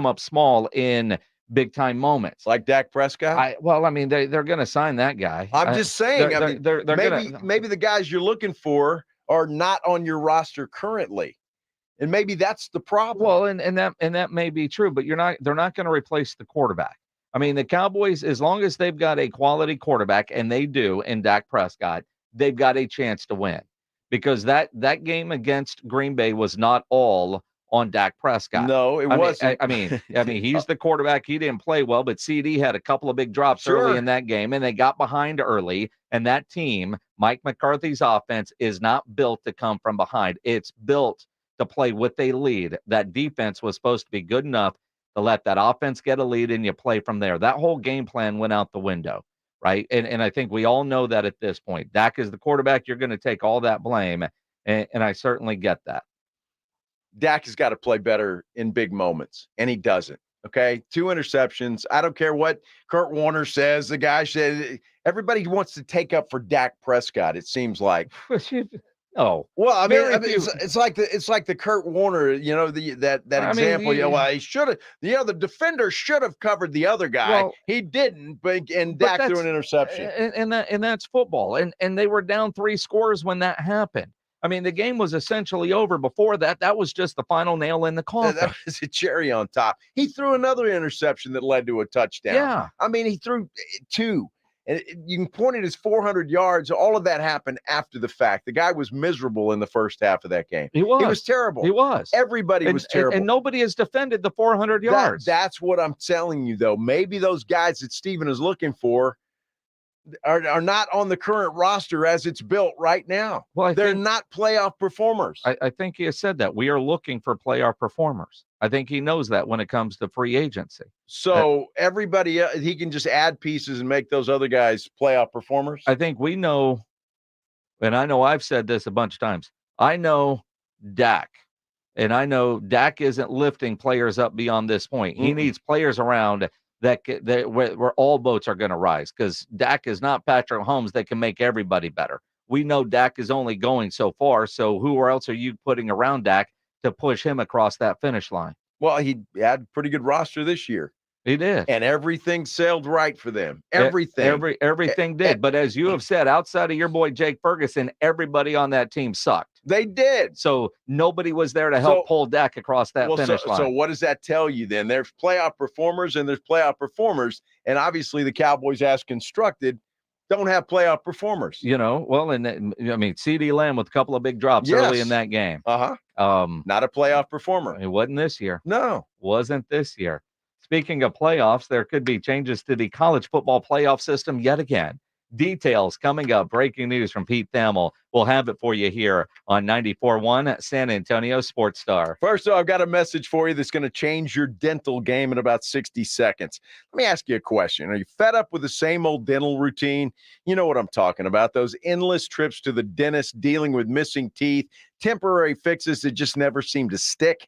up small in big time moments. Like Dak Prescott? They're going to sign that guy. I'm just saying. They're maybe the guys you're looking for are not on your roster currently. And maybe that's the problem. Well, and that may be true, but they're not going to replace the quarterback. I mean, the Cowboys, as long as they've got a quality quarterback, and they do in Dak Prescott, they've got a chance to win. Because that game against Green Bay was not all on Dak Prescott. No, it wasn't. I mean, he's the quarterback. He didn't play well, but CD had a couple of big drops early in that game, and they got behind early. And that team, Mike McCarthy's offense, is not built to come from behind. It's built to play with a lead. That defense was supposed to be good enough to let that offense get a lead, and you play from there. That whole game plan went out the window, right? And I think we all know that at this point. Dak is the quarterback. You're going to take all that blame, and I certainly get that. Dak has got to play better in big moments, and he doesn't. Okay, 2 interceptions. I don't care what Kurt Warner says. The guy said everybody wants to take up for Dak Prescott. It seems like. Oh, well, I mean it's like the Kurt Warner, that example. He should have. The defender should have covered the other guy. Well, he didn't, and Dak threw an interception. And that's football. And they were down 3 scores when that happened. I mean, the game was essentially over before that. That was just the final nail in the coffin. That was a cherry on top. He threw another interception that led to a touchdown. Yeah. I mean, he threw 2. And you can point at his 400 yards. All of that happened after the fact. The guy was miserable in the first half of that game. He was. He was terrible. He was. Everybody was terrible. And nobody has defended the 400 yards. That's what I'm telling you, though. Maybe those guys that Steven is looking for are not on the current roster as it's built right now. Well, they're not playoff performers. I think he has said that. We are looking for playoff performers. I think he knows that when it comes to free agency. So everybody, he can just add pieces and make those other guys playoff performers? I think we know, and I know I've said this a bunch of times, I know Dak, and I know Dak isn't lifting players up beyond this point. He needs players around where all boats are going to rise, because Dak is not Patrick Mahomes that can make everybody better. We know Dak is only going so far, so who else are you putting around Dak to push him across that finish line? Well, he had a pretty good roster this year. He did. And everything sailed right for them. Everything. Everything did. But as you have said, outside of your boy Jake Ferguson, everybody on that team sucked. They did. So nobody was there to help pull Dak across that finish line. So what does that tell you then? There's playoff performers and there's playoff performers. And obviously the Cowboys, as constructed, don't have playoff performers. CD Lamb with a couple of big drops early in that game. Not a playoff performer. It wasn't this year. No. Wasn't this year. Speaking of playoffs, there could be changes to the college football playoff system yet again. Details coming up. Breaking news from Pete Thamel. We'll have it for you here on 94.1 San Antonio Sports Star. First, I've got a message for you that's going to change your dental game in about 60 seconds. Let me ask you a question. Are you fed up with the same old dental routine? You know what I'm talking about. Those endless trips to the dentist, dealing with missing teeth, temporary fixes that just never seem to stick.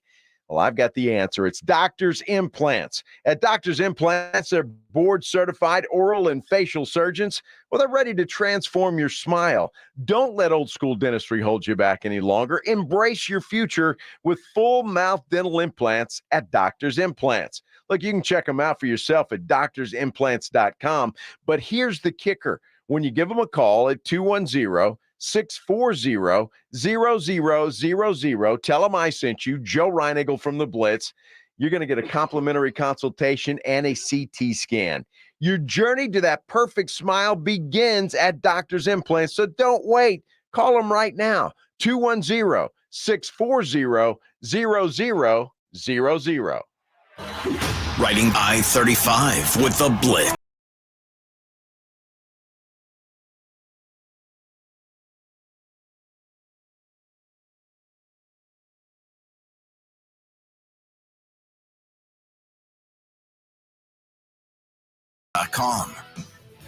Well, I've got the answer. It's Doctor's Implants. At Doctor's Implants, they're board-certified oral and facial surgeons. Well, they're ready to transform your smile. Don't let old school dentistry hold you back any longer. Embrace your future with full mouth dental implants at Doctor's Implants. Look, you can check them out for yourself at doctorsimplants.com. But here's the kicker. When you give them a call at 210-640-0000, tell them I sent you, Joe Reinigle from the Blitz. You're going to get a complimentary consultation and a CT scan. Your journey to that perfect smile begins at Doctor's Implants, so don't wait. Call them right now, 210-640-0000. Riding I-35 with the Blitz.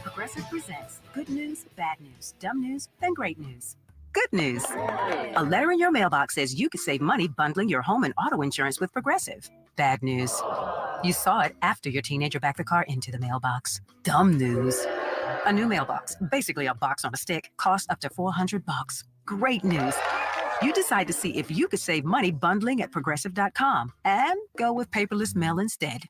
Progressive presents good news, bad news, dumb news, then great news. Good news. A letter in your mailbox says you could save money bundling your home and auto insurance with Progressive. Bad news. You saw it after your teenager backed the car into the mailbox. Dumb news. A new mailbox, basically a box on a stick, costs up to $400. Great news. You decide to see if you could save money bundling at Progressive.com and go with paperless mail instead.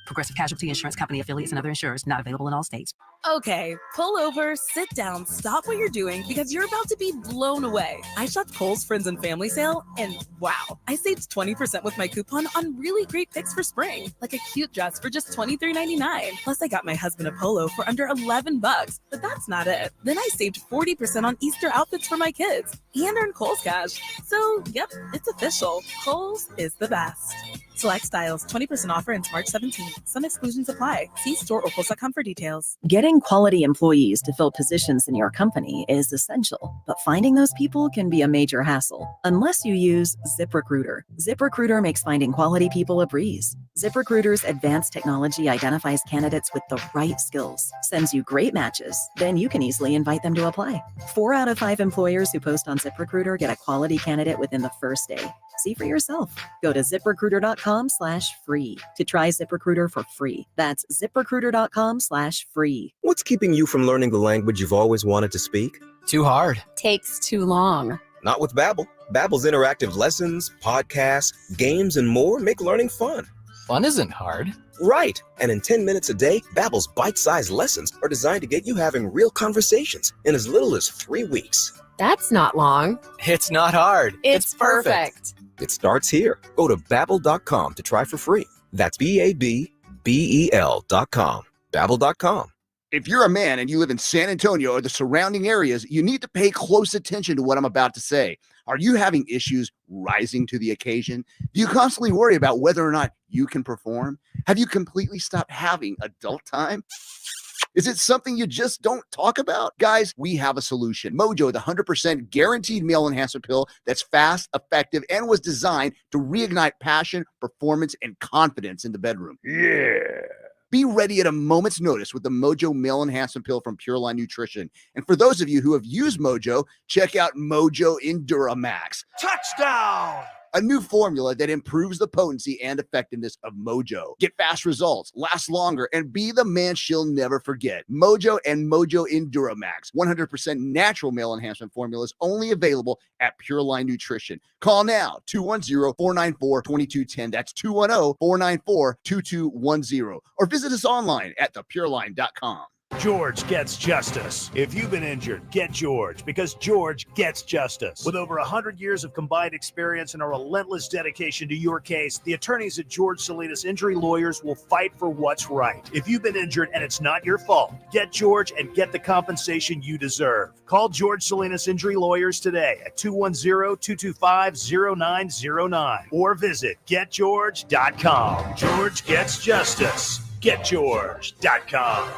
Progressive Casualty Insurance Company, affiliates, and other insurers not available in all states. Okay, pull over, sit down, stop what you're doing because you're about to be blown away. I shopped Kohl's Friends and Family Sale, and wow, I saved 20% with my coupon on really great picks for spring, like a cute dress for just $23.99. Plus, I got my husband a polo for under $11, but that's not it. Then I saved 40% on Easter outfits for my kids and earned Kohl's cash. So, yep, it's official. Kohl's is the best. Select styles, 20% offer ends March 17th. Some exclusions apply. See store or Kohl's.com for details. Getting quality employees to fill positions in your company is essential, but finding those people can be a major hassle unless you use ZipRecruiter. ZipRecruiter makes finding quality people a breeze. ZipRecruiter's advanced technology identifies candidates with the right skills, sends you great matches, then you can easily invite them to apply. 4 out of 5 employers who post on ZipRecruiter get a quality candidate within the first day. See for yourself. Go to ZipRecruiter.com/free to try ZipRecruiter for free. That's ZipRecruiter.com/free. What's keeping you from learning the language you've always wanted to speak? Too hard. Takes too long. Not with Babbel. Babbel's interactive lessons, podcasts, games, and more make learning fun. Fun isn't hard. Right. And in 10 minutes a day, Babbel's bite-sized lessons are designed to get you having real conversations in as little as 3 weeks. That's not long. It's not hard. It's perfect. It starts here. Go to Babbel.com to try for free. That's BABBEL.com. Babbel.com. If you're a man and you live in San Antonio or the surrounding areas, you need to pay close attention to what I'm about to say. Are you having issues rising to the occasion? Do you constantly worry about whether or not you can perform? Have you completely stopped having adult time? Is it something you just don't talk about? Guys, we have a solution. Mojo, the 100% guaranteed male enhancement pill that's fast, effective, and was designed to reignite passion, performance, and confidence in the bedroom. Yeah. Be ready at a moment's notice with the Mojo Male Enhancement Pill from Pure Line Nutrition. And for those of you who have used Mojo, check out Mojo Enduramax. Touchdown! A new formula that improves the potency and effectiveness of Mojo. Get fast results, last longer, and be the man she'll never forget. Mojo and Mojo Enduramax. 100% natural male enhancement formulas only available at Pure Line Nutrition. Call now, 210-494-2210. That's 210-494-2210. Or visit us online at thepureline.com. George gets justice. If you've been injured, get George, because George gets justice. With over 100 years of combined experience and a relentless dedication to your case, the attorneys at George Salinas Injury Lawyers will fight for what's right. If you've been injured and it's not your fault, get George and get the compensation you deserve. Call George Salinas Injury Lawyers today at 210-225-0909 or visit getgeorge.com. George gets justice. Getgeorge.com.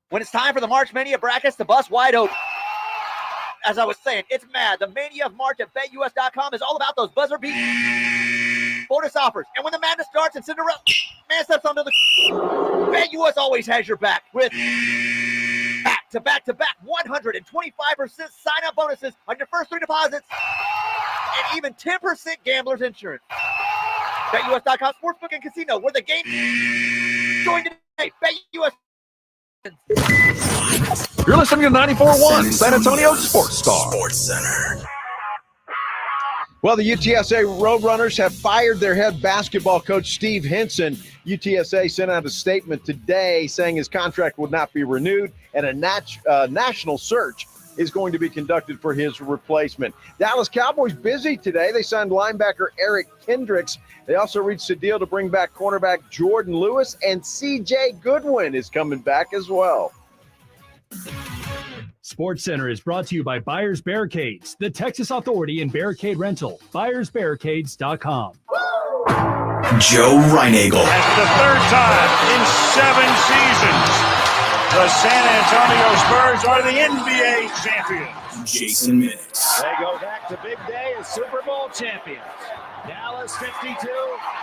When it's time for the March Mania brackets to bust wide open. As I was saying, it's mad. The Mania of March at BetUS.com is all about those buzzer beat bonus offers. And when the madness starts and Cinderella man steps onto the BetUS always has your back with back. back-to-back-to-back 125% sign-up bonuses on your first 3 deposits and even 10% gambler's insurance. BetUS.com Sportsbook and Casino, where the game join today. BetUS. You're listening to 94.1 San Antonio Sports Star. Sports Center. Well, the UTSA Roadrunners have fired their head basketball coach, Steve Henson. UTSA sent out a statement today saying his contract would not be renewed, and a national search is going to be conducted for his replacement. Dallas Cowboys busy today. They signed linebacker Eric Kendricks. They also reached a deal to bring back cornerback Jordan Lewis, and C.J. Goodwin is coming back as well. Sports Center is brought to you by Buyers Barricades, the Texas authority in barricade rental. BuyersBarricades.com. Joe Reinagel. That's the third time in 7 seasons the San Antonio Spurs are the NBA champions. Jason Minix. They go back to big day as Super Bowl champions. Dallas 52,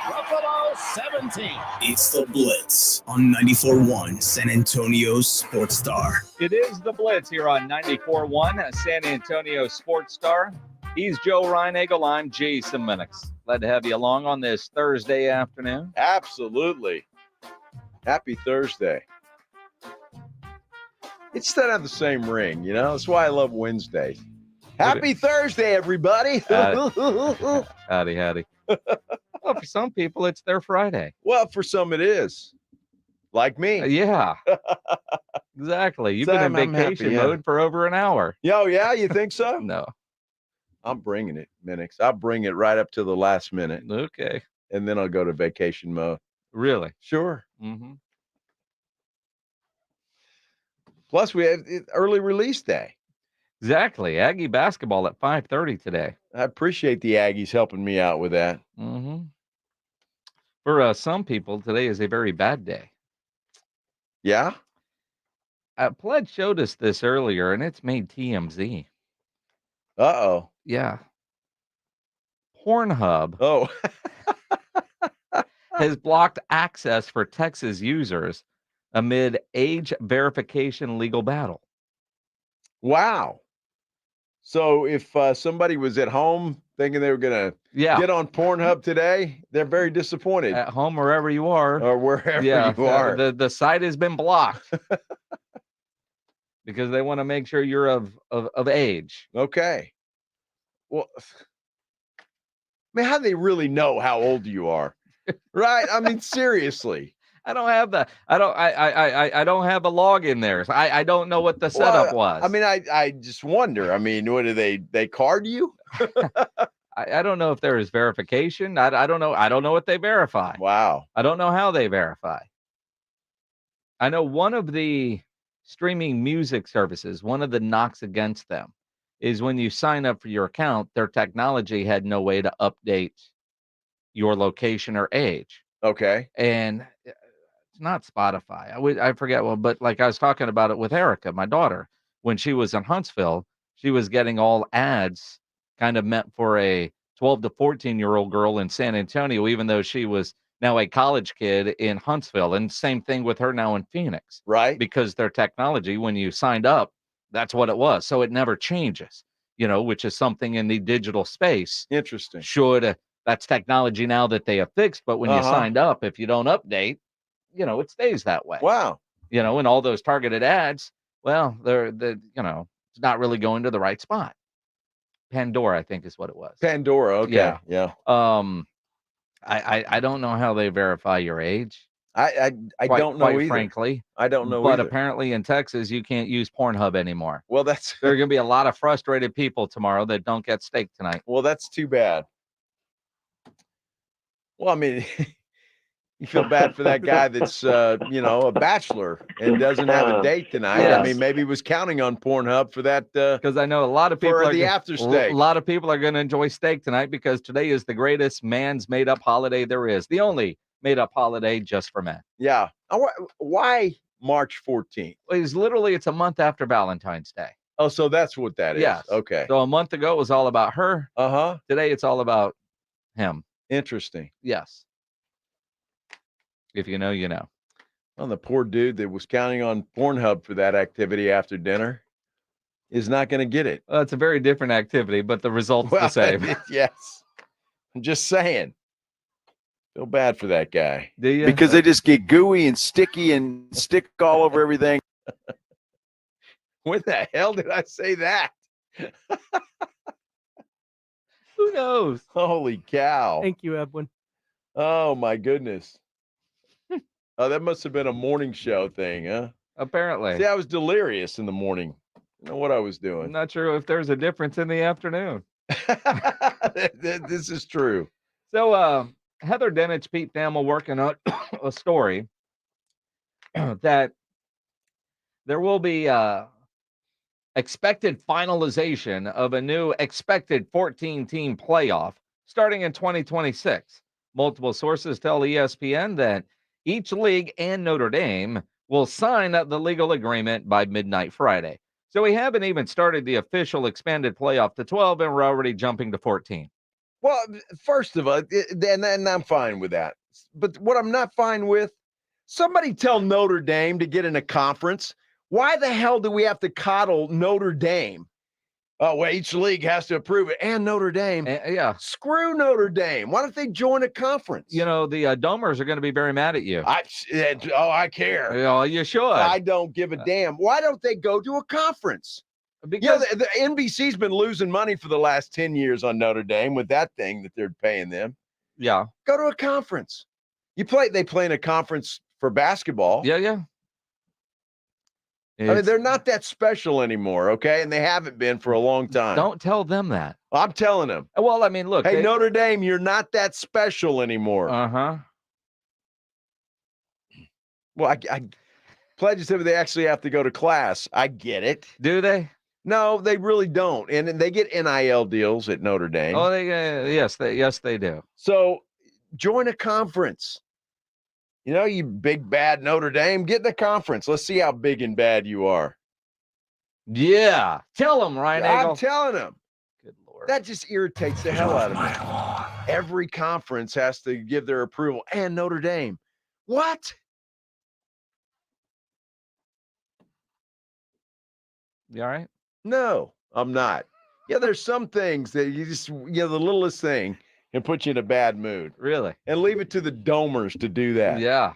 Buffalo 17. It's the Blitz on 94.1 San Antonio Sports Star. It is the Blitz here on 94.1 San Antonio Sports Star. He's Joe Reinagel. I'm Jason Minix. Glad to have you along on this Thursday afternoon. Absolutely. Happy Thursday. It still have the same ring, you know? That's why I love Wednesdays. Happy Thursday, everybody. Howdy. Well, for some people, it's their Friday. Well, for some it is. Like me. Yeah. Exactly. You've been in vacation mode for over an hour. Oh, yeah? You think so? No. I'm bringing it, Minix. I'll bring it right up to the last minute. Okay. And then I'll go to vacation mode. Really? Sure. Mm-hmm. Plus, we have early release day. Exactly. Aggie basketball at 5:30 today. I appreciate the Aggies helping me out with that. Mm-hmm. For some people, today is a very bad day. Yeah? Pledge showed us this earlier, and it's made TMZ. Uh-oh. Yeah. Pornhub has blocked access for Texas users amid age verification legal battle. Wow. So if somebody was at home thinking they were going to get on Pornhub today, they're very disappointed. At home, wherever you are. Or wherever you are. The site has been blocked. Because they want to make sure you're of age. Okay. Well, man, how do they really know how old you are? Right? I mean, seriously. I don't have the I don't have a login there. So I don't know what the setup was. I mean, I just wonder. I mean, what do they card you? I don't know if there is verification. I don't know. I don't know what they verify. Wow. I don't know how they verify. I know one of the streaming music services, one of the knocks against them is when you sign up for your account, their technology had no way to update your location or age. Okay. And it's not Spotify. I forget. Well, but like I was talking about it with Erica, my daughter, when she was in Huntsville, she was getting all ads kind of meant for a 12 to 14-year-old girl in San Antonio, even though she was now a college kid in Huntsville. And same thing with her now in Phoenix. Right. Because their technology, when you signed up, that's what it was. So it never changes, which is something in the digital space. Interesting. That's technology now that they have fixed. But when you signed up, if you don't update, it stays that way. Wow. And all those targeted ads, well, they're it's not really going to the right spot. Pandora, I think, is what it was. Pandora. Okay. Yeah. I don't know how they verify your age. I don't know either. Frankly, I don't know. But either. Apparently in Texas, you can't use Pornhub anymore. Well, there are going to be a lot of frustrated people tomorrow that don't get steak tonight. Well, that's too bad. Well, I mean, you feel bad for that guy that's a bachelor and doesn't have a date tonight. Yes. I mean, maybe he was counting on Pornhub for that. Because I know a lot of people for the after steak. A lot of people are going to enjoy steak tonight because today is the greatest man's made-up holiday there is. The only made-up holiday just for men. Yeah. Why March 14th? It's a month after Valentine's Day. Oh, so that's what that is. Yes. Okay. So a month ago it was all about her. Today it's all about him. Interesting. Yes. If you know, you know. Well, the poor dude that was counting on Pornhub for that activity after dinner is not going to get it. Well, it's a very different activity, but the result's the same. Yes. I'm just saying. Feel bad for that guy. Do you? Because they just get gooey and sticky and stick all over everything. When the hell did I say that? Who knows? Holy cow. Thank you, Edwin. Oh, my goodness. Oh, that must have been a morning show thing, huh? Apparently. See, I was delirious in the morning. I know what I was doing. I'm not sure if there's a difference in the afternoon. This is true. So, Heather Dinich, Pete Thamel working on a story that there will be expected finalization of a new expected 14-team playoff starting in 2026. Multiple sources tell ESPN that each league and Notre Dame will sign the legal agreement by midnight Friday. So we haven't even started the official expanded playoff to 12, and we're already jumping to 14. Well, first of all, and I'm fine with that. But what I'm not fine with, somebody tell Notre Dame to get in a conference. Why the hell do we have to coddle Notre Dame? Oh, well, each league has to approve it. And Notre Dame. Yeah. Screw Notre Dame. Why don't they join a conference? You know, the Domers are going to be very mad at you. I care. You know, you should. I don't give a damn. Why don't they go to a conference? Because the NBC's been losing money for the last 10 years on Notre Dame with that thing that they're paying them. Yeah. Go to a conference. They play in a conference for basketball. Yeah. I mean, they're not that special anymore, okay? And they haven't been for a long time. Don't tell them that. I'm telling them. Well, I mean, look. Hey, Notre Dame, you're not that special anymore. Uh-huh. Well, I pledges that they actually have to go to class. I get it. Do they? No, they really don't. And they get NIL deals at Notre Dame. Oh, yes, they do. So join a conference. You know, you big bad Notre Dame, get in the conference. Let's see how big and bad you are. Yeah. Tell them, Ryan Eagle. I'm telling them. Good Lord. That just irritates the hell out of me. Every conference has to give their approval. And Notre Dame. What? You all right? No, I'm not. Yeah, there's some things that the littlest thing can put you in a bad mood. Really? And leave it to the Domers to do that. Yeah.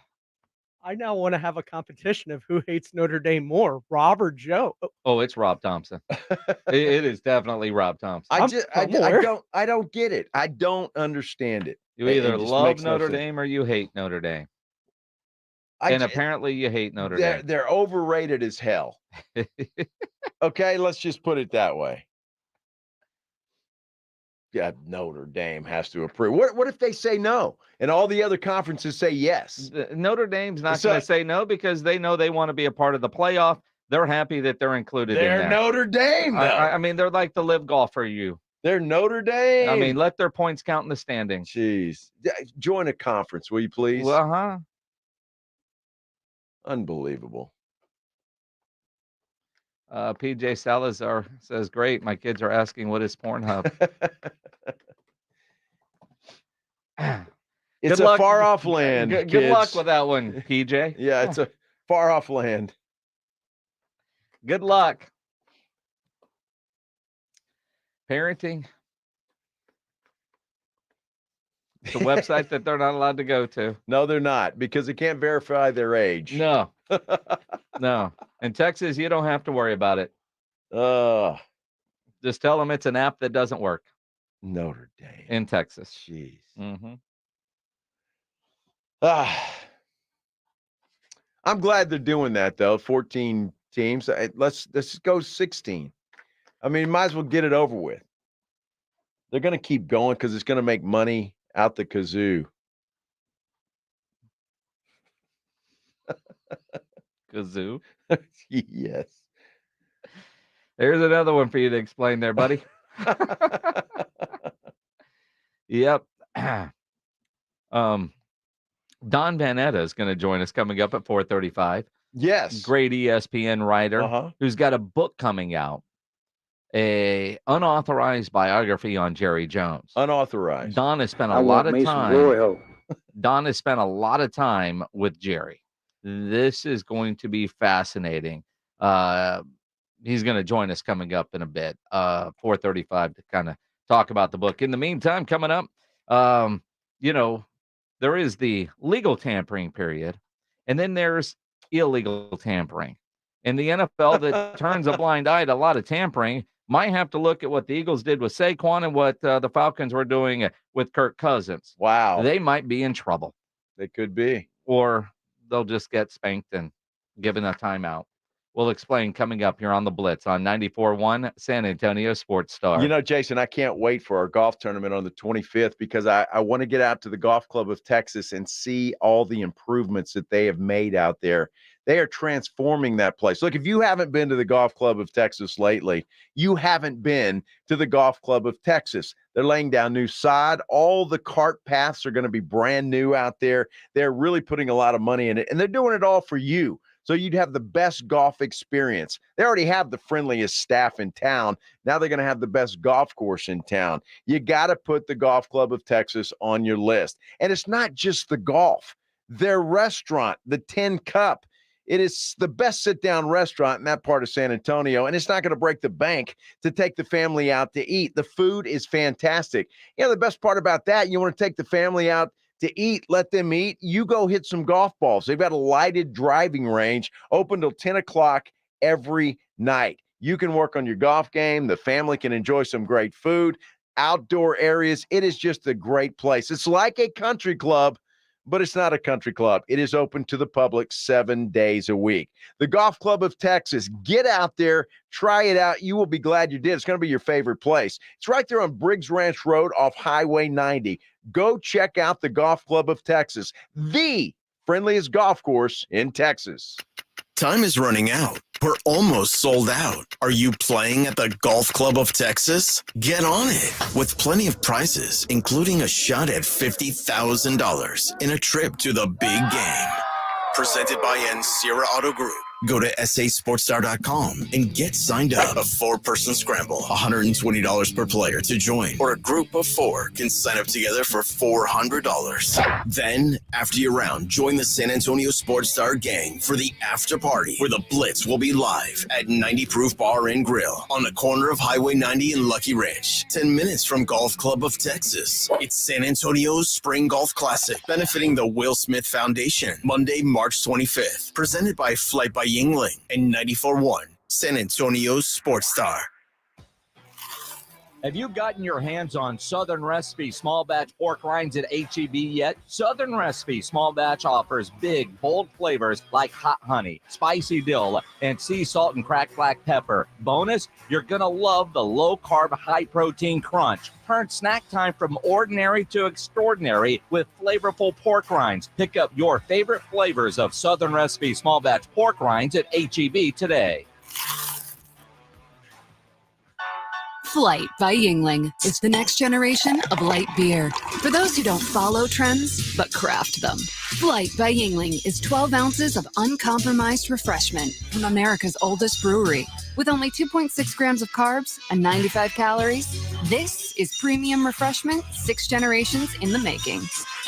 I now want to have a competition of who hates Notre Dame more, Rob or Joe. Oh, it's Rob Thompson. It is definitely Rob Thompson. I don't get it. I don't understand it. You either love Notre Dame or you hate Notre Dame. And apparently you hate Notre Dame. They're overrated as hell. Okay, let's just put it that way. Yeah, Notre Dame has to approve. What if they say no and all the other conferences say yes? Notre Dame's not going to say no because they know they want to be a part of the playoff. They're happy that they're included in there. They're Notre Dame, though. I mean, they're like the live golfer you. They're Notre Dame. I mean, let their points count in the standings. Jeez. Join a conference, will you please? Uh-huh. Unbelievable. PJ Salazar says, great. My kids are asking, what is Pornhub? It's a far off land. Good luck with that one, PJ. Yeah, it's a far off land. Good luck. Parenting. It's a website that they're not allowed to go to. No, they're not, because they can't verify their age. No. No. In Texas, you don't have to worry about it. Just tell them it's an app that doesn't work. Notre Dame. In Texas. Jeez. Mm-hmm. I'm glad they're doing that, though. 14 teams. Let's go 16. I mean, might as well get it over with. They're going to keep going because it's going to make money out the kazoo. Kazoo? Yes. There's another one for you to explain there, buddy. Yep. Don Vanetta is going to join us coming up at 4:35. Yes. Great ESPN writer who's got a book coming out. A unauthorized biography on Jerry Jones. Unauthorized. Don has spent a lot of time. Don has spent a lot of time with Jerry. This is going to be fascinating. He's going to join us coming up in a bit, 4:35, to kind of talk about the book. In the meantime, coming up, there is the legal tampering period, and then there's illegal tampering. And the NFL that turns a blind eye to a lot of tampering might have to look at what the Eagles did with Saquon and what the Falcons were doing with Kirk Cousins. Wow. They might be in trouble. They could be. Or they'll just get spanked and given a timeout. We'll explain coming up here on the Blitz on 94.1 San Antonio Sports Star. You know, Jason, I can't wait for our golf tournament on the 25th because I want to get out to the Golf Club of Texas and see all the improvements that they have made out there. They are transforming that place. Look, if you haven't been to the Golf Club of Texas lately, you haven't been to the Golf Club of Texas. They're laying down new sod. All the cart paths are going to be brand new out there. They're really putting a lot of money in it, and they're doing it all for you. So you'd have the best golf experience. They already have the friendliest staff in town. Now they're going to have the best golf course in town. You got to put the Golf Club of Texas on your list. And it's not just the golf. Their restaurant, the 10 Cup, it is the best sit-down restaurant in that part of San Antonio, and it's not going to break the bank to take the family out to eat. The food is fantastic. You know, the best part about that, you want to take the family out to eat, let them eat. You go hit some golf balls. They've got a lighted driving range open till 10 o'clock every night. You can work on your golf game. The family can enjoy some great food, outdoor areas. It is just a great place. It's like a country club, but it's not a country club. It is open to the public 7 days a week. The Golf Club of Texas. Get out there, try it out. You will be glad you did. It's going to be your favorite place. It's right there on Briggs Ranch Road off Highway 90. Go check out the Golf Club of Texas, the friendliest golf course in Texas. Time is running out. We're almost sold out. Are you playing at the Golf Club of Texas? Get on it with plenty of prizes, including a shot at $50,000 in a trip to the big game. Presented by Sierra Auto Group. Go to sasportstar.com and get signed up. A 4-person scramble, $120 per player to join, or a group of 4 can sign up together for $400. Then, after your round, join the San Antonio Sports Star gang for the after party, where the Blitz will be live at 90 Proof Bar and Grill on the corner of Highway 90 and Lucky Ridge, 10 minutes from Golf Club of Texas. It's San Antonio's Spring Golf Classic, benefiting the Will Smith Foundation, Monday, March 25th, presented by Flight by Yingling and 94.1 San Antonio's Sports Star. Have you gotten your hands on Southern Recipe small batch pork rinds at H-E-B yet? Southern Recipe small batch offers big, bold flavors like hot honey, spicy dill, and sea salt and cracked black pepper. Bonus, you're going to love the low-carb, high-protein crunch. Turn snack time from ordinary to extraordinary with flavorful pork rinds. Pick up your favorite flavors of Southern Recipe small batch pork rinds at H-E-B today. Flight by Yingling is the next generation of light beer. For those who don't follow trends, but craft them. Flight by Yingling is 12 ounces of uncompromised refreshment from America's oldest brewery. With only 2.6 grams of carbs and 95 calories, this is premium refreshment 6 generations in the making.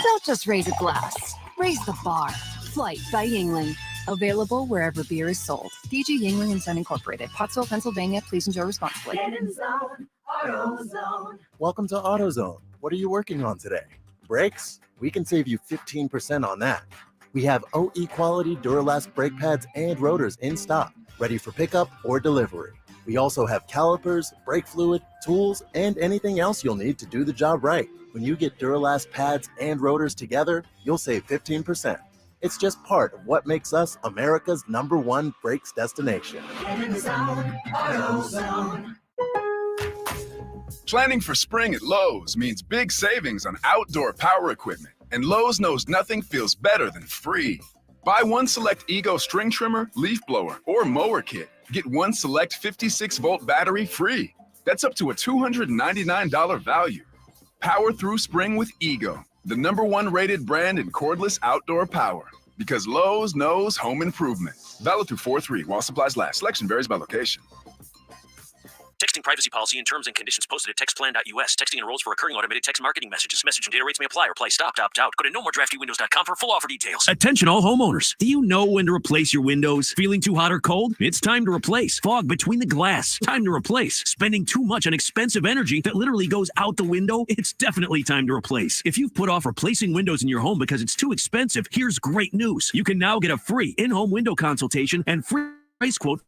Don't just raise a glass, raise the bar. Flight by Yingling. Available wherever beer is sold. DG Yingling and Son Incorporated, Pottsville, Pennsylvania. Please enjoy responsibly. Get in zone, AutoZone. Welcome to AutoZone. What are you working on today? Brakes? We can save you 15% on that. We have OE quality Duralast brake pads and rotors in stock, ready for pickup or delivery. We also have calipers, brake fluid, tools, and anything else you'll need to do the job right. When you get Duralast pads and rotors together, you'll save 15%. It's just part of what makes us America's #1 brakes destination. Get in zone, AutoZone. Planning for spring at Lowe's means big savings on outdoor power equipment, and Lowe's knows nothing feels better than free. Buy one select Ego string trimmer, leaf blower, or mower kit. Get one select 56-volt battery free. That's up to a $299 value. Power through spring with Ego, the #1 rated brand in cordless outdoor power. Because Lowe's knows home improvement. Valid through 4/3 while supplies last. Selection varies by location. Texting privacy policy and terms and conditions posted at textplan.us. Texting enrolls for recurring automated text marketing messages. Message and data rates may apply. Reply stop to opt out. Go to nomoredraftywindows.com for full offer details. Attention all homeowners. Do you know when to replace your windows? Feeling too hot or cold? It's time to replace. Fog between the glass. Time to replace. Spending too much on expensive energy that literally goes out the window? It's definitely time to replace. If you've put off replacing windows in your home because it's too expensive, here's great news. You can now get a free in-home window consultation and free price quote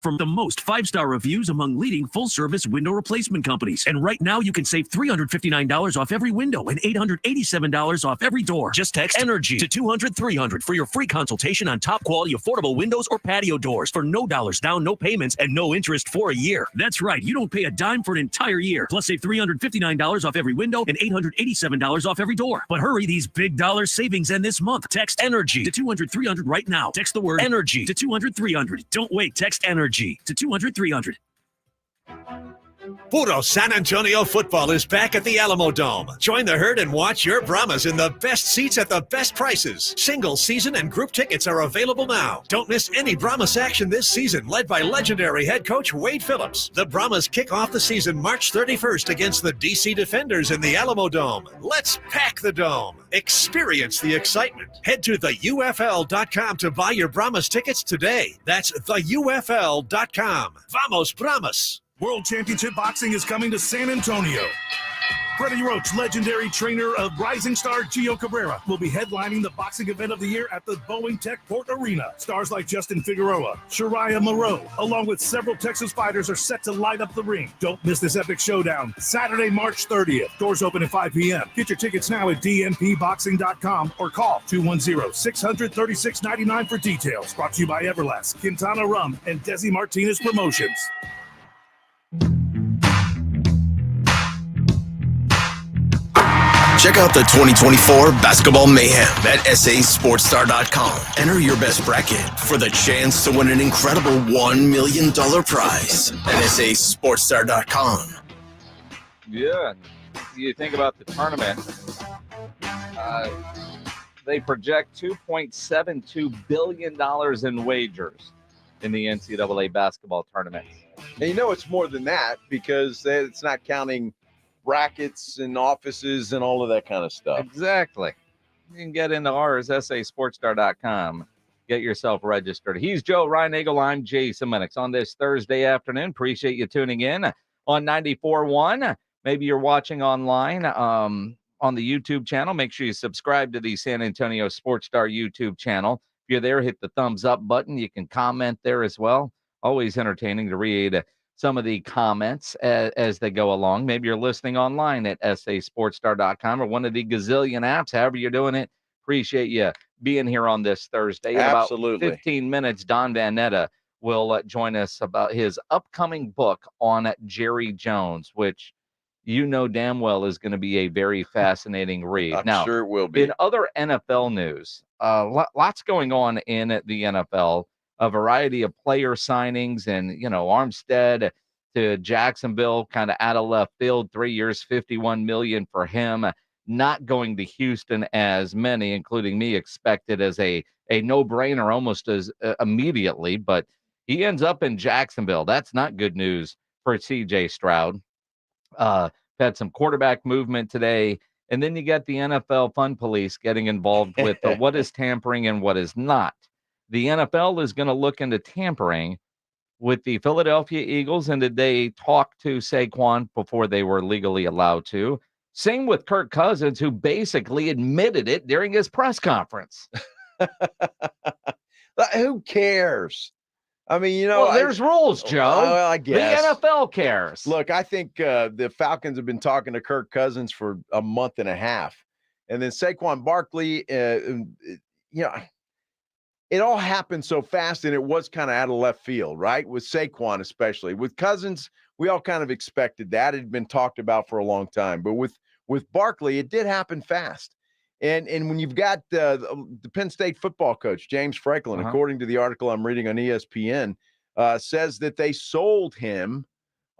from the most 5-star reviews among leading full-service window replacement companies. And right now, you can save $359 off every window and $887 off every door. Just text ENERGY to 200-300 for your free consultation on top-quality affordable windows or patio doors for no dollars down, no payments, and no interest for a year. That's right. You don't pay a dime for an entire year. Plus, save $359 off every window and $887 off every door. But hurry, these big dollar savings end this month. Text ENERGY to 200-300 right now. Text the word ENERGY to 200-300. Don't wait. Text ENERGY to 200-300. Puro San Antonio football is back at the Alamo Dome. Join the herd and watch your Brahmas in the best seats at the best prices. Single, season, and group tickets are available now. Don't miss any Brahmas action this season, led by legendary head coach Wade Phillips. The Brahmas kick off the season March 31st against the DC Defenders in the Alamo Dome. Let's pack the Dome. Experience the excitement. Head to theufl.com to buy your Brahmas tickets today. That's theufl.com. Vamos Brahmas! World Championship Boxing is coming to San Antonio. Freddie Roach, legendary trainer of Rising Star Gio Cabrera, will be headlining the boxing event of the year at the Boeing Tech Port Arena. Stars like Justin Figueroa, Shariah Moreau, along with several Texas fighters, are set to light up the ring. Don't miss this epic showdown. Saturday, March 30th. Doors open at 5 p.m. Get your tickets now at dnpboxing.com or call 210-600-3699 for details. Brought to you by Everlast, Quintana Rum, and Desi Martinez Promotions. Check out the 2024 Basketball Mayhem at sasportstar.com. Enter your best bracket for the chance to win an incredible $1 million prize at sasportstar.com. Yeah, you think about the tournament, they project $2.72 billion in wagers in the NCAA basketball tournament. And you know it's more than that because it's not counting brackets and offices and all of that kind of stuff. Exactly. You can get into ours, sasportstar.com. Get yourself registered. He's Joe Reinagle. I'm Jason Minix on this Thursday afternoon. Appreciate you tuning in on 94.1. Maybe you're watching online on the YouTube channel. Make sure you subscribe to the San Antonio Sports Star YouTube channel. If you're there, hit the thumbs up button. You can comment there as well. Always entertaining to read some of the comments as they go along. Maybe you're listening online at sasportstar.com or one of the gazillion apps, however you're doing it. Appreciate you being here on this Thursday. Absolutely. In about 15 minutes, Don Van Netta will join us about his upcoming book on Jerry Jones, which you know damn well is going to be a very fascinating read. I'm sure it will be. In other NFL news, lots going on in the NFL. A variety of player signings, and Armstead to Jacksonville, kind of out of left field. 3 years, $51 million for him. Not going to Houston, as many, including me, expected as a no-brainer almost as immediately. But he ends up in Jacksonville. That's not good news for C.J. Stroud. Had some quarterback movement today, and then you got the NFL Fun Police getting involved with what is tampering and what is not. The NFL is going to look into tampering with the Philadelphia Eagles, and did they talk to Saquon before they were legally allowed to? Same with Kirk Cousins, who basically admitted it during his press conference. Who cares? I mean, there's rules, Joe. I guess. The NFL cares. Look, I think the Falcons have been talking to Kirk Cousins for a month and a half. And then Saquon Barkley, it all happened so fast, and it was kind of out of left field, right? With Saquon especially. With Cousins, we all kind of expected that. It had been talked about for a long time. But with Barkley, it did happen fast. And when you've got the Penn State football coach, James Franklin, according to the article I'm reading on ESPN, says that they sold him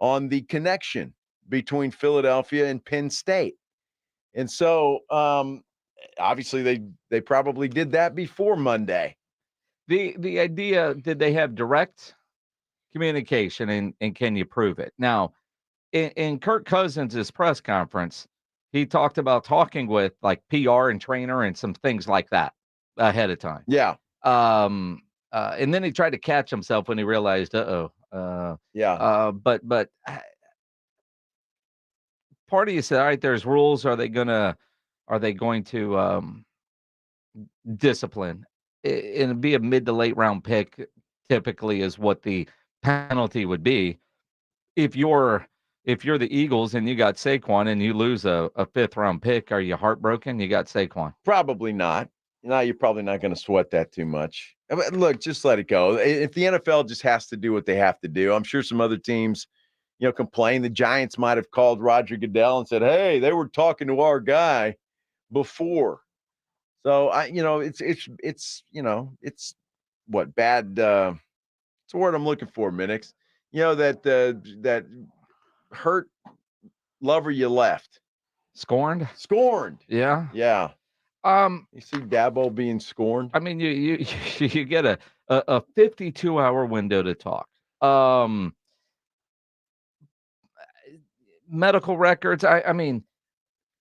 on the connection between Philadelphia and Penn State. And so, obviously, they probably did that before Monday. The idea, did they have direct communication, and can you prove it? Now, in Kirk Cousins' press conference, he talked about talking with like PR and trainer and some things like that ahead of time. Yeah. And then he tried to catch himself when he realized, but part of you said, all right, there's rules. Are they going to discipline? And be a mid to late round pick typically is what the penalty would be. If you're the Eagles and you got Saquon and you lose a 5th round pick, are you heartbroken? You got Saquon. Probably not. No, you're probably not going to sweat that too much. I mean, look, just let it go. If the NFL just has to do what they have to do, I'm sure some other teams, complain. The Giants might have called Roger Goodell and said, "Hey, they were talking to our guy before." So it's what bad. It's the word I'm looking for, Minix. That hurt lover you left. Scorned. Yeah. You see Dabo being scorned. I mean, you get a 52-hour window to talk. Medical records. I mean,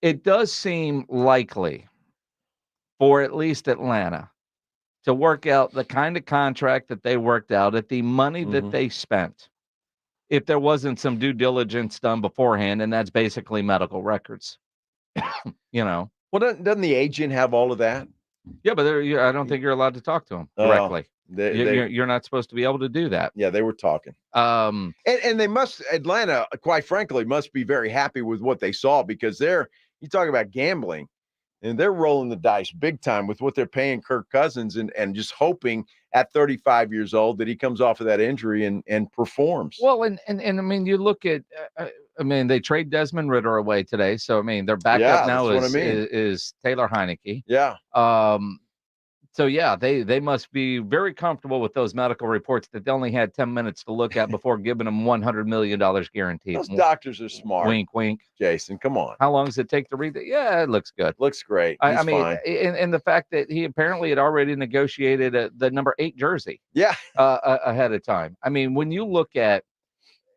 it does seem likely for at least Atlanta to work out the kind of contract that they worked out at the money that they spent. If there wasn't some due diligence done beforehand, and that's basically medical records. Well, doesn't the agent have all of that? Yeah, but I don't think you're allowed to talk to him directly. You're not supposed to be able to do that. Yeah, they were talking. And they Atlanta, quite frankly, must be very happy with what they saw, because you talk about gambling, and they're rolling the dice big time with what they're paying Kirk Cousins and just hoping at 35 years old that he comes off of that injury and performs. Well, and I mean, you look at, they trade Desmond Ridder away today. So, I mean, their backup now is Taylor Heineke. Yeah. So, yeah, they must be very comfortable with those medical reports that they only had 10 minutes to look at before giving them $100 million guaranteed. Those doctors are smart. Wink, wink. Jason, come on. How long does it take to read that? Yeah, it looks good. Looks great. I mean, and the fact that he apparently had already negotiated the number 8 jersey. Yeah. Ahead of time. I mean, when you look at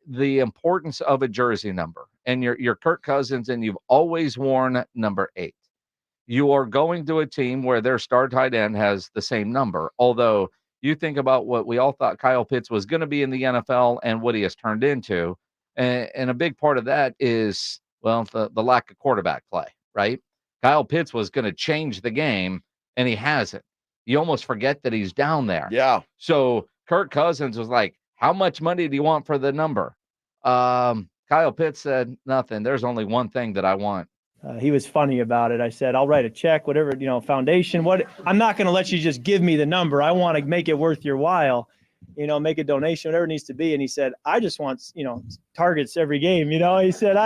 the importance of a jersey number, and you're Kirk Cousins and you've always worn number 8. You are going to a team where their star tight end has the same number. Although you think about what we all thought Kyle Pitts was going to be in the NFL and what he has turned into. And a big part of that is, the lack of quarterback play, right? Kyle Pitts was going to change the game, and he hasn't. You almost forget that he's down there. Yeah. So Kirk Cousins was like, how much money do you want for the number? Kyle Pitts said, nothing. There's only one thing that I want. He was funny about it. I said, I'll write a check, whatever, foundation. I'm not going to let you just give me the number. I want to make it worth your while, make a donation, whatever it needs to be. And he said, I just want, targets every game. He said,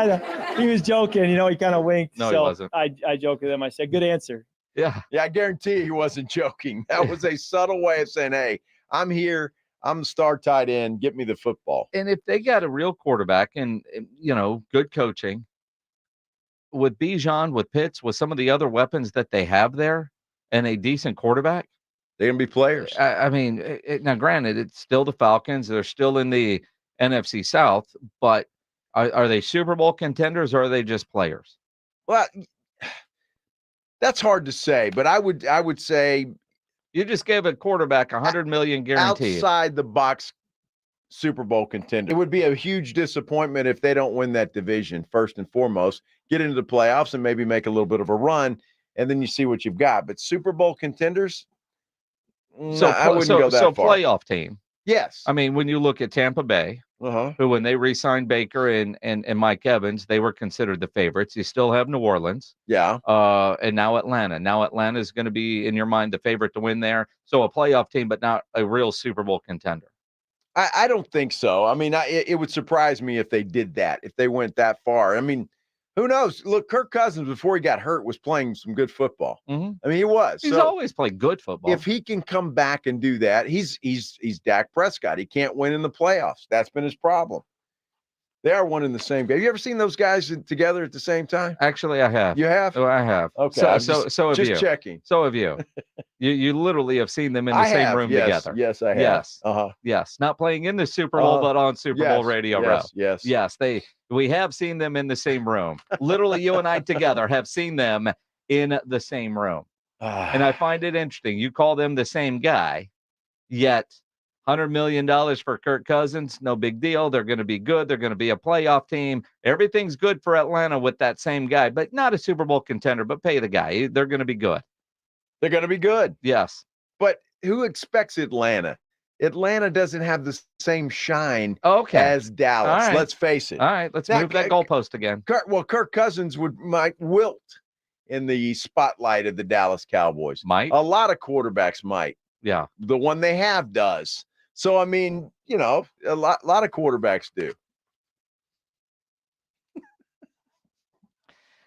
he was joking, he kind of winked. No, so he wasn't. I joked with him. I said, good answer. Yeah. Yeah. I guarantee he wasn't joking. That was a subtle way of saying, hey, I'm here. I'm the star tight end. Get me the football. And if they got a real quarterback and, good coaching, with Bijan, with Pitts, with some of the other weapons that they have there, and a decent quarterback, they're going to be players. I mean, now granted, it's still the Falcons. They're still in the NFC South, but are they Super Bowl contenders, or are they just players? Well, that's hard to say, but I would say you just gave a quarterback $100 million guaranteed. Outside the box Super Bowl contender. It would be a huge disappointment if they don't win that division, first and foremost, get into the playoffs and maybe make a little bit of a run, and then you see what you've got. But Super Bowl contenders, I wouldn't go that far. Playoff team. Yes. I mean, when you look at Tampa Bay, who when they re-signed Baker and Mike Evans, they were considered the favorites. You still have New Orleans. Yeah. And now Atlanta. Now Atlanta is going to be, in your mind, the favorite to win there. So a playoff team, but not a real Super Bowl contender. I don't think so. I mean, it would surprise me if they did that, if they went that far. I mean, who knows? Look, Kirk Cousins, before he got hurt, was playing some good football. Mm-hmm. I mean, he was. He's always played good football. If he can come back and do that, he's Dak Prescott. He can't win in the playoffs. That's been his problem. They are one in the same game. Have you ever seen those guys together at the same time? Actually, I have. You have? Oh, I have. Okay. So have you. Just checking. So have you. You literally have seen them in the same room together. Yes, I have. Yes. Uh-huh. Yes. Not playing in the Super Bowl, but on Super Bowl radio row. Yes. Yes. We have seen them in the same room. Literally, you and I together have seen them in the same room. And I find it interesting. You call them the same guy, yet $100 million for Kirk Cousins, no big deal. They're going to be good. They're going to be a playoff team. Everything's good for Atlanta with that same guy, but not a Super Bowl contender, but pay the guy. They're going to be good. They're going to be good. Yes. But who expects Atlanta? Atlanta doesn't have the same shine as Dallas. All right. Let's face it. All right. Let's move that goalpost again. Kirk Cousins might wilt in the spotlight of the Dallas Cowboys. Might. A lot of quarterbacks might. Yeah. The one they have does. So, I mean, a lot of quarterbacks do.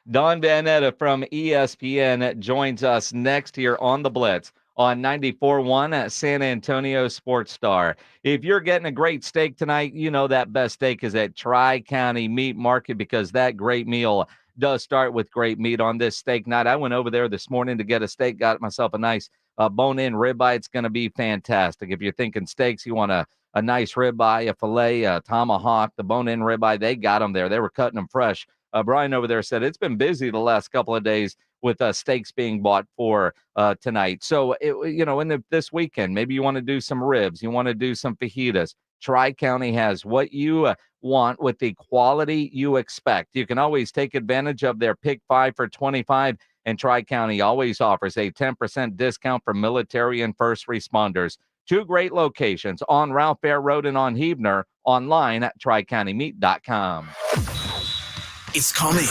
Don Vanetta from ESPN joins us next here on the Blitz on 94.1 at San Antonio Sports Star. If you're getting a great steak tonight, you know that best steak is at Tri-County Meat Market, because that great meal does start with great meat on this steak night. I went over there this morning to get a steak, got myself a nice bone-in ribeye. It's going to be fantastic. If you're thinking steaks, you want a nice ribeye, a filet, a tomahawk, the bone-in ribeye, they got them there. They were cutting them fresh. Brian over there said it's been busy the last couple of days with steaks being bought for tonight. So, this weekend, maybe you want to do some ribs, you want to do some fajitas. Tri-County has what you want with the quality you expect. You can always take advantage of their Pick 5 for $25, and Tri-County always offers a 10% discount for military and first responders. Two great locations on Ralph Fair Road and on Huebner, online at tricountymeat.com. It's coming.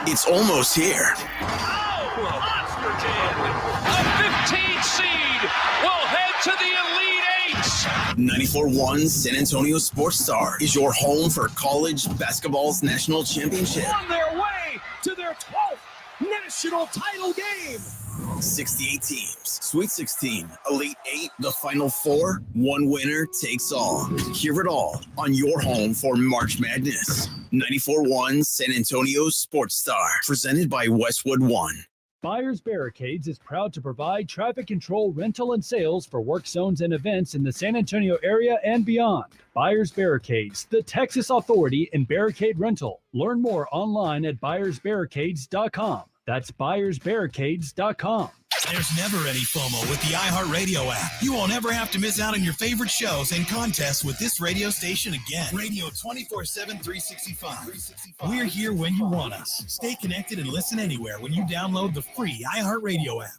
It's almost here. A 15 seed will head to the Elite Eights. 94.1 San Antonio Sports Star is your home for college basketball's national championship. On their way to their 12th national title game. 68 teams, Sweet 16, Elite 8, the Final Four, one winner takes all. Hear it all on your home for March Madness. 94.1 San Antonio Sports Star, presented by Westwood One. Buyers Barricades is proud to provide traffic control, rental, and sales for work zones and events in the San Antonio area and beyond. Buyers Barricades, the Texas authority in barricade rental. Learn more online at buyersbarricades.com. That's buyersbarricades.com. There's never any FOMO with the iHeartRadio app. You won't ever have to miss out on your favorite shows and contests with this radio station again. Radio 24/7, 365. We're here when you want us. Stay connected and listen anywhere when you download the free iHeartRadio app.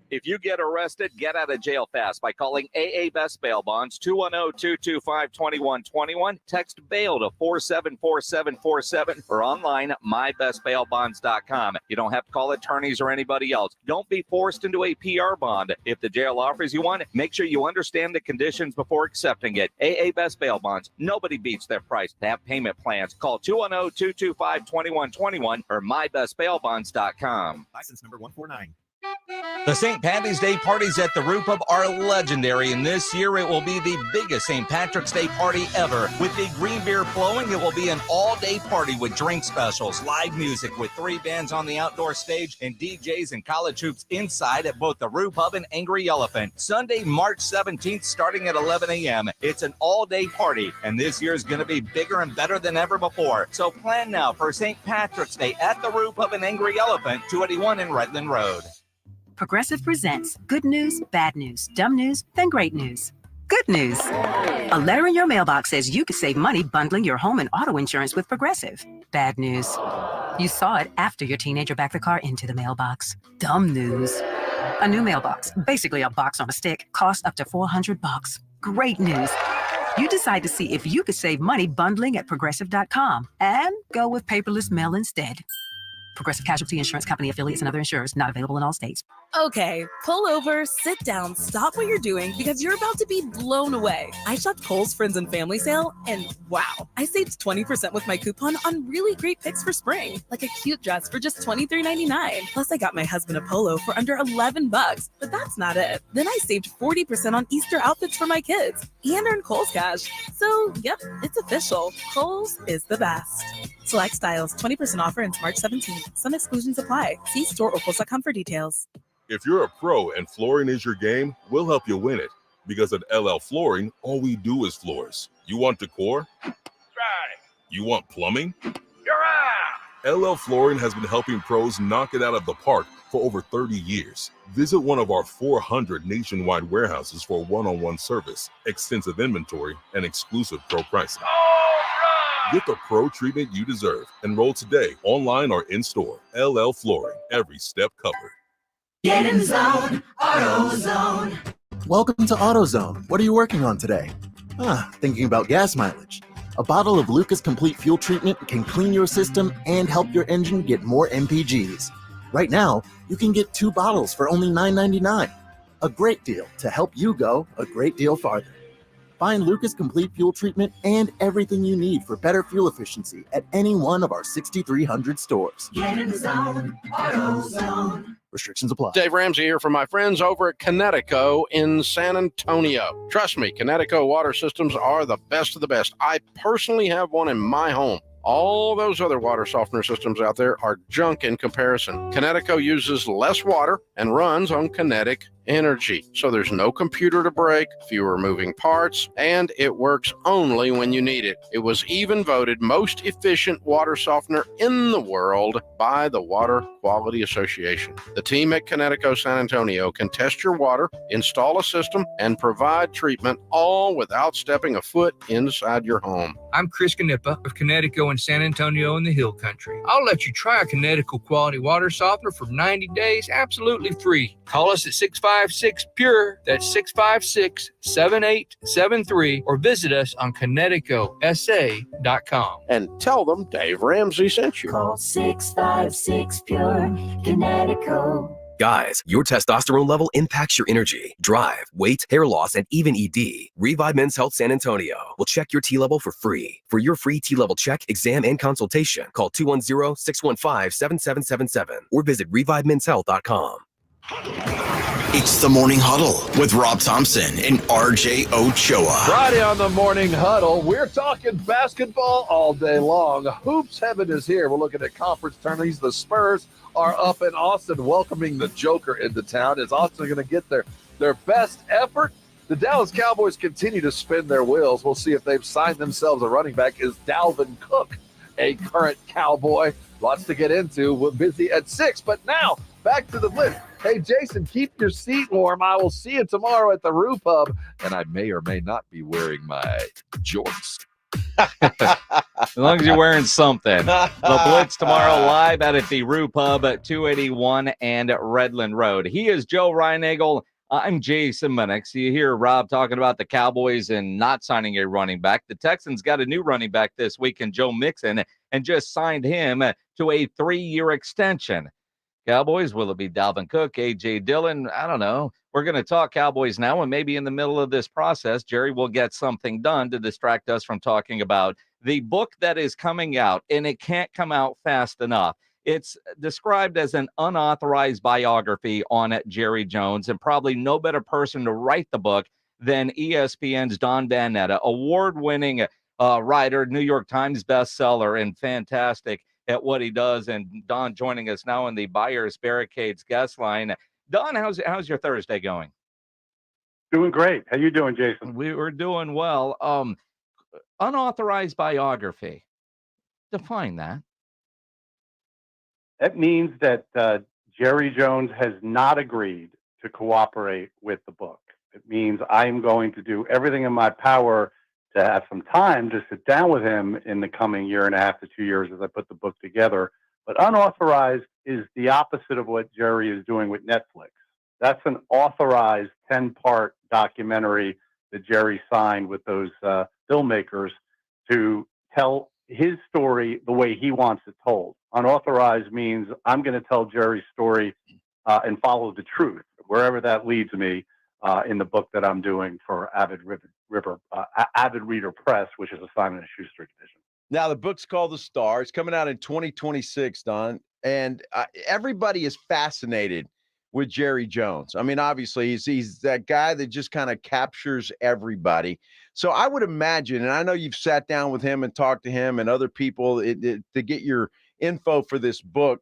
If you get arrested, get out of jail fast by calling AA Best Bail Bonds, 210-225-2121. Text bail to 474747 or online at mybestbailbonds.com. You don't have to call attorneys or anybody else. Don't be forced into a PR bond. If the jail offers you one, make sure you understand the conditions before accepting it. AA Best Bail Bonds. Nobody beats their price. They have payment plans. Call 210-225-2121 or mybestbailbonds.com. License number 149. The St. Patty's Day parties at the Roo Pub are legendary, and this year it will be the biggest St. Patrick's Day party ever. With the green beer flowing, it will be an all-day party with drink specials, live music with 3 bands on the outdoor stage, and DJs and college hoops inside at both the Roo Pub and Angry Elephant. Sunday, March 17th, starting at 11 a.m. It's an all-day party, and this year is going to be bigger and better than ever before. So plan now for St. Patrick's Day at the Roo Pub and Angry Elephant, 281 in Redland Road. Progressive presents good news, bad news, dumb news, then great news. Good news. A letter in your mailbox says you could save money bundling your home and auto insurance with Progressive. Bad news. You saw it after your teenager backed the car into the mailbox. Dumb news. A new mailbox, basically a box on a stick, costs up to $400. Great news. You decide to see if you could save money bundling at Progressive.com and go with paperless mail instead. Progressive Casualty Insurance Company affiliates and other insurers, not available in all states. Okay, pull over, sit down, stop what you're doing because you're about to be blown away. I shopped Kohl's Friends and Family Sale, and wow, I saved 20% with my coupon on really great picks for spring, like a cute dress for just $23.99. Plus, I got my husband a polo for under $11. But that's not it. Then I saved 40% on Easter outfits for my kids and earned Kohl's cash. So, yep, it's official. Kohl's is the best. Select styles, 20% offer ends March 17th. Some exclusions apply. See store or Kohl's.com for details. If you're a pro and flooring is your game, we'll help you win it. Because at LL Flooring, all we do is floors. You want decor? Try. You want plumbing? LL Flooring has been helping pros knock it out of the park for over 30 years. Visit one of our 400 nationwide warehouses for one-on-one service, extensive inventory, and exclusive pro pricing. Get the pro treatment you deserve. Enroll today, online or in-store. LL Flooring, every step covered. Get in the zone, AutoZone. Welcome to AutoZone. What are you working on today? Thinking about gas mileage. A bottle of Lucas Complete Fuel Treatment can clean your system and help your engine get more MPGs. Right now, you can get 2 bottles for only $9.99. A great deal to help you go a great deal farther. Find Lucas Complete Fuel Treatment and everything you need for better fuel efficiency at any one of our 6,300 stores. Get in the zone, AutoZone. Restrictions apply. Dave Ramsey here from my friends over at Connecticut in San Antonio. Trust me, Connecticut water systems are the best of the best. I personally have one in my home. All those other water softener systems out there are junk in comparison. Connecticut uses less water and runs on kinetic energy. So there's no computer to break, fewer moving parts, and it works only when you need it. It was even voted most efficient water softener in the world by the Water Quality Association. The team at Connecticut San Antonio can test your water, install a system, and provide treatment all without stepping a foot inside your home. I'm Chris Canepa of Connecticut and San Antonio in the Hill Country. I'll let you try a Connecticut quality water softener for 90 days absolutely free. Call us at 656-PURE, that's 656-7873, or visit us on ConnecticutSA.com. And tell them Dave Ramsey sent you. Call 656-PURE, Connecticut. Guys, your testosterone level impacts your energy, drive, weight, hair loss, and even ED. Revive Men's Health San Antonio will check your T level for free. For your free T level check, exam, and consultation, call 210-615-7777 or visit ReviveMen'sHealth.com. It's the Morning Huddle with Rob Thompson and RJ Ochoa. Friday on the Morning Huddle, we're talking basketball all day long. Hoops Heaven is here. We're looking at conference tourneys. The Spurs are up in Austin welcoming the Joker into town. Is Austin going to get their best effort? The Dallas Cowboys continue to spin their wheels. We'll see if they've signed themselves a running back. Is Dalvin Cook a current Cowboy? Lots to get into. We're busy at 6, but now back to the Blitz. Hey, Jason, keep your seat warm. I will see you tomorrow at the Roo Pub, and I may or may not be wearing my jorts. As long as you're wearing something. The Blitz tomorrow live out at the Roo Pub at 281 and Redland Road. He is Joe Reinagel. I'm Jason Minix. You hear Rob talking about the Cowboys and not signing a running back. The Texans got a new running back this week in Joe Mixon and just signed him to a 3-year extension. Cowboys, will it be Dalvin Cook, A.J. Dillon? I don't know. We're going to talk Cowboys now, and maybe in the middle of this process, Jerry will get something done to distract us from talking about the book that is coming out, and it can't come out fast enough. It's described as an unauthorized biography on Jerry Jones, and probably no better person to write the book than ESPN's Don Van Netta, award-winning writer, New York Times bestseller, and fantastic at what he does. And Don joining us now in the Buyers Barricades guest line. Don, how's your Thursday going? Doing great. How you doing, Jason? We were doing well. Unauthorized biography. Define that. That means that Jerry Jones has not agreed to cooperate with the book. It means I'm going to do everything in my power to have some time to sit down with him in the coming 1.5 to 2 years as I put the book together. But unauthorized is the opposite of what Jerry is doing with Netflix. That's an authorized 10-part documentary that Jerry signed with those filmmakers to tell his story the way he wants it told. Unauthorized means I'm going to tell Jerry's story and follow the truth, wherever that leads me in the book that I'm doing for Avid Reader Press, which is a Simon & Schuster division. Now, the book's called The Star. It's coming out in 2026, Don. And everybody is fascinated with Jerry Jones. I mean, obviously, he's that guy that just kind of captures everybody. So I would imagine, and I know you've sat down with him and talked to him and other people to get your info for this book.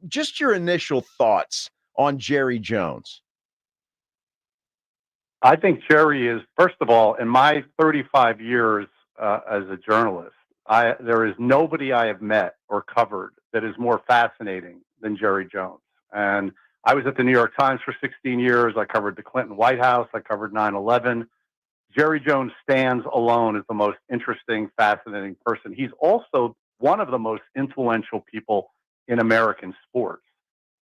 Just your initial thoughts on Jerry Jones. I think Jerry is, first of all, in my 35 years as a journalist, there is nobody I have met or covered that is more fascinating than Jerry Jones. And I was at the New York Times for 16 years. I covered the Clinton White House. I covered 9/11. Jerry Jones stands alone as the most interesting, fascinating person. He's also one of the most influential people in American sports.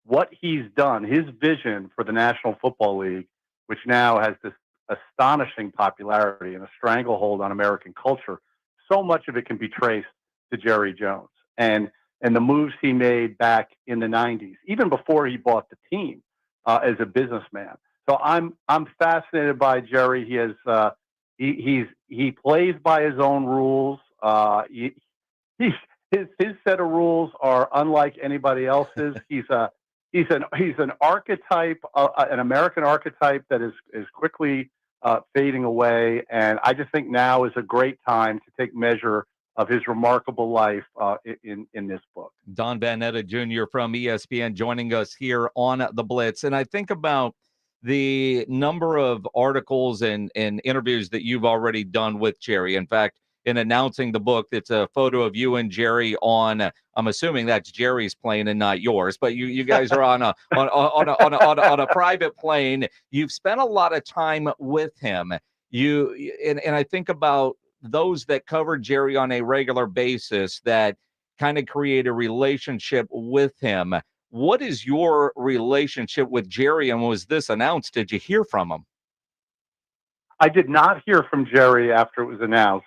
What he's done, his vision for the National Football League, which now has this astonishing popularity and a stranglehold on American culture, so much of it can be traced to Jerry Jones and the moves he made back in the 90s, even before he bought the team as a businessman. So I'm fascinated by Jerry. He has he plays by his own rules. His set of rules are unlike anybody else's. He's an archetype, an American archetype that is quickly fading away. And I just think now is a great time to take measure of his remarkable life in this book. Don Vanetta Jr. from ESPN joining us here on The Blitz. And I think about the number of articles and interviews that you've already done with Jerry. In fact, in announcing the book, it's a photo of you and Jerry on, I'm assuming that's Jerry's plane and not yours, but you guys are on a private plane. You've spent a lot of time with him. And I think about those that cover Jerry on a regular basis that kind of create a relationship with him. What is your relationship with Jerry, and was this announced? Did you hear from him? I did not hear from Jerry after it was announced.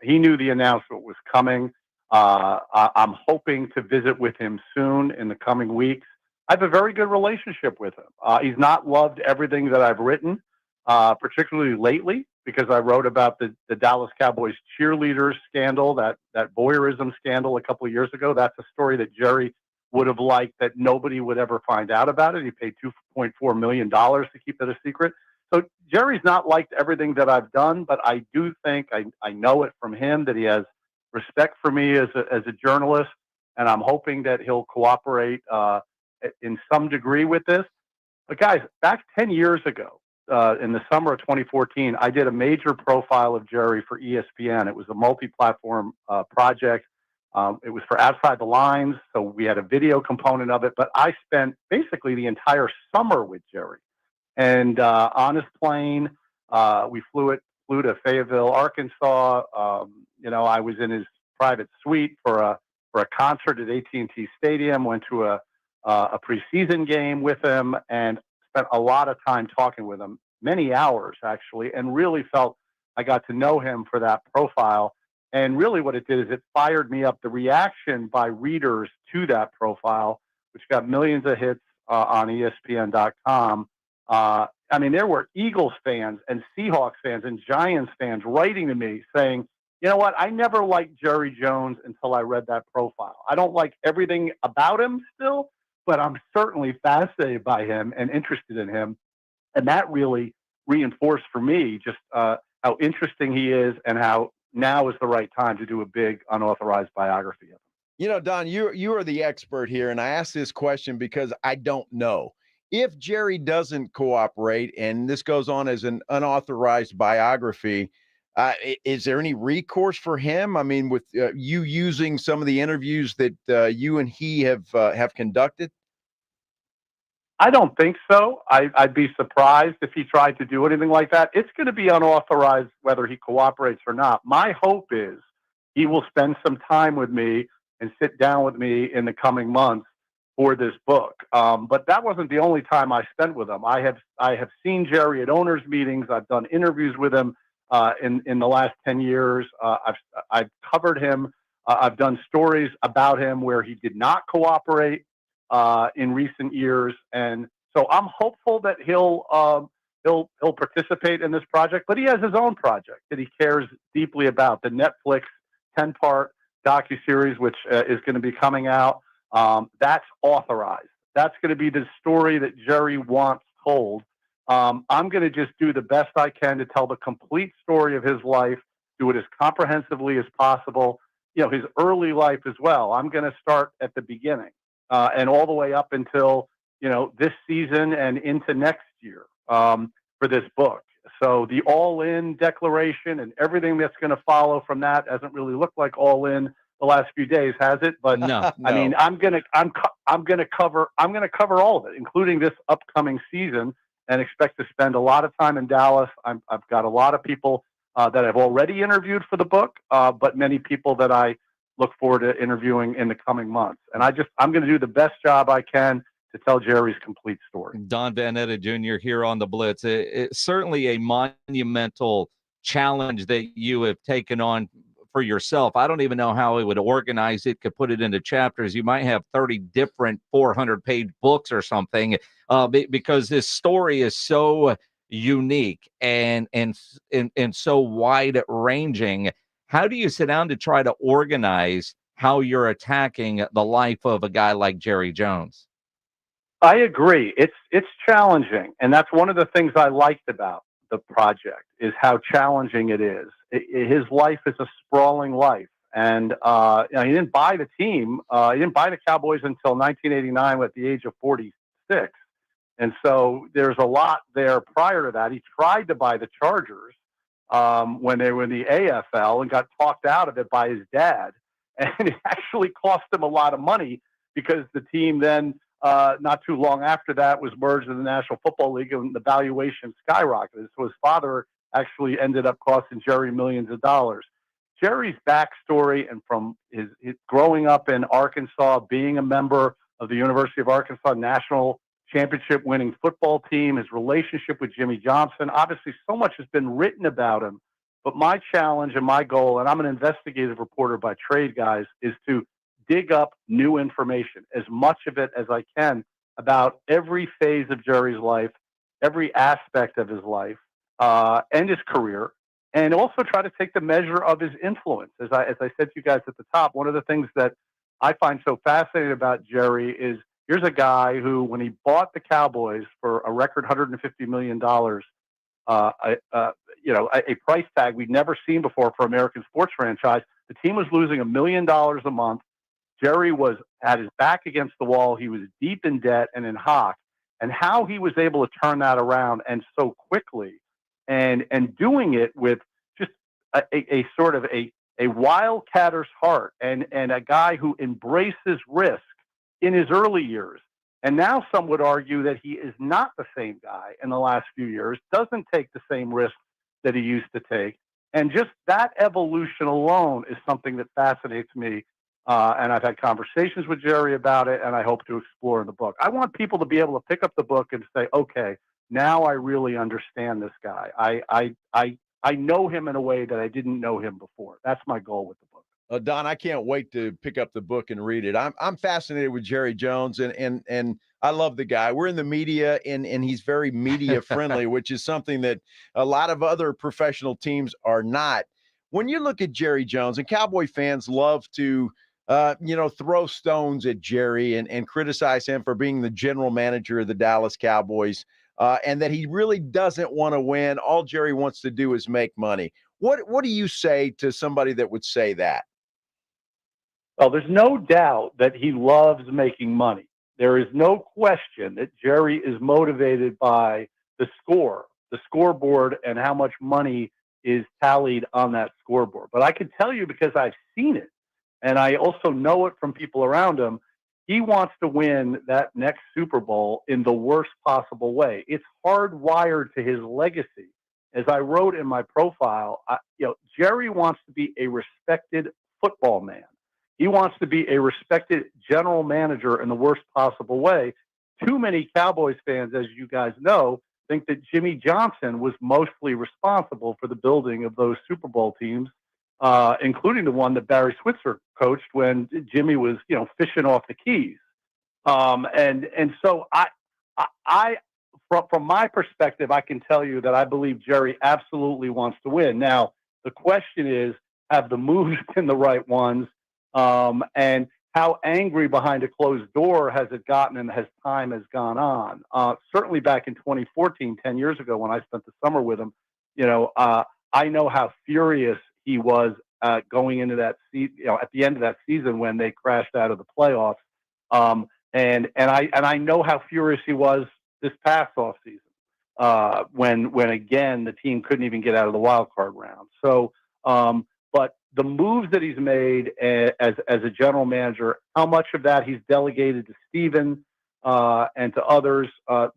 He knew the announcement was coming. I'm hoping to visit with him soon in the coming weeks. I have a very good relationship with him. He's not loved everything that I've written, particularly lately, because I wrote about the Dallas Cowboys cheerleaders scandal, that voyeurism scandal a couple of years ago. That's a story that Jerry would have liked that nobody would ever find out about it. He paid $2.4 million to keep it a secret. So Jerry's not liked everything that I've done, but I do think I know it from him that he has respect for me as a journalist, and I'm hoping that he'll cooperate in some degree with this. But guys, back 10 years ago, in the summer of 2014, I did a major profile of Jerry for ESPN. It was a multi-platform project. It was for Outside the Lines, so we had a video component of it. But I spent basically the entire summer with Jerry. And on his plane, we flew to Fayetteville, Arkansas. I was in his private suite for a concert at AT&T Stadium. Went to a preseason game with him, and spent a lot of time talking with him, many hours actually, and really felt I got to know him for that profile. And really what it did is it fired me up. The reaction by readers to that profile, which got millions of hits on ESPN.com. I mean, there were Eagles fans and Seahawks fans and Giants fans writing to me saying, you know what, I never liked Jerry Jones until I read that profile. I don't like everything about him still, but I'm certainly fascinated by him and interested in him. And that really reinforced for me just how interesting he is and how now is the right time to do a big unauthorized biography of him. You know, Don, you are the expert here, and I ask this question because I don't know. If Jerry doesn't cooperate and this goes on as an unauthorized biography, is there any recourse for him? I mean, with you using some of the interviews that you and he have conducted? I don't think so. I'd be surprised if he tried to do anything like that. It's going to be unauthorized whether he cooperates or not. My hope is he will spend some time with me and sit down with me in the coming months for this book. But that wasn't the only time I spent with him. I have seen Jerry at owners' meetings. I've done interviews with him in the last 10 years. I've covered him I've done stories about him where he did not cooperate in recent years, and so I'm hopeful that he'll participate in this project. But he has his own project that he cares deeply about, the Netflix 10-part docuseries, which is going to be coming out. That's authorized. That's going to be the story that Jerry wants told. I'm going to just do the best I can to tell the complete story of his life, do it as comprehensively as possible. His early life as well. I'm going to start at the beginning and all the way up until, this season and into next year for this book. So the all-in declaration and everything that's going to follow from that hasn't really looked like all-in the last few days, has it? But no. I mean, I'm going to cover all of it, including this upcoming season, and expect to spend a lot of time in Dallas. I've got a lot of people that I've already interviewed for the book, but many people that I look forward to interviewing in the coming months. And I'm going to do the best job I can to tell Jerry's complete story. Don Van Etta Jr. here on the Blitz. It's certainly a monumental challenge that you have taken on for yourself. I don't even know how he would organize it, could put it into chapters. You might have 30 different 400-page books or something, because this story is so unique and so wide ranging. How do you sit down to try to organize how you're attacking the life of a guy like Jerry Jones? I agree. It's challenging, and that's one of the things I liked about the project is how challenging it is. His life is a sprawling life, and he didn't buy the team. He didn't buy the Cowboys until 1989 at the age of 46, and so there's a lot there prior to that. He tried to buy the Chargers when they were in the AFL and got talked out of it by his dad, and it actually cost him a lot of money because the team then, not too long after that, was merged in the National Football League, and the valuation skyrocketed. So his father actually ended up costing Jerry millions of dollars. Jerry's backstory, and from his growing up in Arkansas, being a member of the University of Arkansas national championship winning football team, his relationship with Jimmy Johnson, obviously so much has been written about him. But my challenge and my goal, and I'm an investigative reporter by trade, guys, is to dig up new information, as much of it as I can, about every phase of Jerry's life, every aspect of his life, and his career, and also try to take the measure of his influence. As I said to you guys at the top, one of the things that I find so fascinating about Jerry is here's a guy who, when he bought the Cowboys for a record $150 million, a price tag we'd never seen before for American sports franchise, the team was losing $1 million a month. Jerry had his back against the wall. He was deep in debt and in hock, and how he was able to turn that around and so quickly, and doing it with just a sort of a wildcatter's heart, and a guy who embraces risk in his early years. And now some would argue that he is not the same guy in the last few years, doesn't take the same risks that he used to take. And just that evolution alone is something that fascinates me. And I've had conversations with Jerry about it, and I hope to explore in the book. I want people to be able to pick up the book and say, okay, now I really understand this guy. I know him in a way that I didn't know him before. That's my goal with the book. Don, I can't wait to pick up the book and read it. I'm fascinated with Jerry Jones, and I love the guy. We're in the media, and he's very media friendly, which is something that a lot of other professional teams are not. When you look at Jerry Jones, and Cowboy fans love to throw stones at Jerry and criticize him for being the general manager of the Dallas Cowboys, and that he really doesn't want to win. All Jerry wants to do is make money. What do you say to somebody that would say that? Well, there's no doubt that he loves making money. There is no question that Jerry is motivated by the scoreboard, and how much money is tallied on that scoreboard. But I can tell you, because I've seen it, and I also know it from people around him, he wants to win that next Super Bowl in the worst possible way. It's hardwired to his legacy. As I wrote in my profile, Jerry wants to be a respected football man. He wants to be a respected general manager in the worst possible way. Too many Cowboys fans, as you guys know, think that Jimmy Johnson was mostly responsible for the building of those Super Bowl teams. including the one that Barry Switzer coached when Jimmy was, fishing off the keys. And so from my perspective, I can tell you that I believe Jerry absolutely wants to win. Now, the question is, have the moves been the right ones? And how angry behind a closed door has it gotten and as time has gone on? Certainly back in 2014, 10 years ago, when I spent the summer with him, I know how furious he was going into that season, at the end of that season when they crashed out of the playoffs. And I know how furious he was this past offseason when again the team couldn't even get out of the wild card round. So, but the moves that he's made as a general manager, how much of that he's delegated to Steven and to others,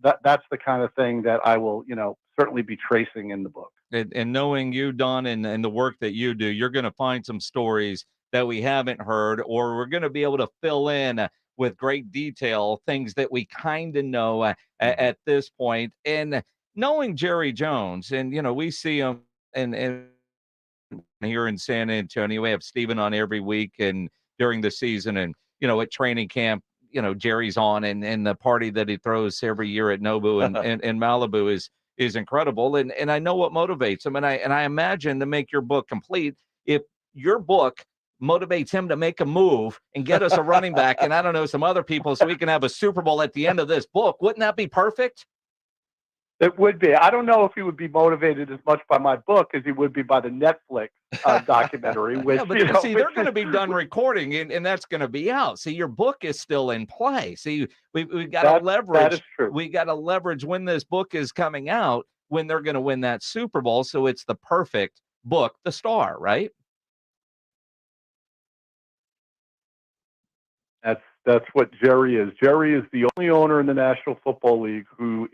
that's the kind of thing that I will, certainly be tracing in the book. And knowing you, Don, and the work that you do, you're going to find some stories that we haven't heard, or we're going to be able to fill in with great detail things that we kind of know at this point. And knowing Jerry Jones, and we see him and here in San Antonio, we have Steven on every week and during the season, and at training camp, Jerry's on, and the party that he throws every year at Nobu and Malibu is incredible. And I know what motivates him. And I imagine, to make your book complete, if your book motivates him to make a move and get us a running back, and I don't know, some other people, so we can have a Super Bowl at the end of this book, wouldn't that be perfect? It would be. I don't know if he would be motivated as much by my book as he would be by the Netflix documentary. Which, but see, they're going to be done recording, and that's going to be out. See, your book is still in play. See, we've got to leverage. That is true. We got to leverage when this book is coming out, when they're going to win that Super Bowl. So it's the perfect book, The Star, right? That's what Jerry is. Jerry is the only owner in the National Football League who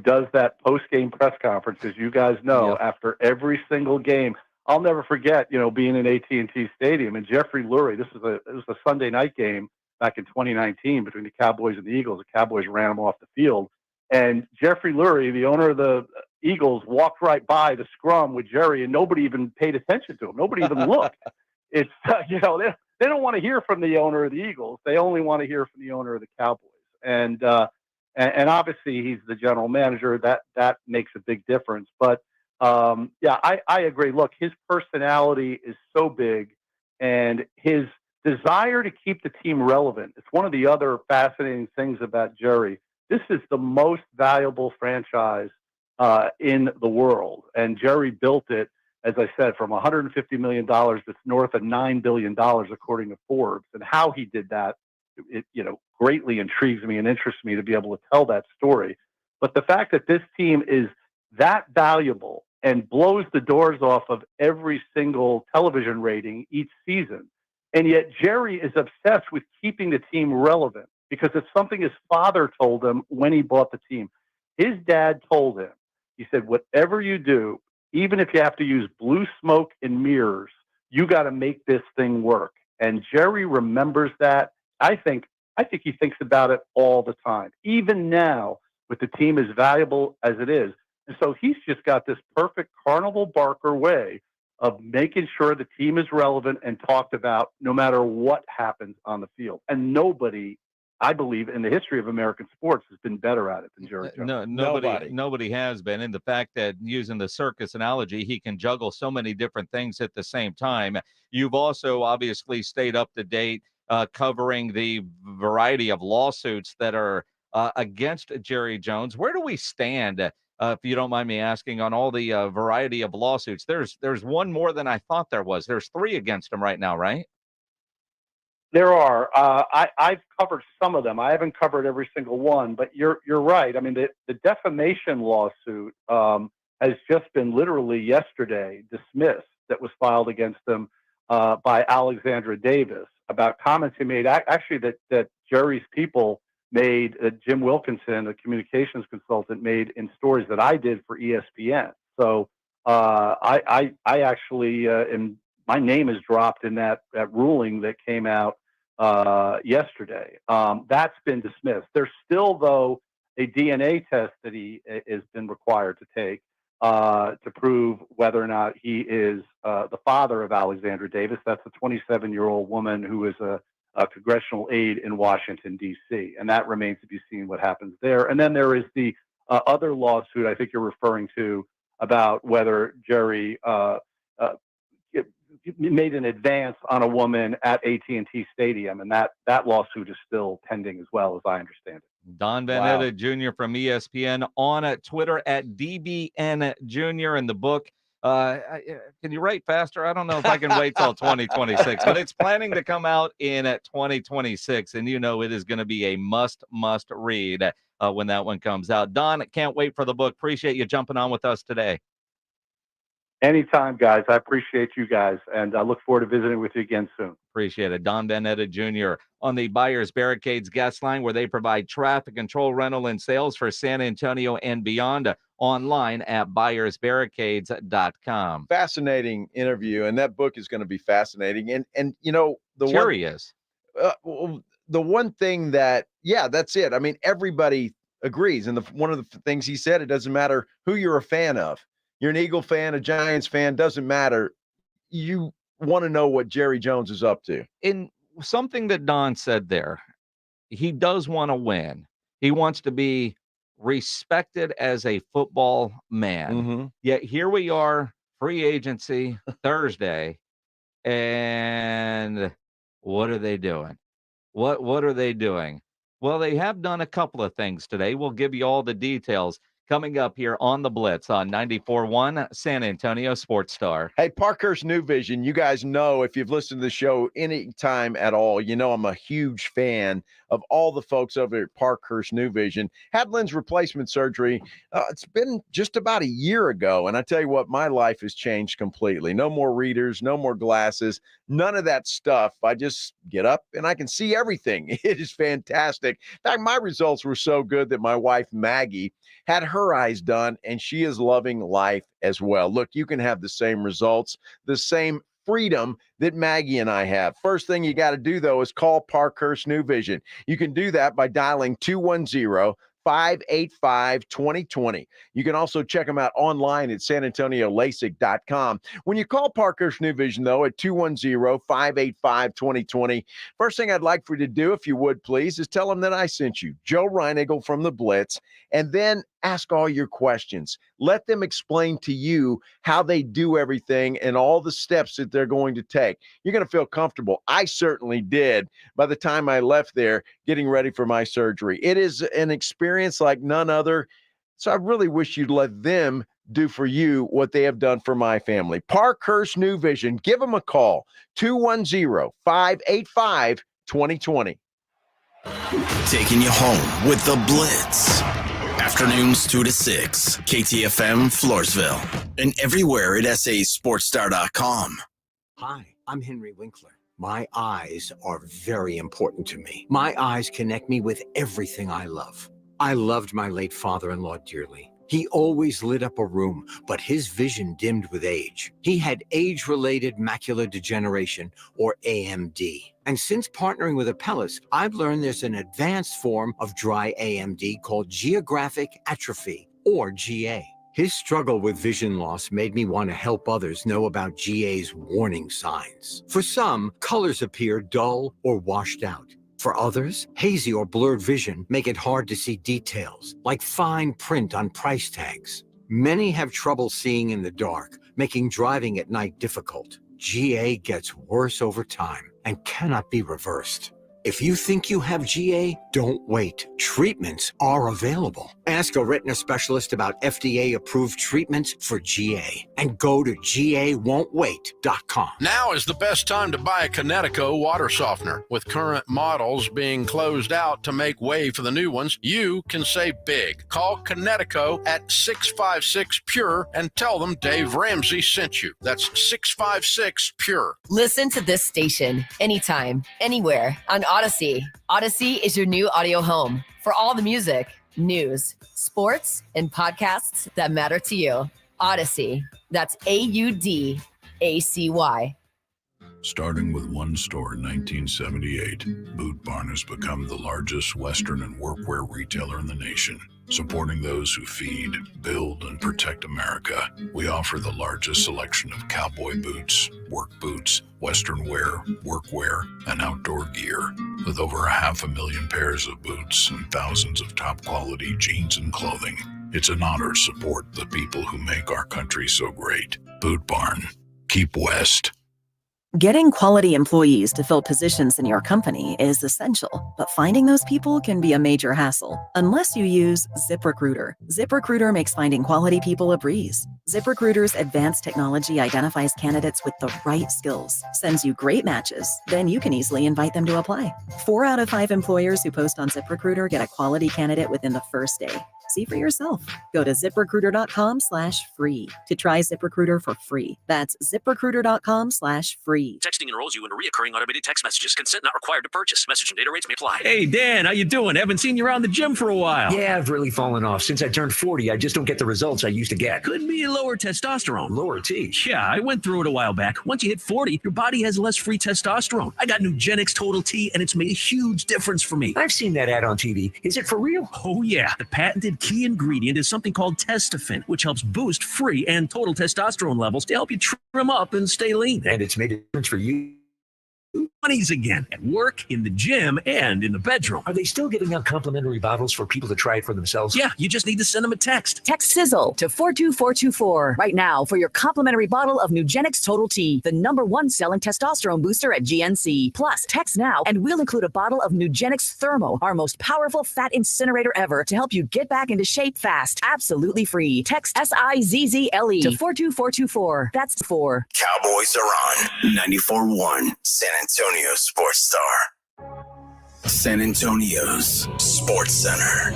does that post-game press conference, as you guys know, after every single game. I'll never forget, being in AT&T Stadium, and Jeffrey Lurie. This was a Sunday night game back in 2019 between the Cowboys and the Eagles. The Cowboys ran them off the field, and Jeffrey Lurie, the owner of the Eagles, walked right by the scrum with Jerry, and nobody even paid attention to him. Nobody even looked. It's they don't want to hear from the owner of the Eagles. They only want to hear from the owner of the Cowboys. And obviously he's the general manager. That makes a big difference. But I agree. Look, his personality is so big, and his desire to keep the team relevant. It's one of the other fascinating things about Jerry. This is the most valuable franchise in the world, and Jerry built it, as I said, from $150 million that's north of $9 billion, according to Forbes. And how he did that, it greatly intrigues me and interests me to be able to tell that story. But the fact that this team is that valuable and blows the doors off of every single television rating each season, and yet Jerry is obsessed with keeping the team relevant because it's something his father told him when he bought the team. His dad told him, he said, whatever you do, even if you have to use blue smoke and mirrors, you got to make this thing work. And Jerry remembers that. I think he thinks about it all the time, even now with the team as valuable as it is. And so he's just got this perfect Carnival Barker way of making sure the team is relevant and talked about no matter what happens on the field. And nobody, I believe, in the history of American sports has been better at it than Jerry Jones. No, nobody has been. And the fact that, using the circus analogy, he can juggle so many different things at the same time. You've also obviously stayed up to date covering the variety of lawsuits that are against Jerry Jones. Where do we stand, if you don't mind me asking, on all the variety of lawsuits? There's one more than I thought there was. There's 3 against him right now, right? There are. I've covered some of them. I haven't covered every single one, but you're right. I mean, the defamation lawsuit has just been literally yesterday dismissed, that was filed against him by Alexandra Davis about comments he made, actually that Jerry's people made, Jim Wilkinson, a communications consultant, made in stories that I did for ESPN. So I actually my name is dropped in that ruling that came out yesterday. That's been dismissed. There's still, though, a DNA test that he has been required to take. to prove whether or not he is the father of Alexandra Davis. That's a 27-year-old woman who is a congressional aide in Washington, D.C., and that remains to be seen what happens there. And then there is the other lawsuit I think you're referring to about whether Jerry made an advance on a woman at AT&T Stadium, and that lawsuit is still pending as well, as I understand it. Don Vanetta Jr. from ESPN on Twitter at DBN Jr. in the book. Can you write faster? I don't know if I can wait till 2026, but it's planning to come out in 2026, and it is going to be a must read when that one comes out. Don, can't wait for the book. Appreciate you jumping on with us today. Anytime, guys. I appreciate you guys, and I look forward to visiting with you again soon. Appreciate it. Don Vanetta Jr. on the Buyers Barricades guest line, where they provide traffic control, rental, and sales for San Antonio and beyond. Online at buyersbarricades.com. Fascinating interview, and that book is going to be fascinating. And Curious. The one thing that's it. I mean, everybody agrees, and one of the things he said, it doesn't matter who you're a fan of. You're an Eagle fan, a Giants fan, doesn't matter. You want to know what Jerry Jones is up to. In something that Don said there, he does want to win. He wants to be respected as a football man. Mm-hmm. Yet here we are, free agency Thursday, and what are they doing? What are they doing? Well, they have done a couple of things today. We'll give you all the details coming up here on the Blitz on 94.1 San Antonio Sports Star. Hey, Parkhurst New Vision, you guys know, if you've listened to the show any time at all, I'm a huge fan of all the folks over at Parkhurst New Vision. Had lens replacement surgery. It's been just about a year ago, and I tell you what, my life has changed completely. No more readers, no more glasses, none of that stuff. I just get up and I can see everything. It is fantastic. In fact, my results were so good that my wife, Maggie, had her eyes done, and she is loving life as well. Look, you can have the same results, the same freedom that Maggie and I have. First thing you got to do, though, is call Parkhurst New Vision. You can do that by dialing 210-585-2020. You can also check them out online at sanantoniolasik.com. When you call Parkhurst New Vision, though, at 210-585-2020, first thing I'd like for you to do, if you would please, is tell them that I sent you, Joe Reinigle from the Blitz, and then ask all your questions. Let them explain to you how they do everything and all the steps that they're going to take. You're going to feel comfortable. I certainly did by the time I left there getting ready for my surgery. It is an experience like none other. So I really wish you'd let them do for you what they have done for my family. Parkhurst New Vision. Give them a call. 210-585-2020. Taking you home with the Blitz. Afternoons 2 to 6, KTFM Floresville, and everywhere at sasportstar.com. Hi, I'm Henry Winkler. My eyes are very important to me. My eyes connect me with everything I love. I loved my late father-in-law dearly. He always lit up a room, but his vision dimmed with age. He had age-related macular degeneration, or AMD. And since partnering with Apellis, I've learned there's an advanced form of dry AMD called geographic atrophy, or GA. His struggle with vision loss made me want to help others know about GA's warning signs. For some, colors appear dull or washed out. For others, hazy or blurred vision make it hard to see details, like fine print on price tags. Many have trouble seeing in the dark, making driving at night difficult. GA gets worse over time and cannot be reversed. If you think you have GA, don't wait. Treatments are available. Ask a retina specialist about FDA-approved treatments for GA and go to GAWon'tWait.com. Now is the best time to buy a Connecticut water softener. With current models being closed out to make way for the new ones, you can save big. Call Connecticut at 656-PURE and tell them Dave Ramsey sent you. That's 656-PURE. Listen to this station anytime, anywhere on Odyssey. Odyssey is your new audio home for all the music, news, sports, and podcasts that matter to you. Odyssey. That's AUDACY. Starting with one store in 1978, Boot Barn has become the largest Western and workwear retailer in the nation. Supporting those who feed, build, and protect America, we offer the largest selection of cowboy boots, work boots, Western wear, workwear, and outdoor gear. With over 500,000 pairs of boots and thousands of top-quality jeans and clothing, it's an honor to support the people who make our country so great. Boot Barn. Keep West. Getting quality employees to fill positions in your company is essential, but finding those people can be a major hassle unless you use ZipRecruiter. ZipRecruiter makes finding quality people a breeze. ZipRecruiter's advanced technology identifies candidates with the right skills, sends you great matches, then you can easily invite them to apply. 4 out of 5 employers who post on ZipRecruiter get a quality candidate within the first day. See for yourself. Go to ZipRecruiter.com/free to try ZipRecruiter for free. That's ZipRecruiter.com/free. Texting enrolls you in recurring automated text messages. Consent not required to purchase. Message and data rates may apply. Hey, Dan, how you doing? Haven't seen you around the gym for a while. Yeah, I've really fallen off. Since I turned 40, I just don't get the results I used to get. Could be lower testosterone. Lower T. Yeah, I went through it a while back. Once you hit 40, your body has less free testosterone. I got Nugenix Total T, and it's made a huge difference for me. I've seen that ad on TV. Is it for real? Oh, yeah. The patented key ingredient is something called Testofen, which helps boost free and total testosterone levels to help you trim up and stay lean. And it's made a difference for you. Money's again at work, in the gym, and in the bedroom. Are they still giving out complimentary bottles for people to try it for themselves? Yeah, you just need to send them a text. Text Sizzle to 42424 right now for your complimentary bottle of Nugenix Total T, the #1 selling testosterone booster at GNC. Plus, text now and we'll include a bottle of Nugenix Thermo, our most powerful fat incinerator ever, to help you get back into shape fast. Absolutely free. Text SIZZLE to 42424. That's 4. Cowboys are on 94.1 San Antonio Sports Star. San Antonio's Sports Center.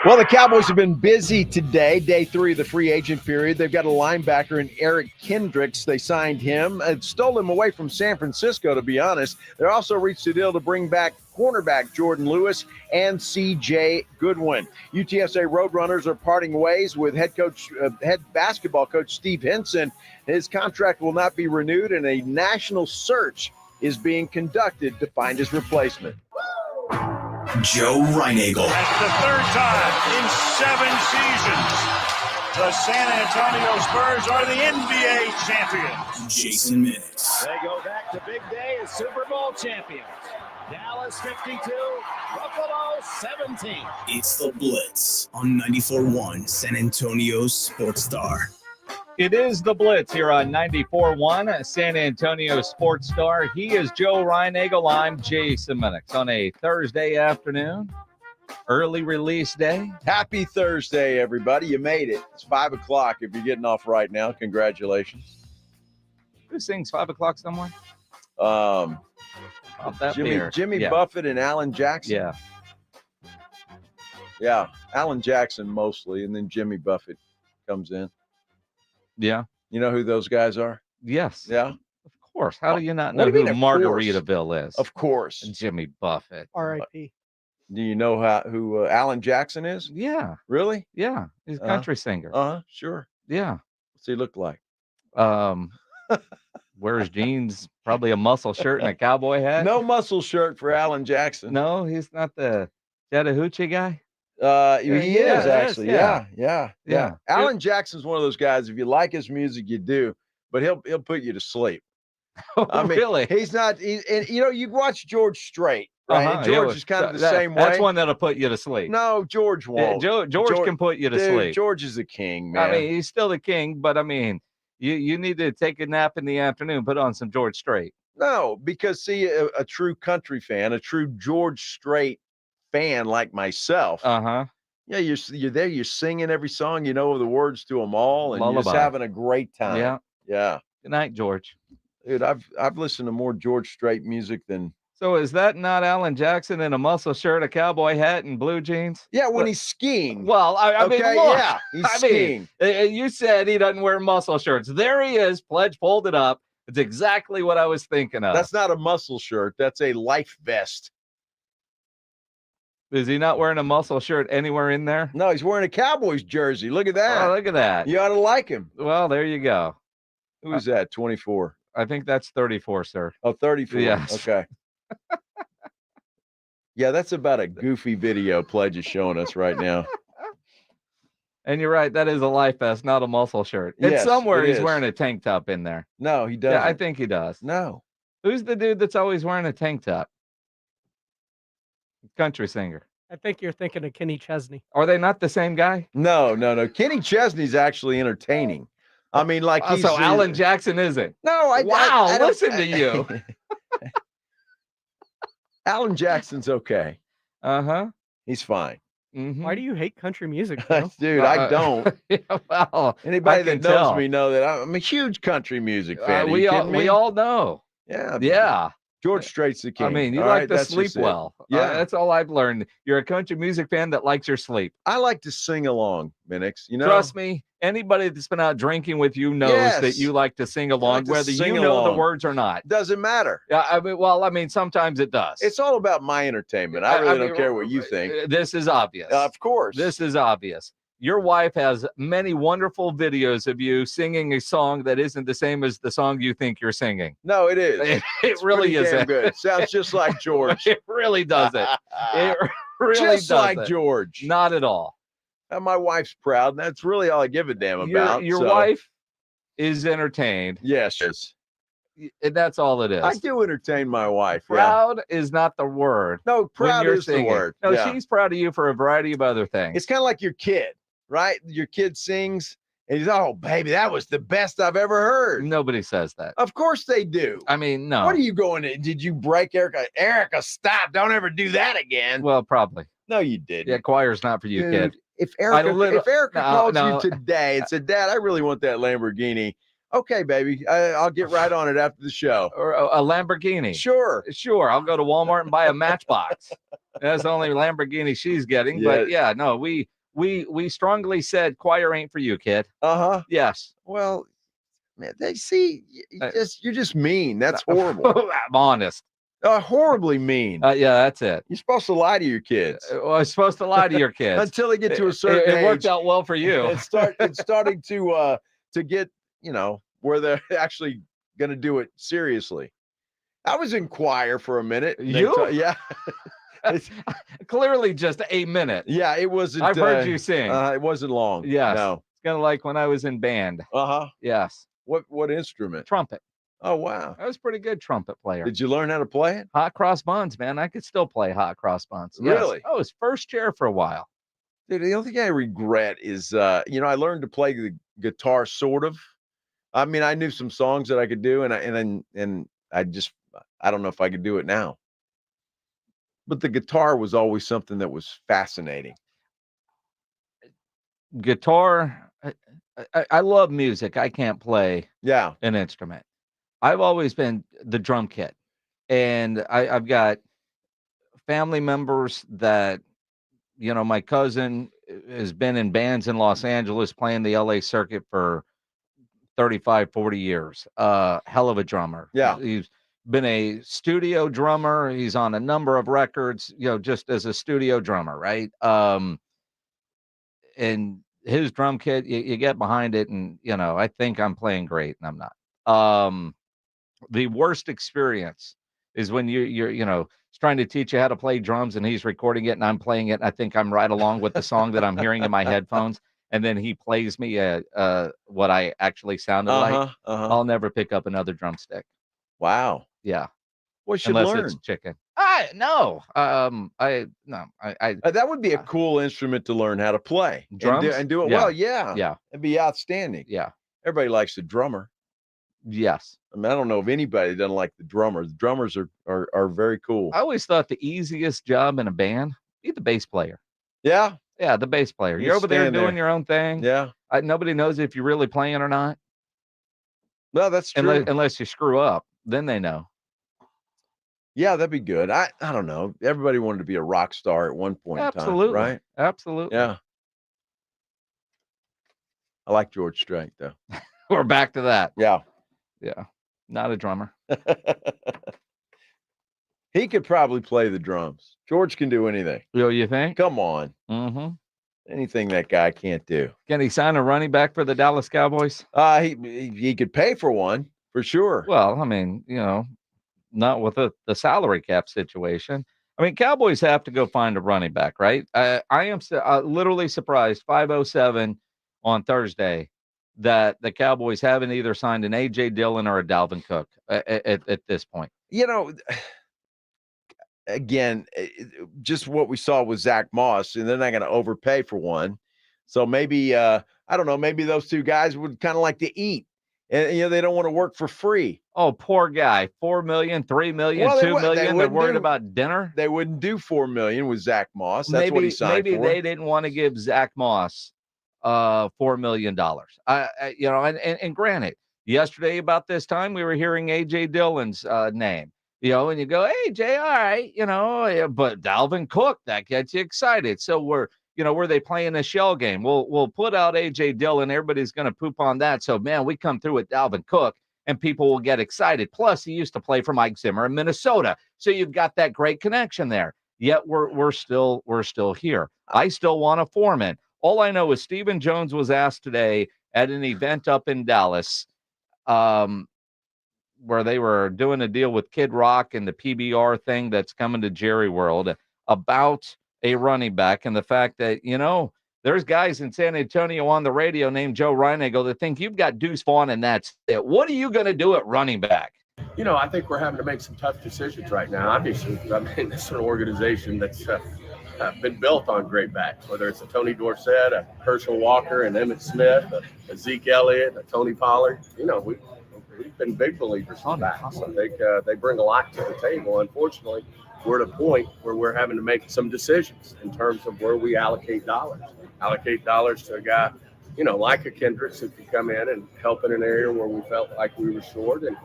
Well, the Cowboys have been busy today, day 3 of the free agent period. They've got a linebacker in Eric Kendricks. They signed him and stole him away from San Francisco, to be honest. They also reached a deal to bring back cornerback Jordan Lewis and C.J. Goodwin. UTSA Roadrunners are parting ways with head basketball coach Steve Henson. His contract will not be renewed, and a national search is being conducted to find his replacement. Joe Reinagel. That's the 3rd time in 7 seasons. The San Antonio Spurs are the NBA champions. Jason Minutes. They go back to big day as Super Bowl champions. Dallas 52, Buffalo 17. It's the Blitz on 94.1 San Antonio's Sports Star. It is the Blitz here on 94.1 San Antonio Sports Star. He is Joe Reinagel. I'm Jason Minix on a Thursday afternoon, early release day. Happy Thursday, everybody. You made it. It's 5 o'clock. If you're getting off right now, congratulations. Who sings 5 o'clock somewhere? Jimmy Buffett and Alan Jackson. Yeah, Alan Jackson mostly, and then Jimmy Buffett comes in. Yeah. You know who those guys are? Yes. Yeah. Of course. How do you not know who Margaritaville is? Of course. Jimmy Buffett. R.I.P. Do you know who Alan Jackson is? Yeah. Really? Yeah. He's a country singer. Sure. Yeah. What's he look like? Wears jeans, probably a muscle shirt and a cowboy hat. No muscle shirt for Alan Jackson. No, he's not the Chattahoochee guy. He is actually. Yeah. Alan It- Jackson's one of those guys. If you like his music, you do, but he'll put you to sleep. Oh, I mean, really? He's not. And you watch George Strait, right? And George is kind of the same way. That's one that'll put you to sleep. No, George won't. George can put you to sleep. George is the king, man. I mean, he's still the king, but I mean, you need to take a nap in the afternoon, put on some George Strait. No, because see, a true country fan, a true George Strait fan like myself. Yeah, you're there, you're singing every song, you know the words to them all, and Lullaby. you're just having a great time. Yeah. Good night, George. Dude, I've listened to more George Strait music than. So is that not Alan Jackson in a muscle shirt, a cowboy hat, and blue jeans? Yeah, when he's skiing. Well, I mean, Okay, look, yeah, he's skiing. You said he doesn't wear muscle shirts. There he is, pledge folded up. It's exactly what I was thinking of. That's not a muscle shirt. That's a life vest. Is he not wearing a muscle shirt anywhere in there? No, he's wearing a Cowboys jersey. Look at that. Oh, look at that. You ought to like him. Well, there you go. Who is that? 24. I think that's 34, sir. Oh, 34. Yes. Okay. Yeah, that's about a goofy video Pledge is showing us right now. And you're right. That is a life vest, not a muscle shirt. It's Yes, somewhere it he's is. wearing a tank top in there. No, he doesn't. Yeah, I think he does. No. Who's the dude that's always wearing a tank top? Country singer. I think you're thinking of Kenny Chesney. Are they not the same guy? No. Kenny Chesney's actually entertaining. I mean, like he's so Alan Jackson isn't. No, I don't listen to you. Alan Jackson's okay. Uh-huh. He's fine. Mm-hmm. Why do you hate country music, Joe? Dude, I don't. Yeah, well, Anybody that knows tell. me know that I'm a huge country music fan. Are we you kidding me? we all know. Yeah. Yeah. George Strait's the king. I mean, you all like right? to That's sleep just it. well. Yeah. That's all I've learned. You're a country music fan that likes your sleep. I like to sing along, Minix. You know? Trust me, anybody that's been out drinking with you knows that you like to sing along, to whether sing you know the along. words or not. Doesn't matter. Yeah, I mean, sometimes it does. It's all about my entertainment. I really don't care what you think. This is obvious. Of course. This is obvious. Your wife has many wonderful videos of you singing a song that isn't the same as the song you think you're singing. No, it is. It really pretty damn isn't. good. Sounds just like George. It really doesn't. It really just doesn't. like George. Not at all. And my wife's proud, and that's really all I give a damn about. Your wife is entertained. Yes, yes. And that's all it is. I do entertain my wife. Proud is not the word. No, proud you're is singing. the word. No, Yeah. she's proud of you for a variety of other things. It's kind of like your kid, right? Your kid sings, and he's, oh, baby, that was the best I've ever heard. Nobody says that. Of course they do. I mean, no. What are you going to? Did you break Erica? Erica, stop. Don't ever do that again. Well, probably. No, you didn't. Yeah, choir's not for you, Dude, kid. If Erica called no. you today and said, Dad, I really want that Lamborghini. Okay, baby, I'll get right on it after the show. Or a Lamborghini. Sure. I'll go to Walmart and buy a Matchbox. That's the only Lamborghini she's getting. Yeah. But yeah, no, we strongly said choir ain't for you, kid. Uh-huh. Yes. Well, man, they see you're just mean. That's horrible. I'm honest. Horribly mean. Yeah, that's it. You're supposed to lie to your kids. Well, I'm supposed to lie to your kids until they get to a certain age. It worked out well for you. It's starting to get, where they're actually going to do it seriously. I was in choir for a minute. Yeah. Clearly just a minute. Yeah, it wasn't. I've heard you sing. It wasn't long. Yes. No. It's kind of like when I was in band. Uh-huh. Yes. What instrument? Trumpet. Oh, wow. I was a pretty good trumpet player. Did you learn how to play it? Hot cross buns, man. I could still play hot cross buns. Really? Yes. I was first chair for a while. Dude, the only thing I regret is, I learned to play the guitar sort of. I mean, I knew some songs that I could do, and I don't know if I could do it now. But the guitar was always something that was fascinating. Guitar, I love music. I can't play an instrument. I've always been the drum kit. And I've got family members that, my cousin has been in bands in Los Angeles playing the LA circuit for 35, 40 years. Hell of a drummer. Yeah. He's been a studio drummer. He's on a number of records, just as a studio drummer, right? And his drum kit, you get behind it, and I think I'm playing great, and I'm not. The worst experience is when you're trying to teach you how to play drums, and he's recording it, and I'm playing it, and I think I'm right along with the song that I'm hearing in my headphones, and then he plays me what I actually sounded like. I'll never pick up another drumstick. Wow. Yeah. What should Unless learn? it's chicken. No. That would be a cool instrument to learn how to play. Drums? And do it Yeah. well. Yeah. Yeah. It'd be outstanding. Yeah. Everybody likes the drummer. Yes. I mean, I don't know if anybody doesn't like the drummers. The drummers are very cool. I always thought the easiest job in a band, be the bass player. Yeah. Yeah, the bass player. You You're over there stand doing there. your own thing. Yeah. Nobody knows if you're really playing or not. No, that's true. Unless you screw up, then they know. Yeah, that'd be good. I don't know. Everybody wanted to be a rock star at one point in time, right? Absolutely. Yeah. I like George Strait, though. We're back to that. Yeah. Yeah. Not a drummer. He could probably play the drums. George can do anything. You think? Come on. Mm-hmm. Anything that guy can't do. Can he sign a running back for the Dallas Cowboys? He could pay for one, for sure. Well, I mean, not with the salary cap situation. I mean, Cowboys have to go find a running back, right? I am literally surprised, 5:07 on Thursday, that the Cowboys haven't either signed an A.J. Dillon or a Dalvin Cook at this point. Again, just what we saw with Zach Moss, and they're not going to overpay for one. So maybe, I don't know, maybe those two guys would kind of like to eat. And, they don't want to work for free. Oh, poor guy. $4 million, $3 million, $2 million. They're worried about dinner. They wouldn't do $4 million with Zach Moss. That's what he signed for. Maybe they didn't want to give Zach Moss $4 million. And granted, yesterday about this time, we were hearing A.J. Dillon's name. And you go, hey, Jay, all right, but Dalvin Cook, that gets you excited. So were they playing a shell game? We'll put out A.J. Dillon. Everybody's going to poop on that. So, man, we come through with Dalvin Cook, and people will get excited. Plus, he used to play for Mike Zimmer in Minnesota. So you've got that great connection there. Yet we're still here. I still want a foreman. All I know is Stephen Jones was asked today at an event up in Dallas, where they were doing a deal with Kid Rock and the PBR thing that's coming to Jerry World about a running back, and the fact that, there's guys in San Antonio on the radio named Joe Reinego that think you've got Deuce Vaughn and that's it. What are you going to do at running back? I think we're having to make some tough decisions right now. Obviously, this is an organization that's been built on great backs, whether it's a Tony Dorsett, a Herschel Walker, an Emmitt Smith, a Zeke Elliott, a Tony Pollard. We've been big believers in backs. I think they bring a lot to the table. Unfortunately, we're at a point where we're having to make some decisions in terms of where we allocate dollars. Allocate dollars to a guy, like a Kendricks who could come in and help in an area where we felt like we were short. And,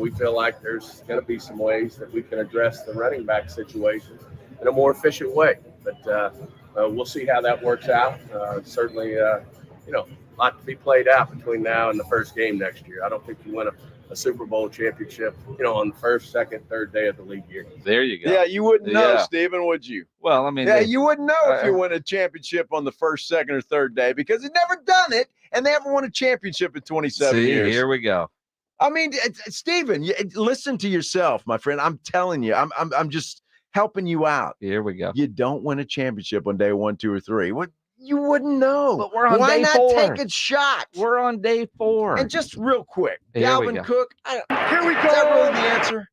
we feel like there's going to be some ways that we can address the running back situation in a more efficient way. But we'll see how that works out. Certainly, a lot to be played out between now and the first game next year. I don't think you win a Super Bowl championship, on the first, second, third day of the league year. There you go. Yeah, you wouldn't know, Stephen, would you? Well, I mean, you wouldn't know if you win a championship on the first, second, or third day because you've never done it, and they haven't won a championship in 27 years. Here we go. I mean, Stephen, listen to yourself, my friend. I'm telling you, I'm just helping you out. Here we go. You don't win a championship on day 1, 2, or 3. What? You wouldn't know. But we're on Why day not 4. take a shot? We're on day 4. And just real quick, Here we Dalvin go. Cook. Here we go. Is that really the answer?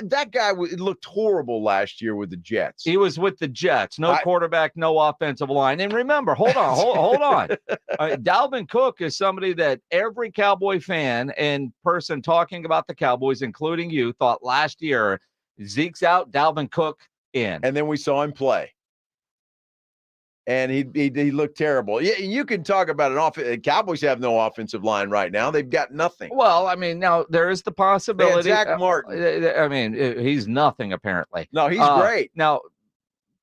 That guy looked horrible last year with the Jets. He was with the Jets. No quarterback, no offensive line. And remember, hold on. Dalvin Cook is somebody that every Cowboy fan and person talking about the Cowboys, including you, thought last year, Zeke's out, Dalvin Cook in. And then we saw him play. And he looked terrible. Yeah, you can talk about an offense. Cowboys have no offensive line right now. They've got nothing. Well, I mean, now there is the possibility. Zach Martin. I mean, he's nothing apparently. No, he's great. Now,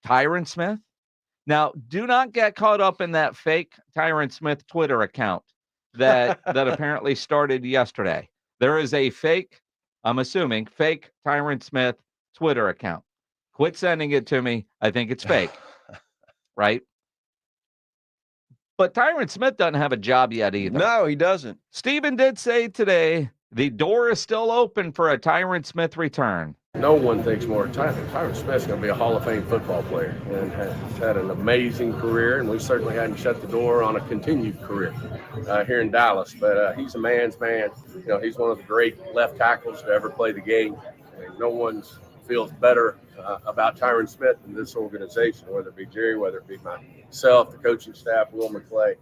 Tyron Smith. Now, do not get caught up in that fake Tyron Smith Twitter account that apparently started yesterday. There is a fake, I'm assuming, fake Tyron Smith Twitter account. Quit sending it to me. I think it's fake. Right? But Tyron Smith doesn't have a job yet either. No, he doesn't. Stephen did say today the door is still open for a Tyron Smith return. No one thinks more. Tyron Smith's going to be a Hall of Fame football player and has had an amazing career, and we certainly hadn't shut the door on a continued career here in Dallas. But he's a man's man. He's one of the great left tackles to ever play the game. And no one feels better about Tyron Smith in this organization, whether it be Jerry, whether it be myself, the coaching staff, Will McClay.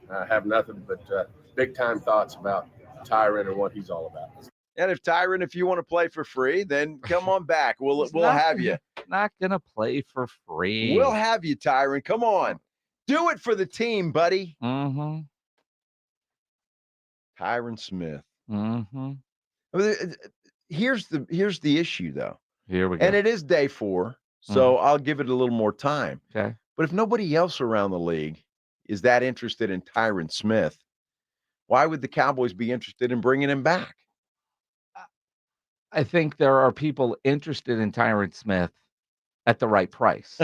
I have nothing but big-time thoughts about Tyron and what he's all about. And if you want to play for free, then come on back. We'll have you. Not going to play for free. We'll have you, Tyron. Come on. Do it for the team, buddy. Mm-hmm. Tyron Smith. Mm-hmm. Here's the issue, though. Here we go. And it is day 4, so I'll give it a little more time. Okay. But if nobody else around the league is that interested in Tyron Smith, why would the Cowboys be interested in bringing him back? I think there are people interested in Tyron Smith at the right price.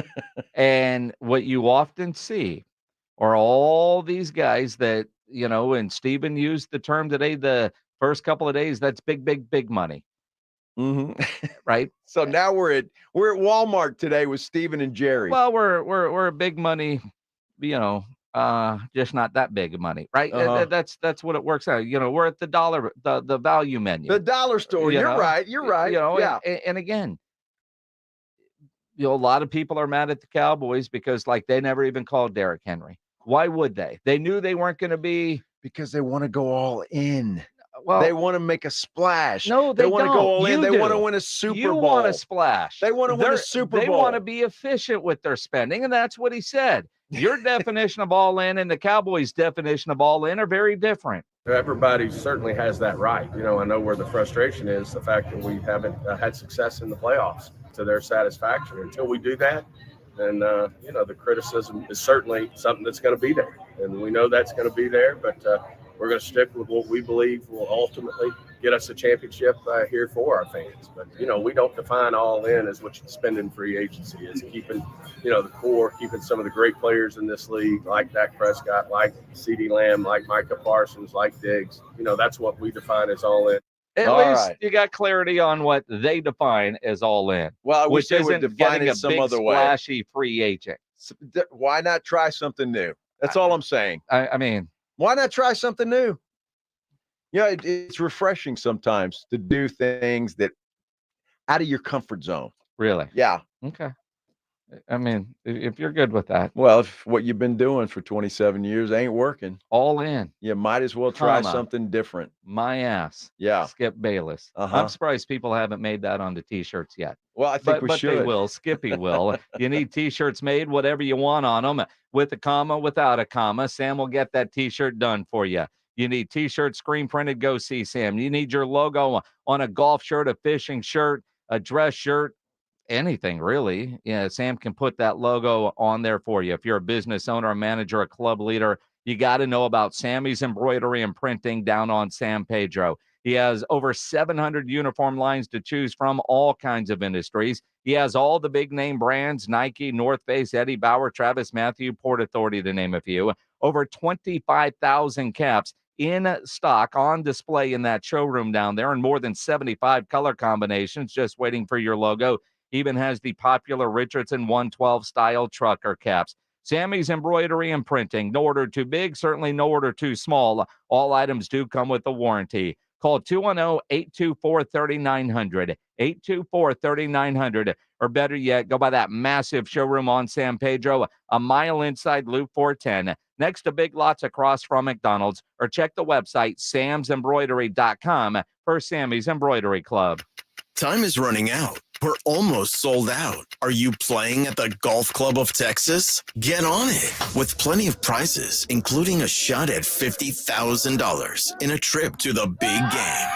And what you often see are all these guys that, and Stephen used the term today, the first couple of days, that's big, big, big money. Right? So now we're at Walmart today with Stephen and Jerry. Well, we're a big money, just not that big of money, right? That's what it works out. We're at the value menu. The dollar store. You're right. Yeah. And again, a lot of people are mad at the Cowboys because they never even called Derrick Henry. Why would they? They knew they weren't going to be, because they want to go all in. Well, they want to make a splash. No, they want to go all in. They want to win a Super Bowl. You want to splash. They want to win a Super Bowl. They want to be efficient with their spending, and that's what he said. Your definition of all in and the Cowboys' definition of all in are very different. Everybody certainly has that right. I know where the frustration is, the fact that we haven't had success in the playoffs to their satisfaction. Until we do that, then, the criticism is certainly something that's going to be there. And we know that's going to be there, but we're going to stick with what we believe will ultimately get us a championship here for our fans. But, we don't define all in as what you spend in free agency is keeping, the core, keeping some of the great players in this league, like Dak Prescott, like CeeDee Lamb, like Micah Parsons, like Diggs. That's what we define as all in. At least you got clarity on what they define as all in. Well, I wish they isn't would define getting it a some big, other way. splashy free agent. Why not try something new? That's all I'm saying. I mean, why not try something new? It's refreshing sometimes to do things that out of your comfort zone. Really? Yeah. Okay. I mean, if you're good with that. Well, if what you've been doing for 27 years ain't working, all in, you might as well try something different. My ass. Yeah. Skip Bayless. I'm surprised people haven't made that on the T-shirts yet. Well, I think we should. They will. Skippy will. You need T-shirts made, whatever you want on them, with a comma, without a comma. Sam will get that T-shirt done for you. You need T-shirts, screen printed, go see Sam. You need your logo on a golf shirt, a fishing shirt, a dress shirt, anything really. Sam can put that logo on there for you. If you're a business owner, a manager, a club leader, you got to know about Sammy's Embroidery and Printing down on San Pedro. He has over 700 uniform lines to choose from, all kinds of industries. He has all the big name brands, Nike, North Face, Eddie Bauer, Travis Matthew, Port Authority, to name a few. Over 25,000 caps in stock on display in that showroom down there, and more than 75 color combinations just waiting for your logo. Even has the popular Richardson 112 style trucker caps. Sammy's Embroidery and Printing. No order too big, certainly no order too small. All items do come with a warranty. Call 210-824-3900, 824-3900, or better yet, go by that massive showroom on San Pedro, a mile inside Loop 410, next to Big Lots across from McDonald's, or check the website samsembroidery.com for Sammy's Embroidery Club. Time is running out. We're almost sold out. Are you playing at the Golf Club of Texas? Get on it with plenty of prizes, including a shot at $50,000 in a trip to the big game.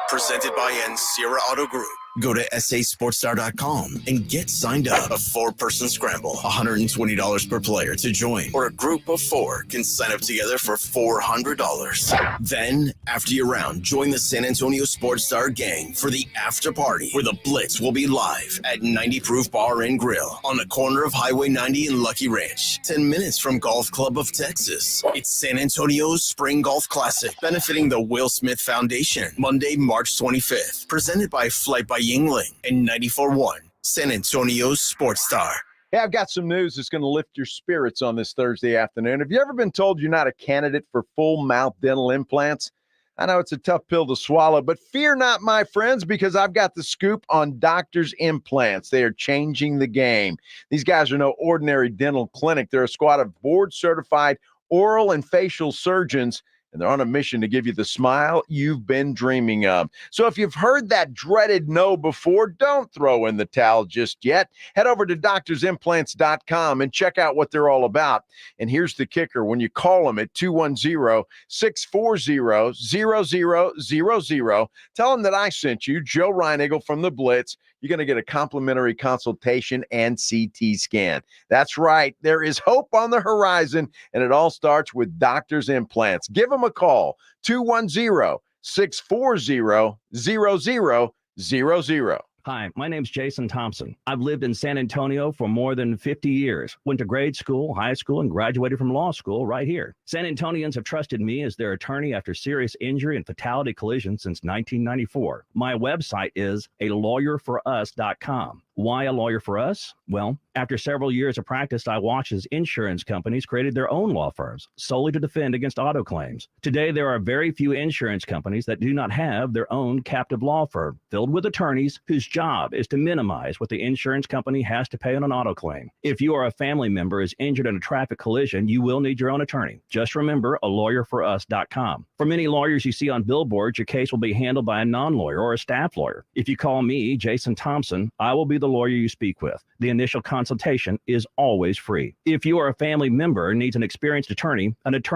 Presented by Sierra Auto Group. Go to sasportstar.com and get signed up. A 4-person scramble, $120 per player to join, or a group of 4 can sign up together for $400. Then, after your round, join the San Antonio Sports Star gang for the after party, where the Blitz will be live at 90 Proof Bar and Grill on the corner of Highway 90 and Lucky Ranch, 10 minutes from Golf Club of Texas. It's San Antonio's Spring Golf Classic, benefiting the Will Smith Foundation, Monday, March 25th, presented by Flight by Yingling and 94.1 San Antonio's Sports Star. Hey, I've got some news that's going to lift your spirits on this Thursday afternoon. Have you ever been told you're not a candidate for full mouth dental implants? I know it's a tough pill to swallow, but fear not, my friends, because I've got the scoop on Doctors Implants. They are changing the game. These guys are no ordinary dental clinic. They're a squad of board-certified oral and facial surgeons, and they're on a mission to give you the smile you've been dreaming of. So if you've heard that dreaded no before, don't throw in the towel just yet. Head over to doctorsimplants.com and check out what they're all about. And here's the kicker. When you call them at 210-640-0000, tell them that I sent you, Joe Reinigle from the Blitz. You're going to get a complimentary consultation and CT scan. That's right. There is hope on the horizon, and it all starts with Doctors Implants. Give them a call, 210-640-0000. Hi, my name's Jason Thompson. I've lived in San Antonio for more than 50 years. Went to grade school, high school, and graduated from law school right here. San Antonians have trusted me as their attorney after serious injury and fatality collisions since 1994. My website is alawyerforus.com. Why a lawyer for us? Well, after several years of practice, I watched as insurance companies created their own law firms solely to defend against auto claims. Today, there are very few insurance companies that do not have their own captive law firm filled with attorneys whose job is to minimize what the insurance company has to pay on an auto claim. If you or a family member is injured in a traffic collision, you will need your own attorney. Just remember alawyerforus.com. For many lawyers you see on billboards, your case will be handled by a non-lawyer or a staff lawyer. If you call me, Jason Thompson, I will be the lawyer you speak with. The initial consultation is always free. If you or a family member needs an experienced attorney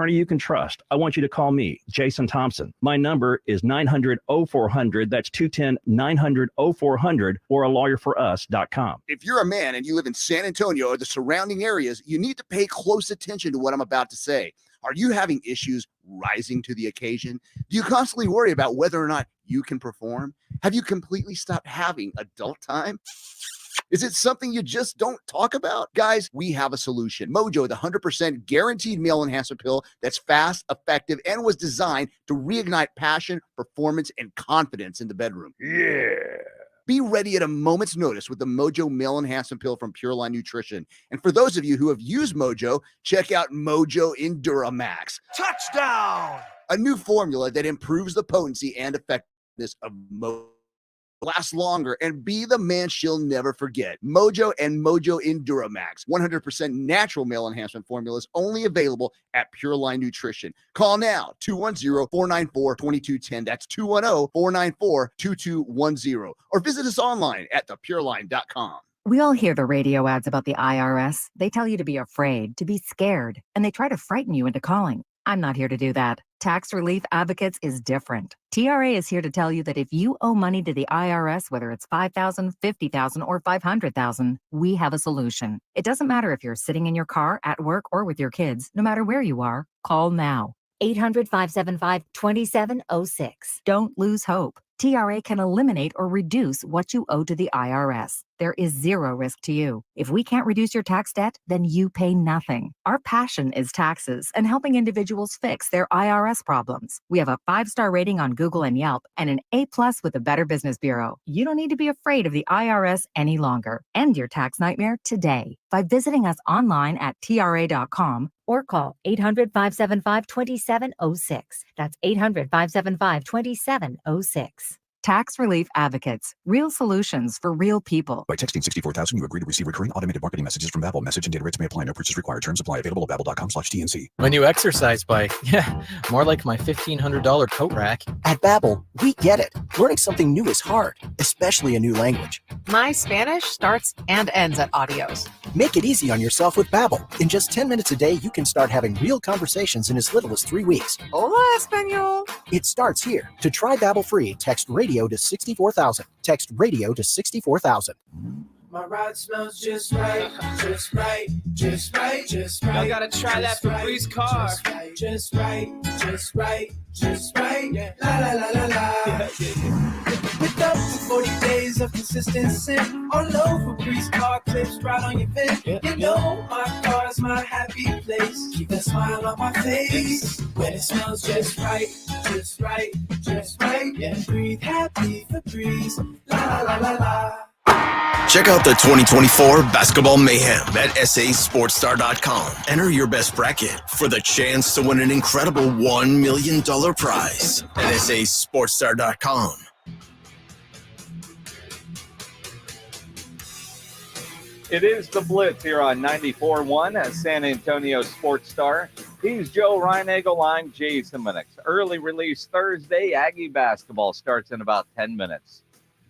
you can trust, I want you to call me, Jason Thompson. My number is 900-0400. That's 210-900-0400 or alawyerforus.com. If you're a man and you live in San Antonio or the surrounding areas, you need to pay close attention to what I'm about to say. Are you having issues rising to the occasion? Do you constantly worry about whether or not you can perform? Have you completely stopped having adult time? Is it something you just don't talk about? Guys, we have a solution. Mojo, the 100% guaranteed male enhancement pill that's fast, effective, and was designed to reignite passion, performance, and confidence in the bedroom. Yeah. Be ready at a moment's notice with the Mojo Male Enhancement Pill from Pure Line Nutrition. And for those of you who have used Mojo, check out Mojo Enduramax. Touchdown! A new formula that improves the potency and effectiveness of Mojo. Last longer and be the man she'll never forget. Mojo and Mojo Enduramax, 100% natural male enhancement formulas only available at Pure Line Nutrition. Call now, 210-494-2210. That's 210-494-2210. Or visit us online at thepureline.com. We all hear the radio ads about the IRS. They tell you to be afraid, to be scared, and they try to frighten you into calling. I'm not here to do that. Tax Relief Advocates is different. TRA is here to tell you that if you owe money to the IRS, whether it's $5,000, $50,000, or $500,000, we have a solution. It doesn't matter if you're sitting in your car, at work, or with your kids. No matter where you are, call now. 800-575-2706. Don't lose hope. TRA can eliminate or reduce what you owe to the IRS. There is zero risk to you. If we can't reduce your tax debt, then you pay nothing. Our passion is taxes and helping individuals fix their IRS problems. We have a 5-star rating on Google and Yelp and an A+ with the Better Business Bureau. You don't need to be afraid of the IRS any longer. End your tax nightmare today by visiting us online at TRA.com or call 800-575-2706. That's 800-575-2706. Tax Relief Advocates. Real solutions for real people. By texting 64,000, you agree to receive recurring automated marketing messages from Babbel. Message and data rates may apply. No purchase required. Terms apply. Available at babbel.com/TNC. My new exercise bike. Yeah, more like my $1,500 coat rack. At Babbel, we get it. Learning something new is hard, especially a new language. My Spanish starts and ends at Adios. Make it easy on yourself with Babbel. In just 10 minutes a day, you can start having real conversations in as little as 3 weeks. Hola, Espanol. It starts here. To try Babbel free, text radio to 64,000. Text radio to 64,000. My ride smells just right, just right, just right, just right. I gotta try that Febreze car. Just right, just right, just right. Yeah. La la la la la. With up to 40 days of consistency, all over Febreze car clips right on your vent. You know my car's my happy place. Keep that smile on my face when it smells just right, just right, just right. Yeah. Breathe happy Febreze. La la la la la. Check out the 2024 Basketball Mayhem at sasportstar.com. Enter your best bracket for the chance to win an incredible $1 million prize at sasportstar.com. It is the Blitz here on 94.1 at San Antonio Sports Star. He's Joe Reinagel. I'm Jason Minix. Early release Thursday. Aggie basketball starts in about 10 minutes.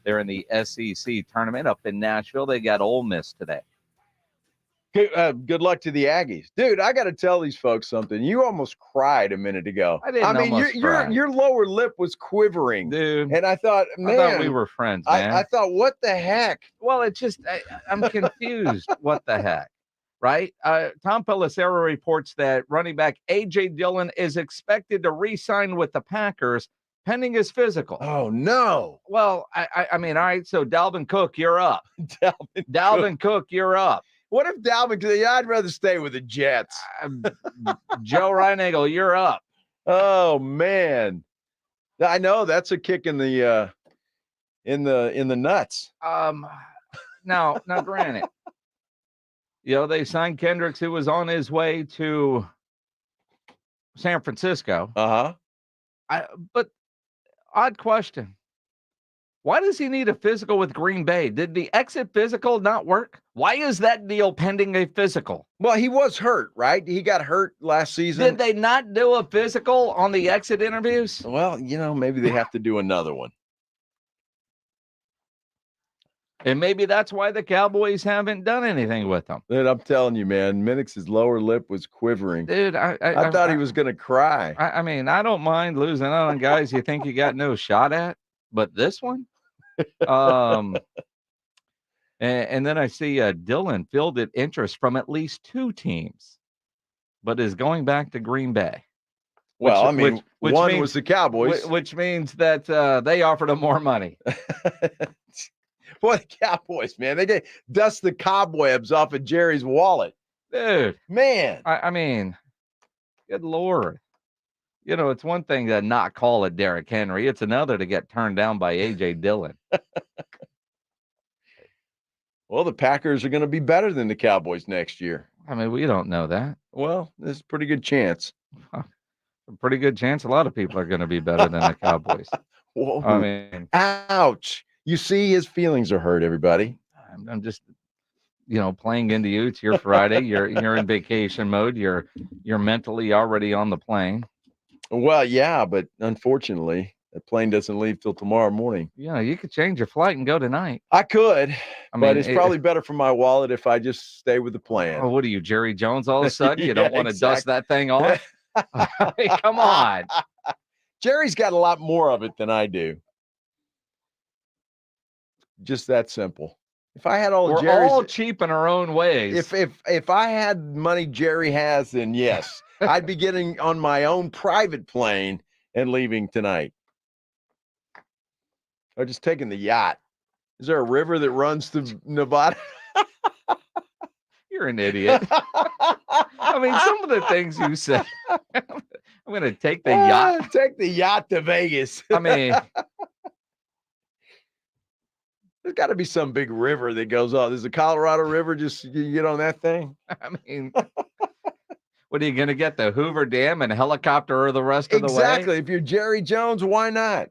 They're in the SEC tournament up in Nashville. They got Ole Miss today. Good luck to the Aggies. Dude, I got to tell these folks something. You almost cried a minute ago. I mean, your lower lip was quivering. Dude. And I thought, man. I thought we were friends, man. I thought, what the heck? Well, it's just, I'm confused. What the heck? Right? Tom Pelissero reports that running back A.J. Dillon is expected to re-sign with the Packers pending his physical. Oh, no. Well, I mean, all right, so Dalvin Cook, you're up. Dalvin Cook, you're up. What if Dalvin? Yeah, I'd rather stay with the Jets. Joe Reinagle, you're up. Oh man, I know that's a kick in the nuts. Now, granted, they signed Kendricks, who was on his way to San Francisco. But odd question. Why does he need a physical with Green Bay? Did the exit physical not work? Why is that deal pending a physical? Well, he was hurt, right? He got hurt last season. Did they not do a physical on the exit interviews? Well, maybe they have to do another one. And maybe that's why the Cowboys haven't done anything with him. Dude, I'm telling you, man, Minix's lower lip was quivering. Dude, I thought he was going to cry. I mean, I don't mind losing out on guys you think you got no shot at, but this one? And then I see Dillon fielded interest from at least 2 teams, but is going back to Green Bay. Well, which one means, was the Cowboys. Which means that they offered him more money. Boy, the Cowboys, man, they did dust the cobwebs off of Jerry's wallet. Dude. Man. I mean, good Lord. It's one thing to not call it Derrick Henry. It's another to get turned down by A.J. Dillon. Well, the Packers are going to be better than the Cowboys next year. I mean, we don't know that. Well, there's a pretty good chance. A pretty good chance a lot of people are going to be better than the Cowboys. Whoa. I mean, ouch. You see, his feelings are hurt, everybody. I'm just, playing into you. It's your Friday. You're in vacation mode. You're mentally already on the plane. Well, yeah, but unfortunately, the plane doesn't leave till tomorrow morning. Yeah, you could change your flight and go tonight. I could, but it's probably better for my wallet if I just stay with the plan. Oh, what are you, Jerry Jones, all of a sudden? You don't want to dust that thing off? Hey, come on. Jerry's got a lot more of it than I do. Just that simple. If I had all We're all cheap in our own ways. If I had money Jerry has, then yes. I'd be getting on my own private plane and leaving tonight. Or just taking the yacht. Is there a river that runs to Nevada? You're an idiot. I mean, some of the things you said. I'm going to take the yacht. Take the yacht to Vegas. I mean, there's got to be some big river that goes on. There's a Colorado River. Just you get on that thing. I mean, what are you going to get? The Hoover Dam and helicopter or the rest of the way? Exactly. If you're Jerry Jones, why not?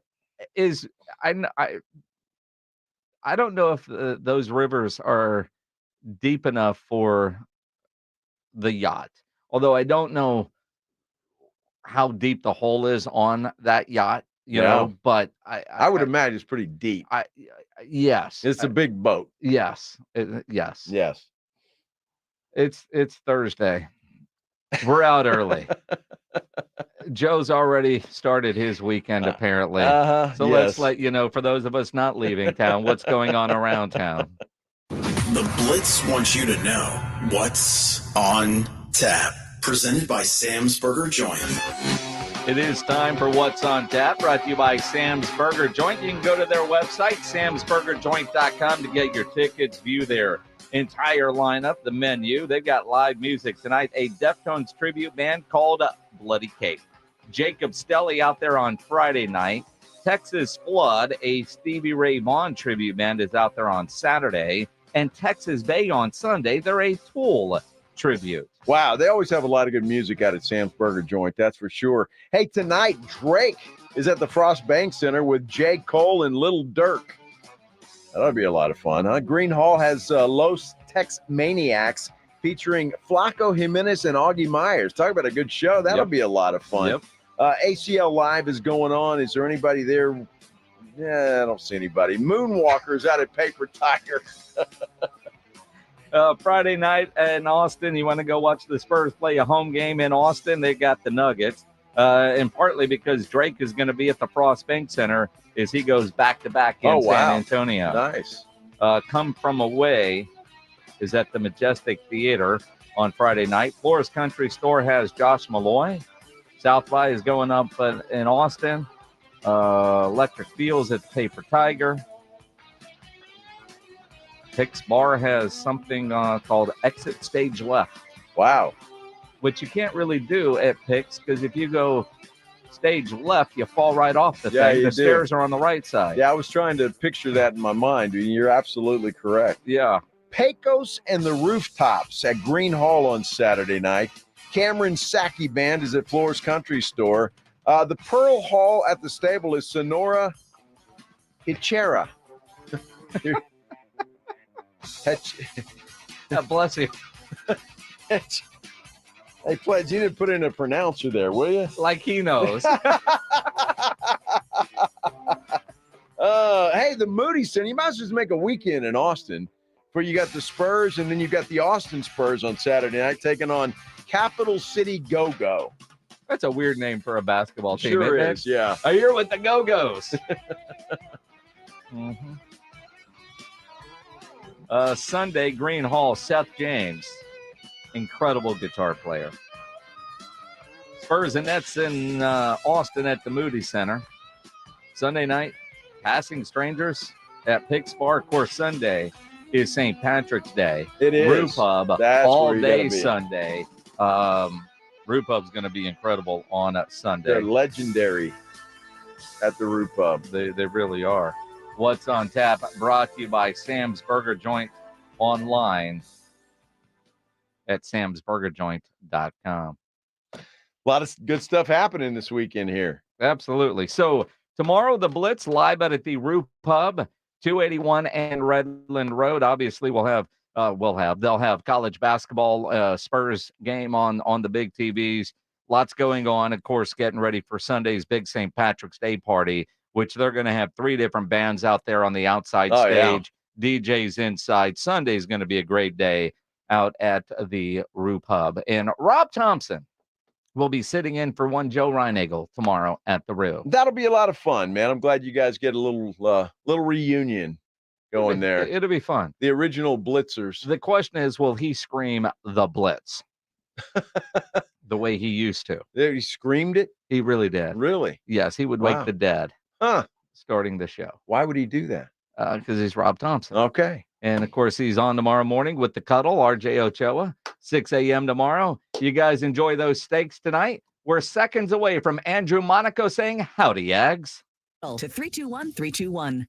I don't know if those rivers are deep enough for the yacht. Although I don't know how deep the hole is on that yacht, you know, but I would imagine it's pretty deep. Yes. It's a big boat. Yes. Yes. Yes. It's Thursday. We're out early. Joe's already started his weekend, apparently. So let's let you know, for those of us not leaving town, what's going on around town. The Blitz wants you to know what's on tap. Presented by Sam's Burger Joint. It is time for What's on Tap, brought to you by Sam's Burger Joint. You can go to their website, samsburgerjoint.com, to get your tickets, view their entire lineup, the menu. They've got live music tonight, a Deftones tribute band called Bloody Cape. Jacob Stelly out there on Friday night. Texas Flood, a Stevie Ray Vaughan tribute band, is out there on Saturday. And Texas Bay on Sunday, they're a Tool tribute. Wow, they always have a lot of good music out at Sam's Burger Joint, that's for sure. Hey, tonight, Drake is at the Frost Bank Center with J. Cole and Little Durk. That'll be a lot of fun, huh? Green Hall has Los Tex Maniacs featuring Flaco Jimenez and Augie Myers. Talk about a good show. That'll be a lot of fun. ACL Live is going on. Is there anybody there? Yeah, I don't see anybody. Moonwalkers out at Paper Tiger. Friday night in Austin, you want to go watch the Spurs play a home game in Austin? They got the Nuggets. And partly because Drake is going to be at the Frost Bank Center as he goes back-to-back in San Antonio. Nice. Come From Away is at the Majestic Theater on Friday night. Flores Country Store has Josh Malloy. South by is going up in Austin. Electric Fields at the Paper Tiger. Picks Bar has something called Exit Stage Left. Wow. Which you can't really do at Picks because if you go stage left, you fall right off the thing. The stairs are on the right side. Yeah, I was trying to picture that in my mind. You're absolutely correct. Yeah. Pecos and the Rooftops at Green Hall on Saturday night. Cameron Saki Band is at Floor's Country Store. The Pearl Hall at the stable is Sonora Hichera. Bless you. Hey, Pledge, you didn't put in a pronouncer there, will you? Like he knows. Hey, the Moody Center, you might as well just make a weekend in Austin where you got the Spurs and then you got the Austin Spurs on Saturday night taking on Capital City Go-Go. That's a weird name for a basketball team. Sure isn't is, it? yeah. I'm here with the Go-Go's. Sunday, Green Hall, Seth James. Incredible guitar player. Spurs and Nets in Austin at the Moody Center. Sunday night, Passing Strangers at Picks Bar. Of course, Sunday is St. Patrick's Day. It is. Brew Pub That's all where you day gotta be. Sunday. Brew Pub's going to be incredible on Sunday. They're legendary at the Brew Pub. They really are. What's on Tap brought to you by Sam's Burger Joint online at samsburgerjoint.com. A lot of good stuff happening this weekend here. Absolutely. So tomorrow, the Blitz live at the Roof Pub, 281 and Redland Road. Obviously, they'll have college basketball Spurs game on the big TVs. Lots going on. Of course, getting ready for Sunday's big St. Patrick's Day party, which they're going to have 3 different bands out there on the outside stage. Yeah. DJs inside. Sunday's going to be a great day out at the Roof Pub. And Rob Thompson will be sitting in for one Joe Reinagel tomorrow at the Roo. That'll be a lot of fun, man. I'm glad you guys get a little reunion going there. It'll be fun. The original Blitzers. The question is, will he scream the Blitz the way he used to? He screamed it? He really did. Really? Yes, he would wake the dead. Starting the show. Why would he do that? Because he's Rob Thompson. Okay. And, of course, he's on tomorrow morning with the Cuddle, RJ Ochoa, 6 a.m. tomorrow. You guys enjoy those steaks tonight. We're seconds away from Andrew Monaco saying, howdy, Yags. To 321-321.